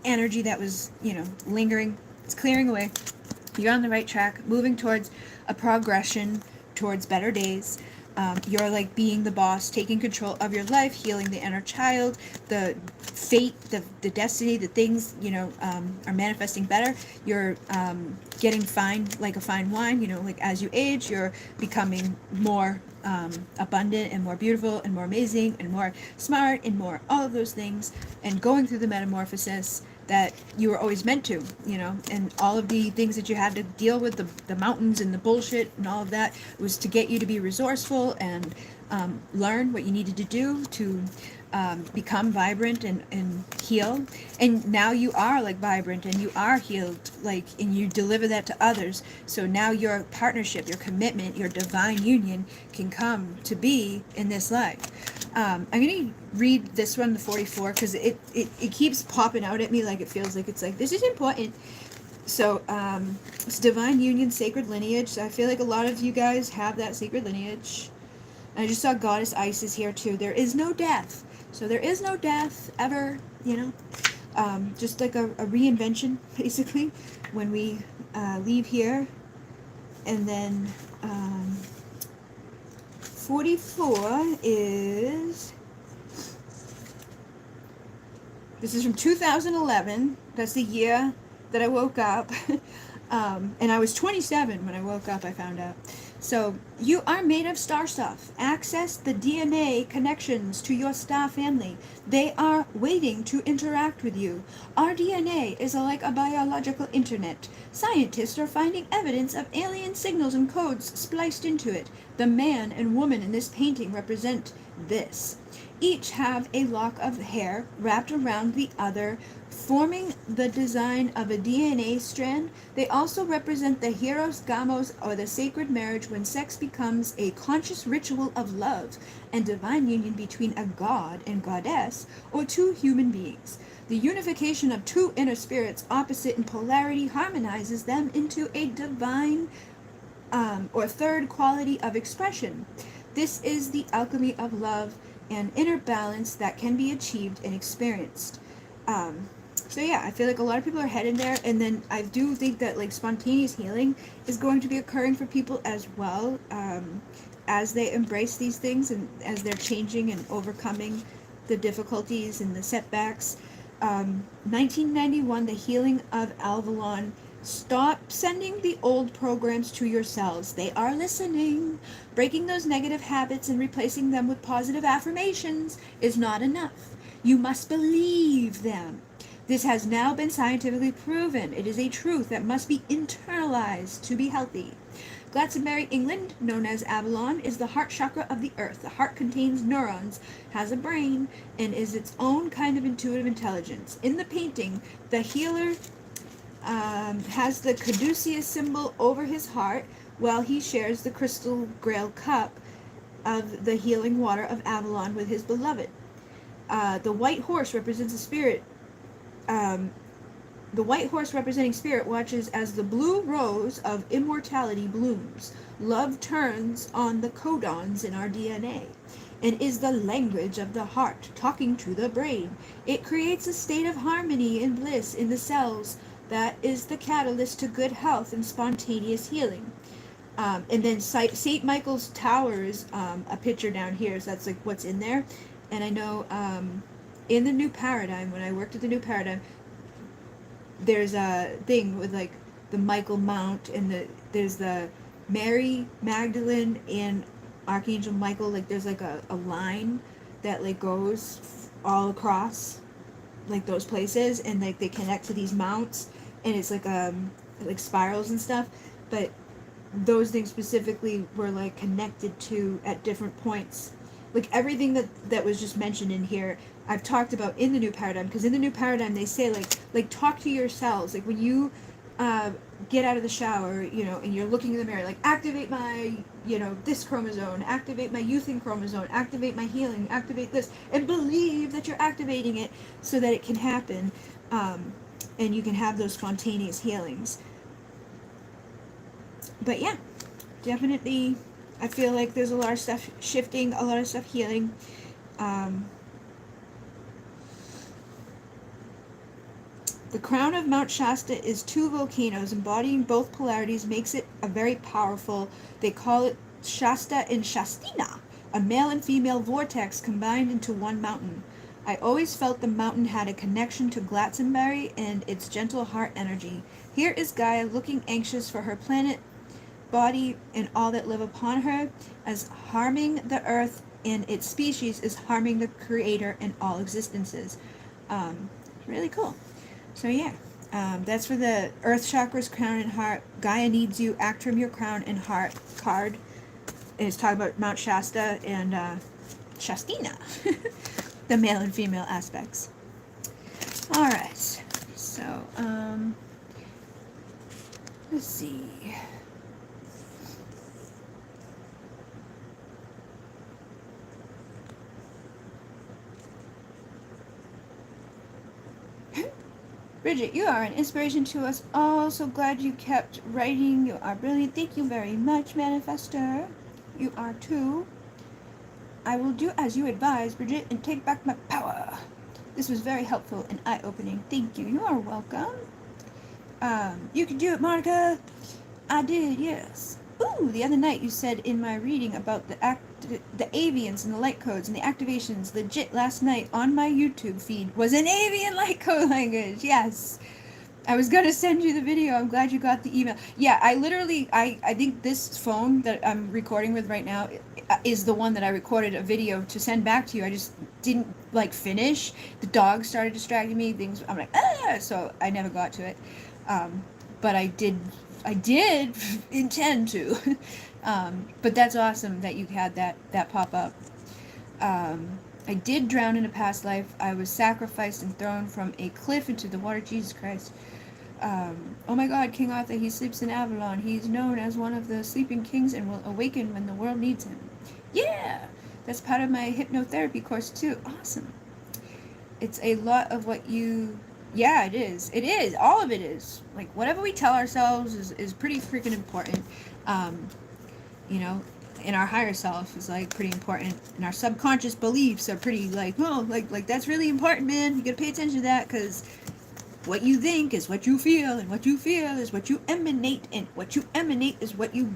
energy that was, lingering, it's clearing away. You're on the right track, moving towards a progression, towards better days. You're like being the boss, taking control of your life, healing the inner child, the fate, the destiny, the things, are manifesting better. You're getting fine, like a fine wine, like as you age, you're becoming more abundant and more beautiful and more amazing and more smart and more all of those things, and going through the metamorphosis that you were always meant to, and all of the things that you had to deal with, the mountains and the bullshit and all of that, was to get you to be resourceful and learn what you needed to do to become vibrant and heal. And now you are like vibrant and you are healed, like, and you deliver that to others. So now your partnership, your commitment, your divine union can come to be in this life. I'm going to read this one, the 44, because it keeps popping out at me, like it feels like it's like, this is important. So it's divine union, sacred lineage. So I feel like a lot of you guys have that sacred lineage. I just saw Goddess Isis here too. There is no death. So there is no death ever, just like a reinvention, basically, when we leave here. And then 44 is, this is from 2011. That's the year that I woke up. And I was 27 when I woke up, I found out. So, you are made of star stuff. Access the DNA connections to your star family. They are waiting to interact with you. Our DNA is like a biological internet. Scientists are finding evidence of alien signals and codes spliced into it. The man and woman in this painting represent this. Each have a lock of hair wrapped around the other, forming the design of a DNA strand. They also represent the Hieros Gamos, or the sacred marriage, when sex becomes a conscious ritual of love and divine union between a god and goddess, or two human beings. The unification of two inner spirits opposite in polarity harmonizes them into a divine or third quality of expression. This is the alchemy of love and inner balance that can be achieved and experienced. So yeah, I feel like a lot of people are headed there, and then I do think that like spontaneous healing is going to be occurring for people as well, as they embrace these things and as they're changing and overcoming the difficulties and the setbacks. 1991, the healing of Avalon. Stop sending the old programs to your cells. They are listening. Breaking those negative habits and replacing them with positive affirmations is not enough. You must believe them. This has now been scientifically proven. It is a truth that must be internalized to be healthy. Glastonbury, England, known as Avalon, is the heart chakra of the earth. The heart contains neurons, has a brain, and is its own kind of intuitive intelligence. In the painting, the healer has the caduceus symbol over his heart while he shares the crystal grail cup of the healing water of Avalon with his beloved. The white horse represents a spirit. The white horse representing spirit watches as the blue rose of immortality blooms. Love turns on the codons in our DNA and is the language of the heart talking to the brain. It creates a state of harmony and bliss in the cells that is the catalyst to good health and spontaneous healing. And then St. Michael's Tower is a picture down here, so that's like what's in there. And I know in the New Paradigm, when I worked at the New Paradigm, there's a thing with like the Michael Mount, and there's the Mary Magdalene and Archangel Michael. Like there's like a line that like goes all across like those places, and like they connect to these mounts, and it's like spirals and stuff. But those things specifically were like connected to at different points. Like everything that was just mentioned in here, I've talked about in the New Paradigm, because in the New Paradigm they say like talk to yourselves. Like when you get out of the shower, and you're looking in the mirror, like, activate my, this chromosome, activate my youthing chromosome, activate my healing, activate this, and believe that you're activating it so that it can happen, and you can have those spontaneous healings. But yeah, definitely, I feel like there's a lot of stuff shifting, a lot of stuff healing. The crown of Mount Shasta is two volcanoes embodying both polarities, makes it a very powerful. They call it Shasta and Shastina, a male and female vortex combined into one mountain. I always felt the mountain had a connection to Glastonbury and its gentle heart energy. Here is Gaia looking anxious for her planet, body, and all that live upon her, as harming the earth and its species is harming the creator and all existences. Really cool. So yeah, that's for the Earth Chakras, Crown and Heart. Gaia needs you, act from your Crown and Heart card. And it's talking about Mount Shasta and Shastina, the male and female aspects. Alright, so, let's see. Bridget, you are an inspiration to us all. So glad you kept writing. You are brilliant. Thank you very much, Manifestor. You are too. I will do as you advise, Bridget, and take back my power. This was very helpful and eye-opening. Thank you. You are welcome. You can do it, Monica. I did, yes. Ooh, the other night you said in my reading about the avians and the light codes and the activations. Legit, last night on my YouTube feed was an avian light code language. Yes. I was gonna send you the video. I'm glad you got the email. Yeah, I think this phone that I'm recording with right now is the one that I recorded a video to send back to you. I just didn't finish. The dog started distracting me. I'm like, so I never got to it. But I did intend to. But that's awesome that you had that pop up. I did drown in a past life. I was sacrificed and thrown from a cliff into the water. Jesus Christ. Oh my God, King Arthur, he sleeps in Avalon. He's known as one of the sleeping kings and will awaken when the world needs him. Yeah! That's part of my hypnotherapy course too. Awesome. It's a lot of what you... Yeah, it is. It is. All of it is. Like, whatever we tell ourselves is pretty freaking important. And our higher self is, pretty important. And our subconscious beliefs are pretty, that's really important, man. You gotta pay attention to that, because what you think is what you feel, and what you feel is what you emanate, and what you emanate is what you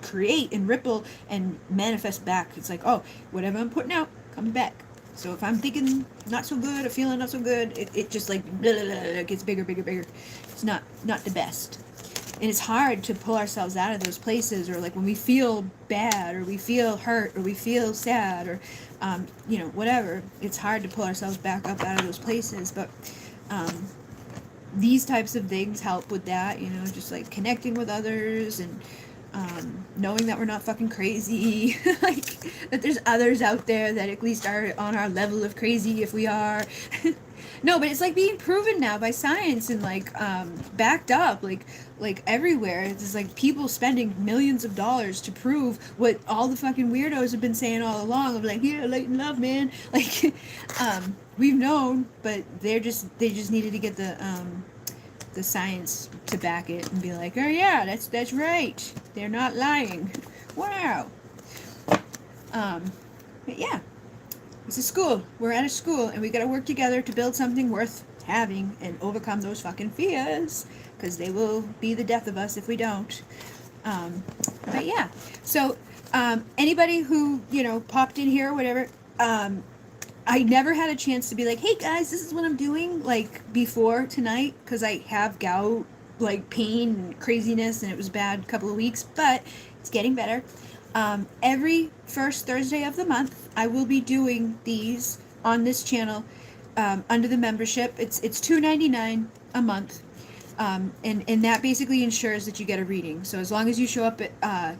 create and ripple and manifest back. It's like, oh, whatever I'm putting out comes back. So if I'm thinking not so good or feeling not so good, it just blah, blah, blah, it gets bigger. It's not the best. And it's hard to pull ourselves out of those places, or when we feel bad, or we feel hurt, or we feel sad, or whatever. It's hard to pull ourselves back up out of those places. But these types of things help with that, just connecting with others, and knowing that we're not fucking crazy, that there's others out there that at least are on our level of crazy if we are. No, but it's being proven now by science and backed up everywhere. It's people spending millions of dollars to prove what all the fucking weirdos have been saying all along of yeah, light and love, man. We've known, but they just needed to get the science to back it and be oh yeah, that's right, they're not lying. Wow. But yeah, it's a school. We're at a school, and we gotta work together to build something worth having and overcome those fucking fears, because they will be the death of us if we don't. But yeah, so anybody who popped in here or whatever, I never had a chance to be hey guys, this is what I'm doing before tonight, because I have gout pain and craziness, and it was bad a couple of weeks, but it's getting better. Every first Thursday of the month I will be doing these on this channel, under the membership. It's $2.99 a month, and that basically ensures that you get a reading. So as long as you show up at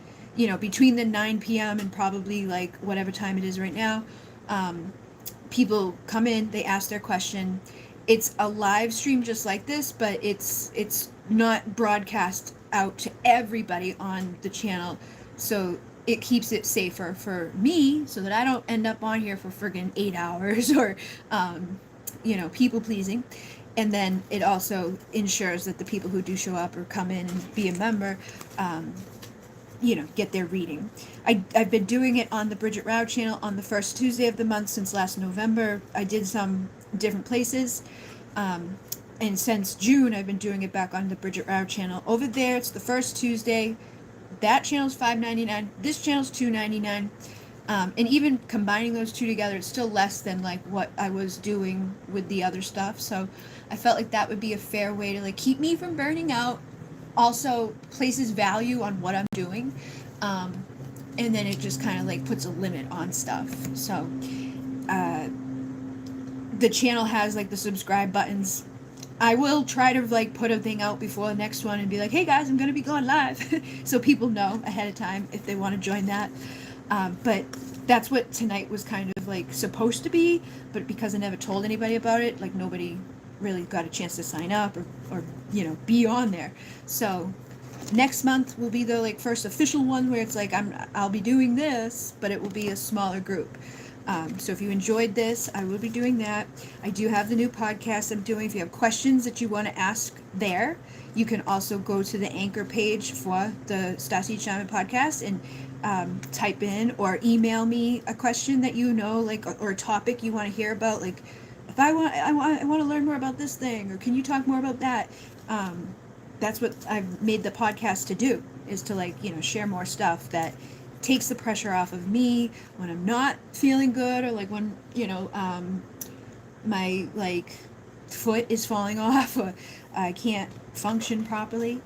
between the 9 p.m. and probably whatever time it is right now, people come in, they ask their question. It's a live stream just like this, but it's not broadcast out to everybody on the channel, so it keeps it safer for me, so that I don't end up on here for friggin' 8 hours or people pleasing. And then it also ensures that the people who do show up or come in and be a member get their reading. I've been doing it on the Bridget Rao channel on the first Tuesday of the month since last November. I did some different places. And since June, I've been doing it back on the Bridget Rao channel. Over there, it's the first Tuesday. That channel's $5.99. This channel's $2.99. And even combining those two together, it's still less than like what I was doing with the other stuff. So I felt like that would be a fair way to like keep me from burning out. Also places value on what I'm doing. And then it just kind of like puts a limit on stuff. So the channel has like the subscribe buttons. I will try to like put a thing out before the next one and be like, hey guys, I'm going to be going live. So people know ahead of time if they want to join that. But that's what tonight was kind of like supposed to be. But because I never told anybody about it, like nobody really got a chance to sign up or be on there. So next month will be the like first official one where it's like I'll be doing this, but it will be a smaller group. So if you enjoyed this, I will be doing that. I do have the new podcast I'm doing. If you have questions that you want to ask there, you can also go to the anchor page for the Stassi Shaman podcast and type in or email me a question that like or a topic you want to hear about. Like if I want to learn more about this thing, or can you talk more about that? That's what I've made the podcast to do, is to like share more stuff that takes the pressure off of me when I'm not feeling good, or like when my like foot is falling off, or I can't function properly.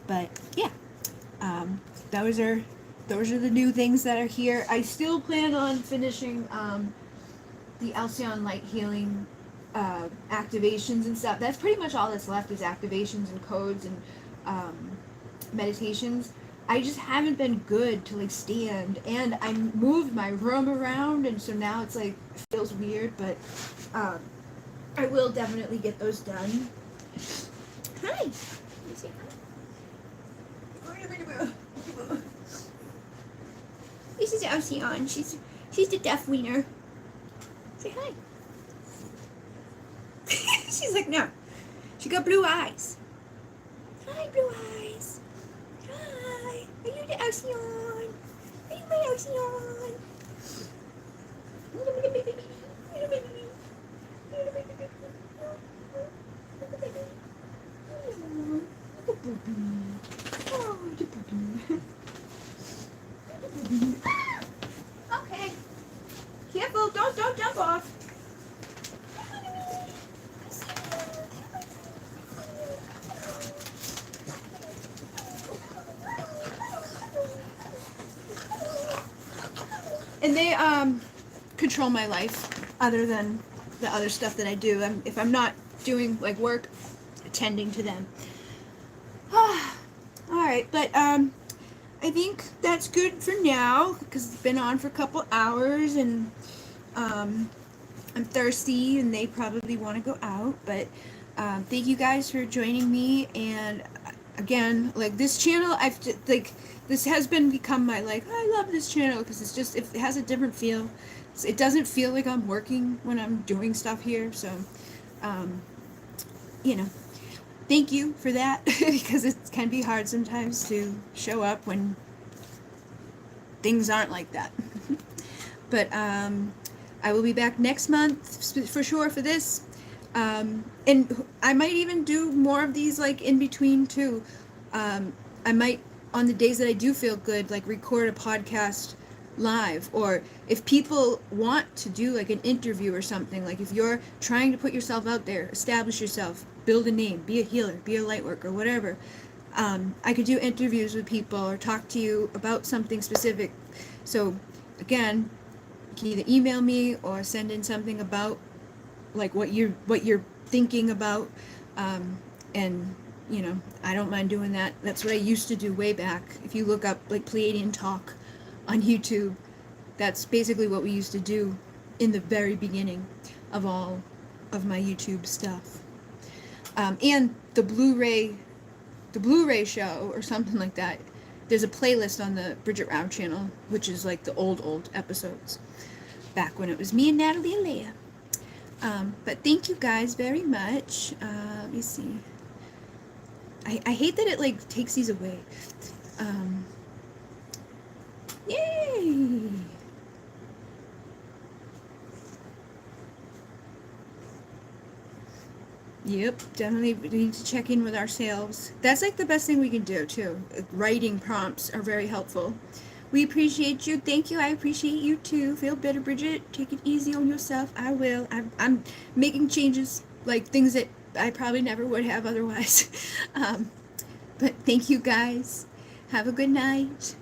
But yeah, those are the new things that are here. I still plan on finishing the Alcyon light healing activations and stuff. That's pretty much all that's left, is activations and codes and meditations. I just haven't been good to like stand, and I moved my room around, and so now it's like feels weird, but I will definitely get those done. Hi. You say hi? This is Alcyon. She's the deaf wiener. Say hi. She's like, no. She got blue eyes. Hi, blue eyes. Hi. Are you the Alcyon? Are you my Alcyon? Okay. Careful, don't jump off. And they control my life, other than the other stuff that I do. If I'm not doing like work, attending to them. Alright, but I think that's good for now, because it's been on for a couple hours, and I'm thirsty, and they probably want to go out. But thank you guys for joining me. And again, like this channel, this has become my like, I love this channel, because it's just, it has a different feel. It doesn't feel like I'm working when I'm doing stuff here. So thank you for that, because it can be hard sometimes to show up when things aren't like that. But I will be back next month for sure for this. And I might even do more of these like in between too. I might, on the days that I do feel good, like record a podcast live. Or if people want to do like an interview or something, like if you're trying to put yourself out there, establish yourself, build a name, be a healer, be a light worker, whatever, I could do interviews with people or talk to you about something specific. So again, you can either email me or send in something about like what you're thinking about, and I don't mind doing that. That's what I used to do way back. If you look up like Pleiadian Talk on YouTube, that's basically what we used to do in the very beginning of all of my YouTube stuff. And the Blu-ray the Blu-ray show or something like that. There's a playlist on the Bridget Rao channel, which is like the old episodes, back when it was me and Natalie and Leia. But thank you guys very much. Let me see. I hate that it like takes these away. Yay! Yep, definitely we need to check in with ourselves. That's like the best thing we can do too. Writing prompts are very helpful. We appreciate you. Thank you. I appreciate you too. Feel better, Bridget. Take it easy on yourself. I will. I'm making changes, like things that I probably never would have otherwise. But thank you guys. Have a good night.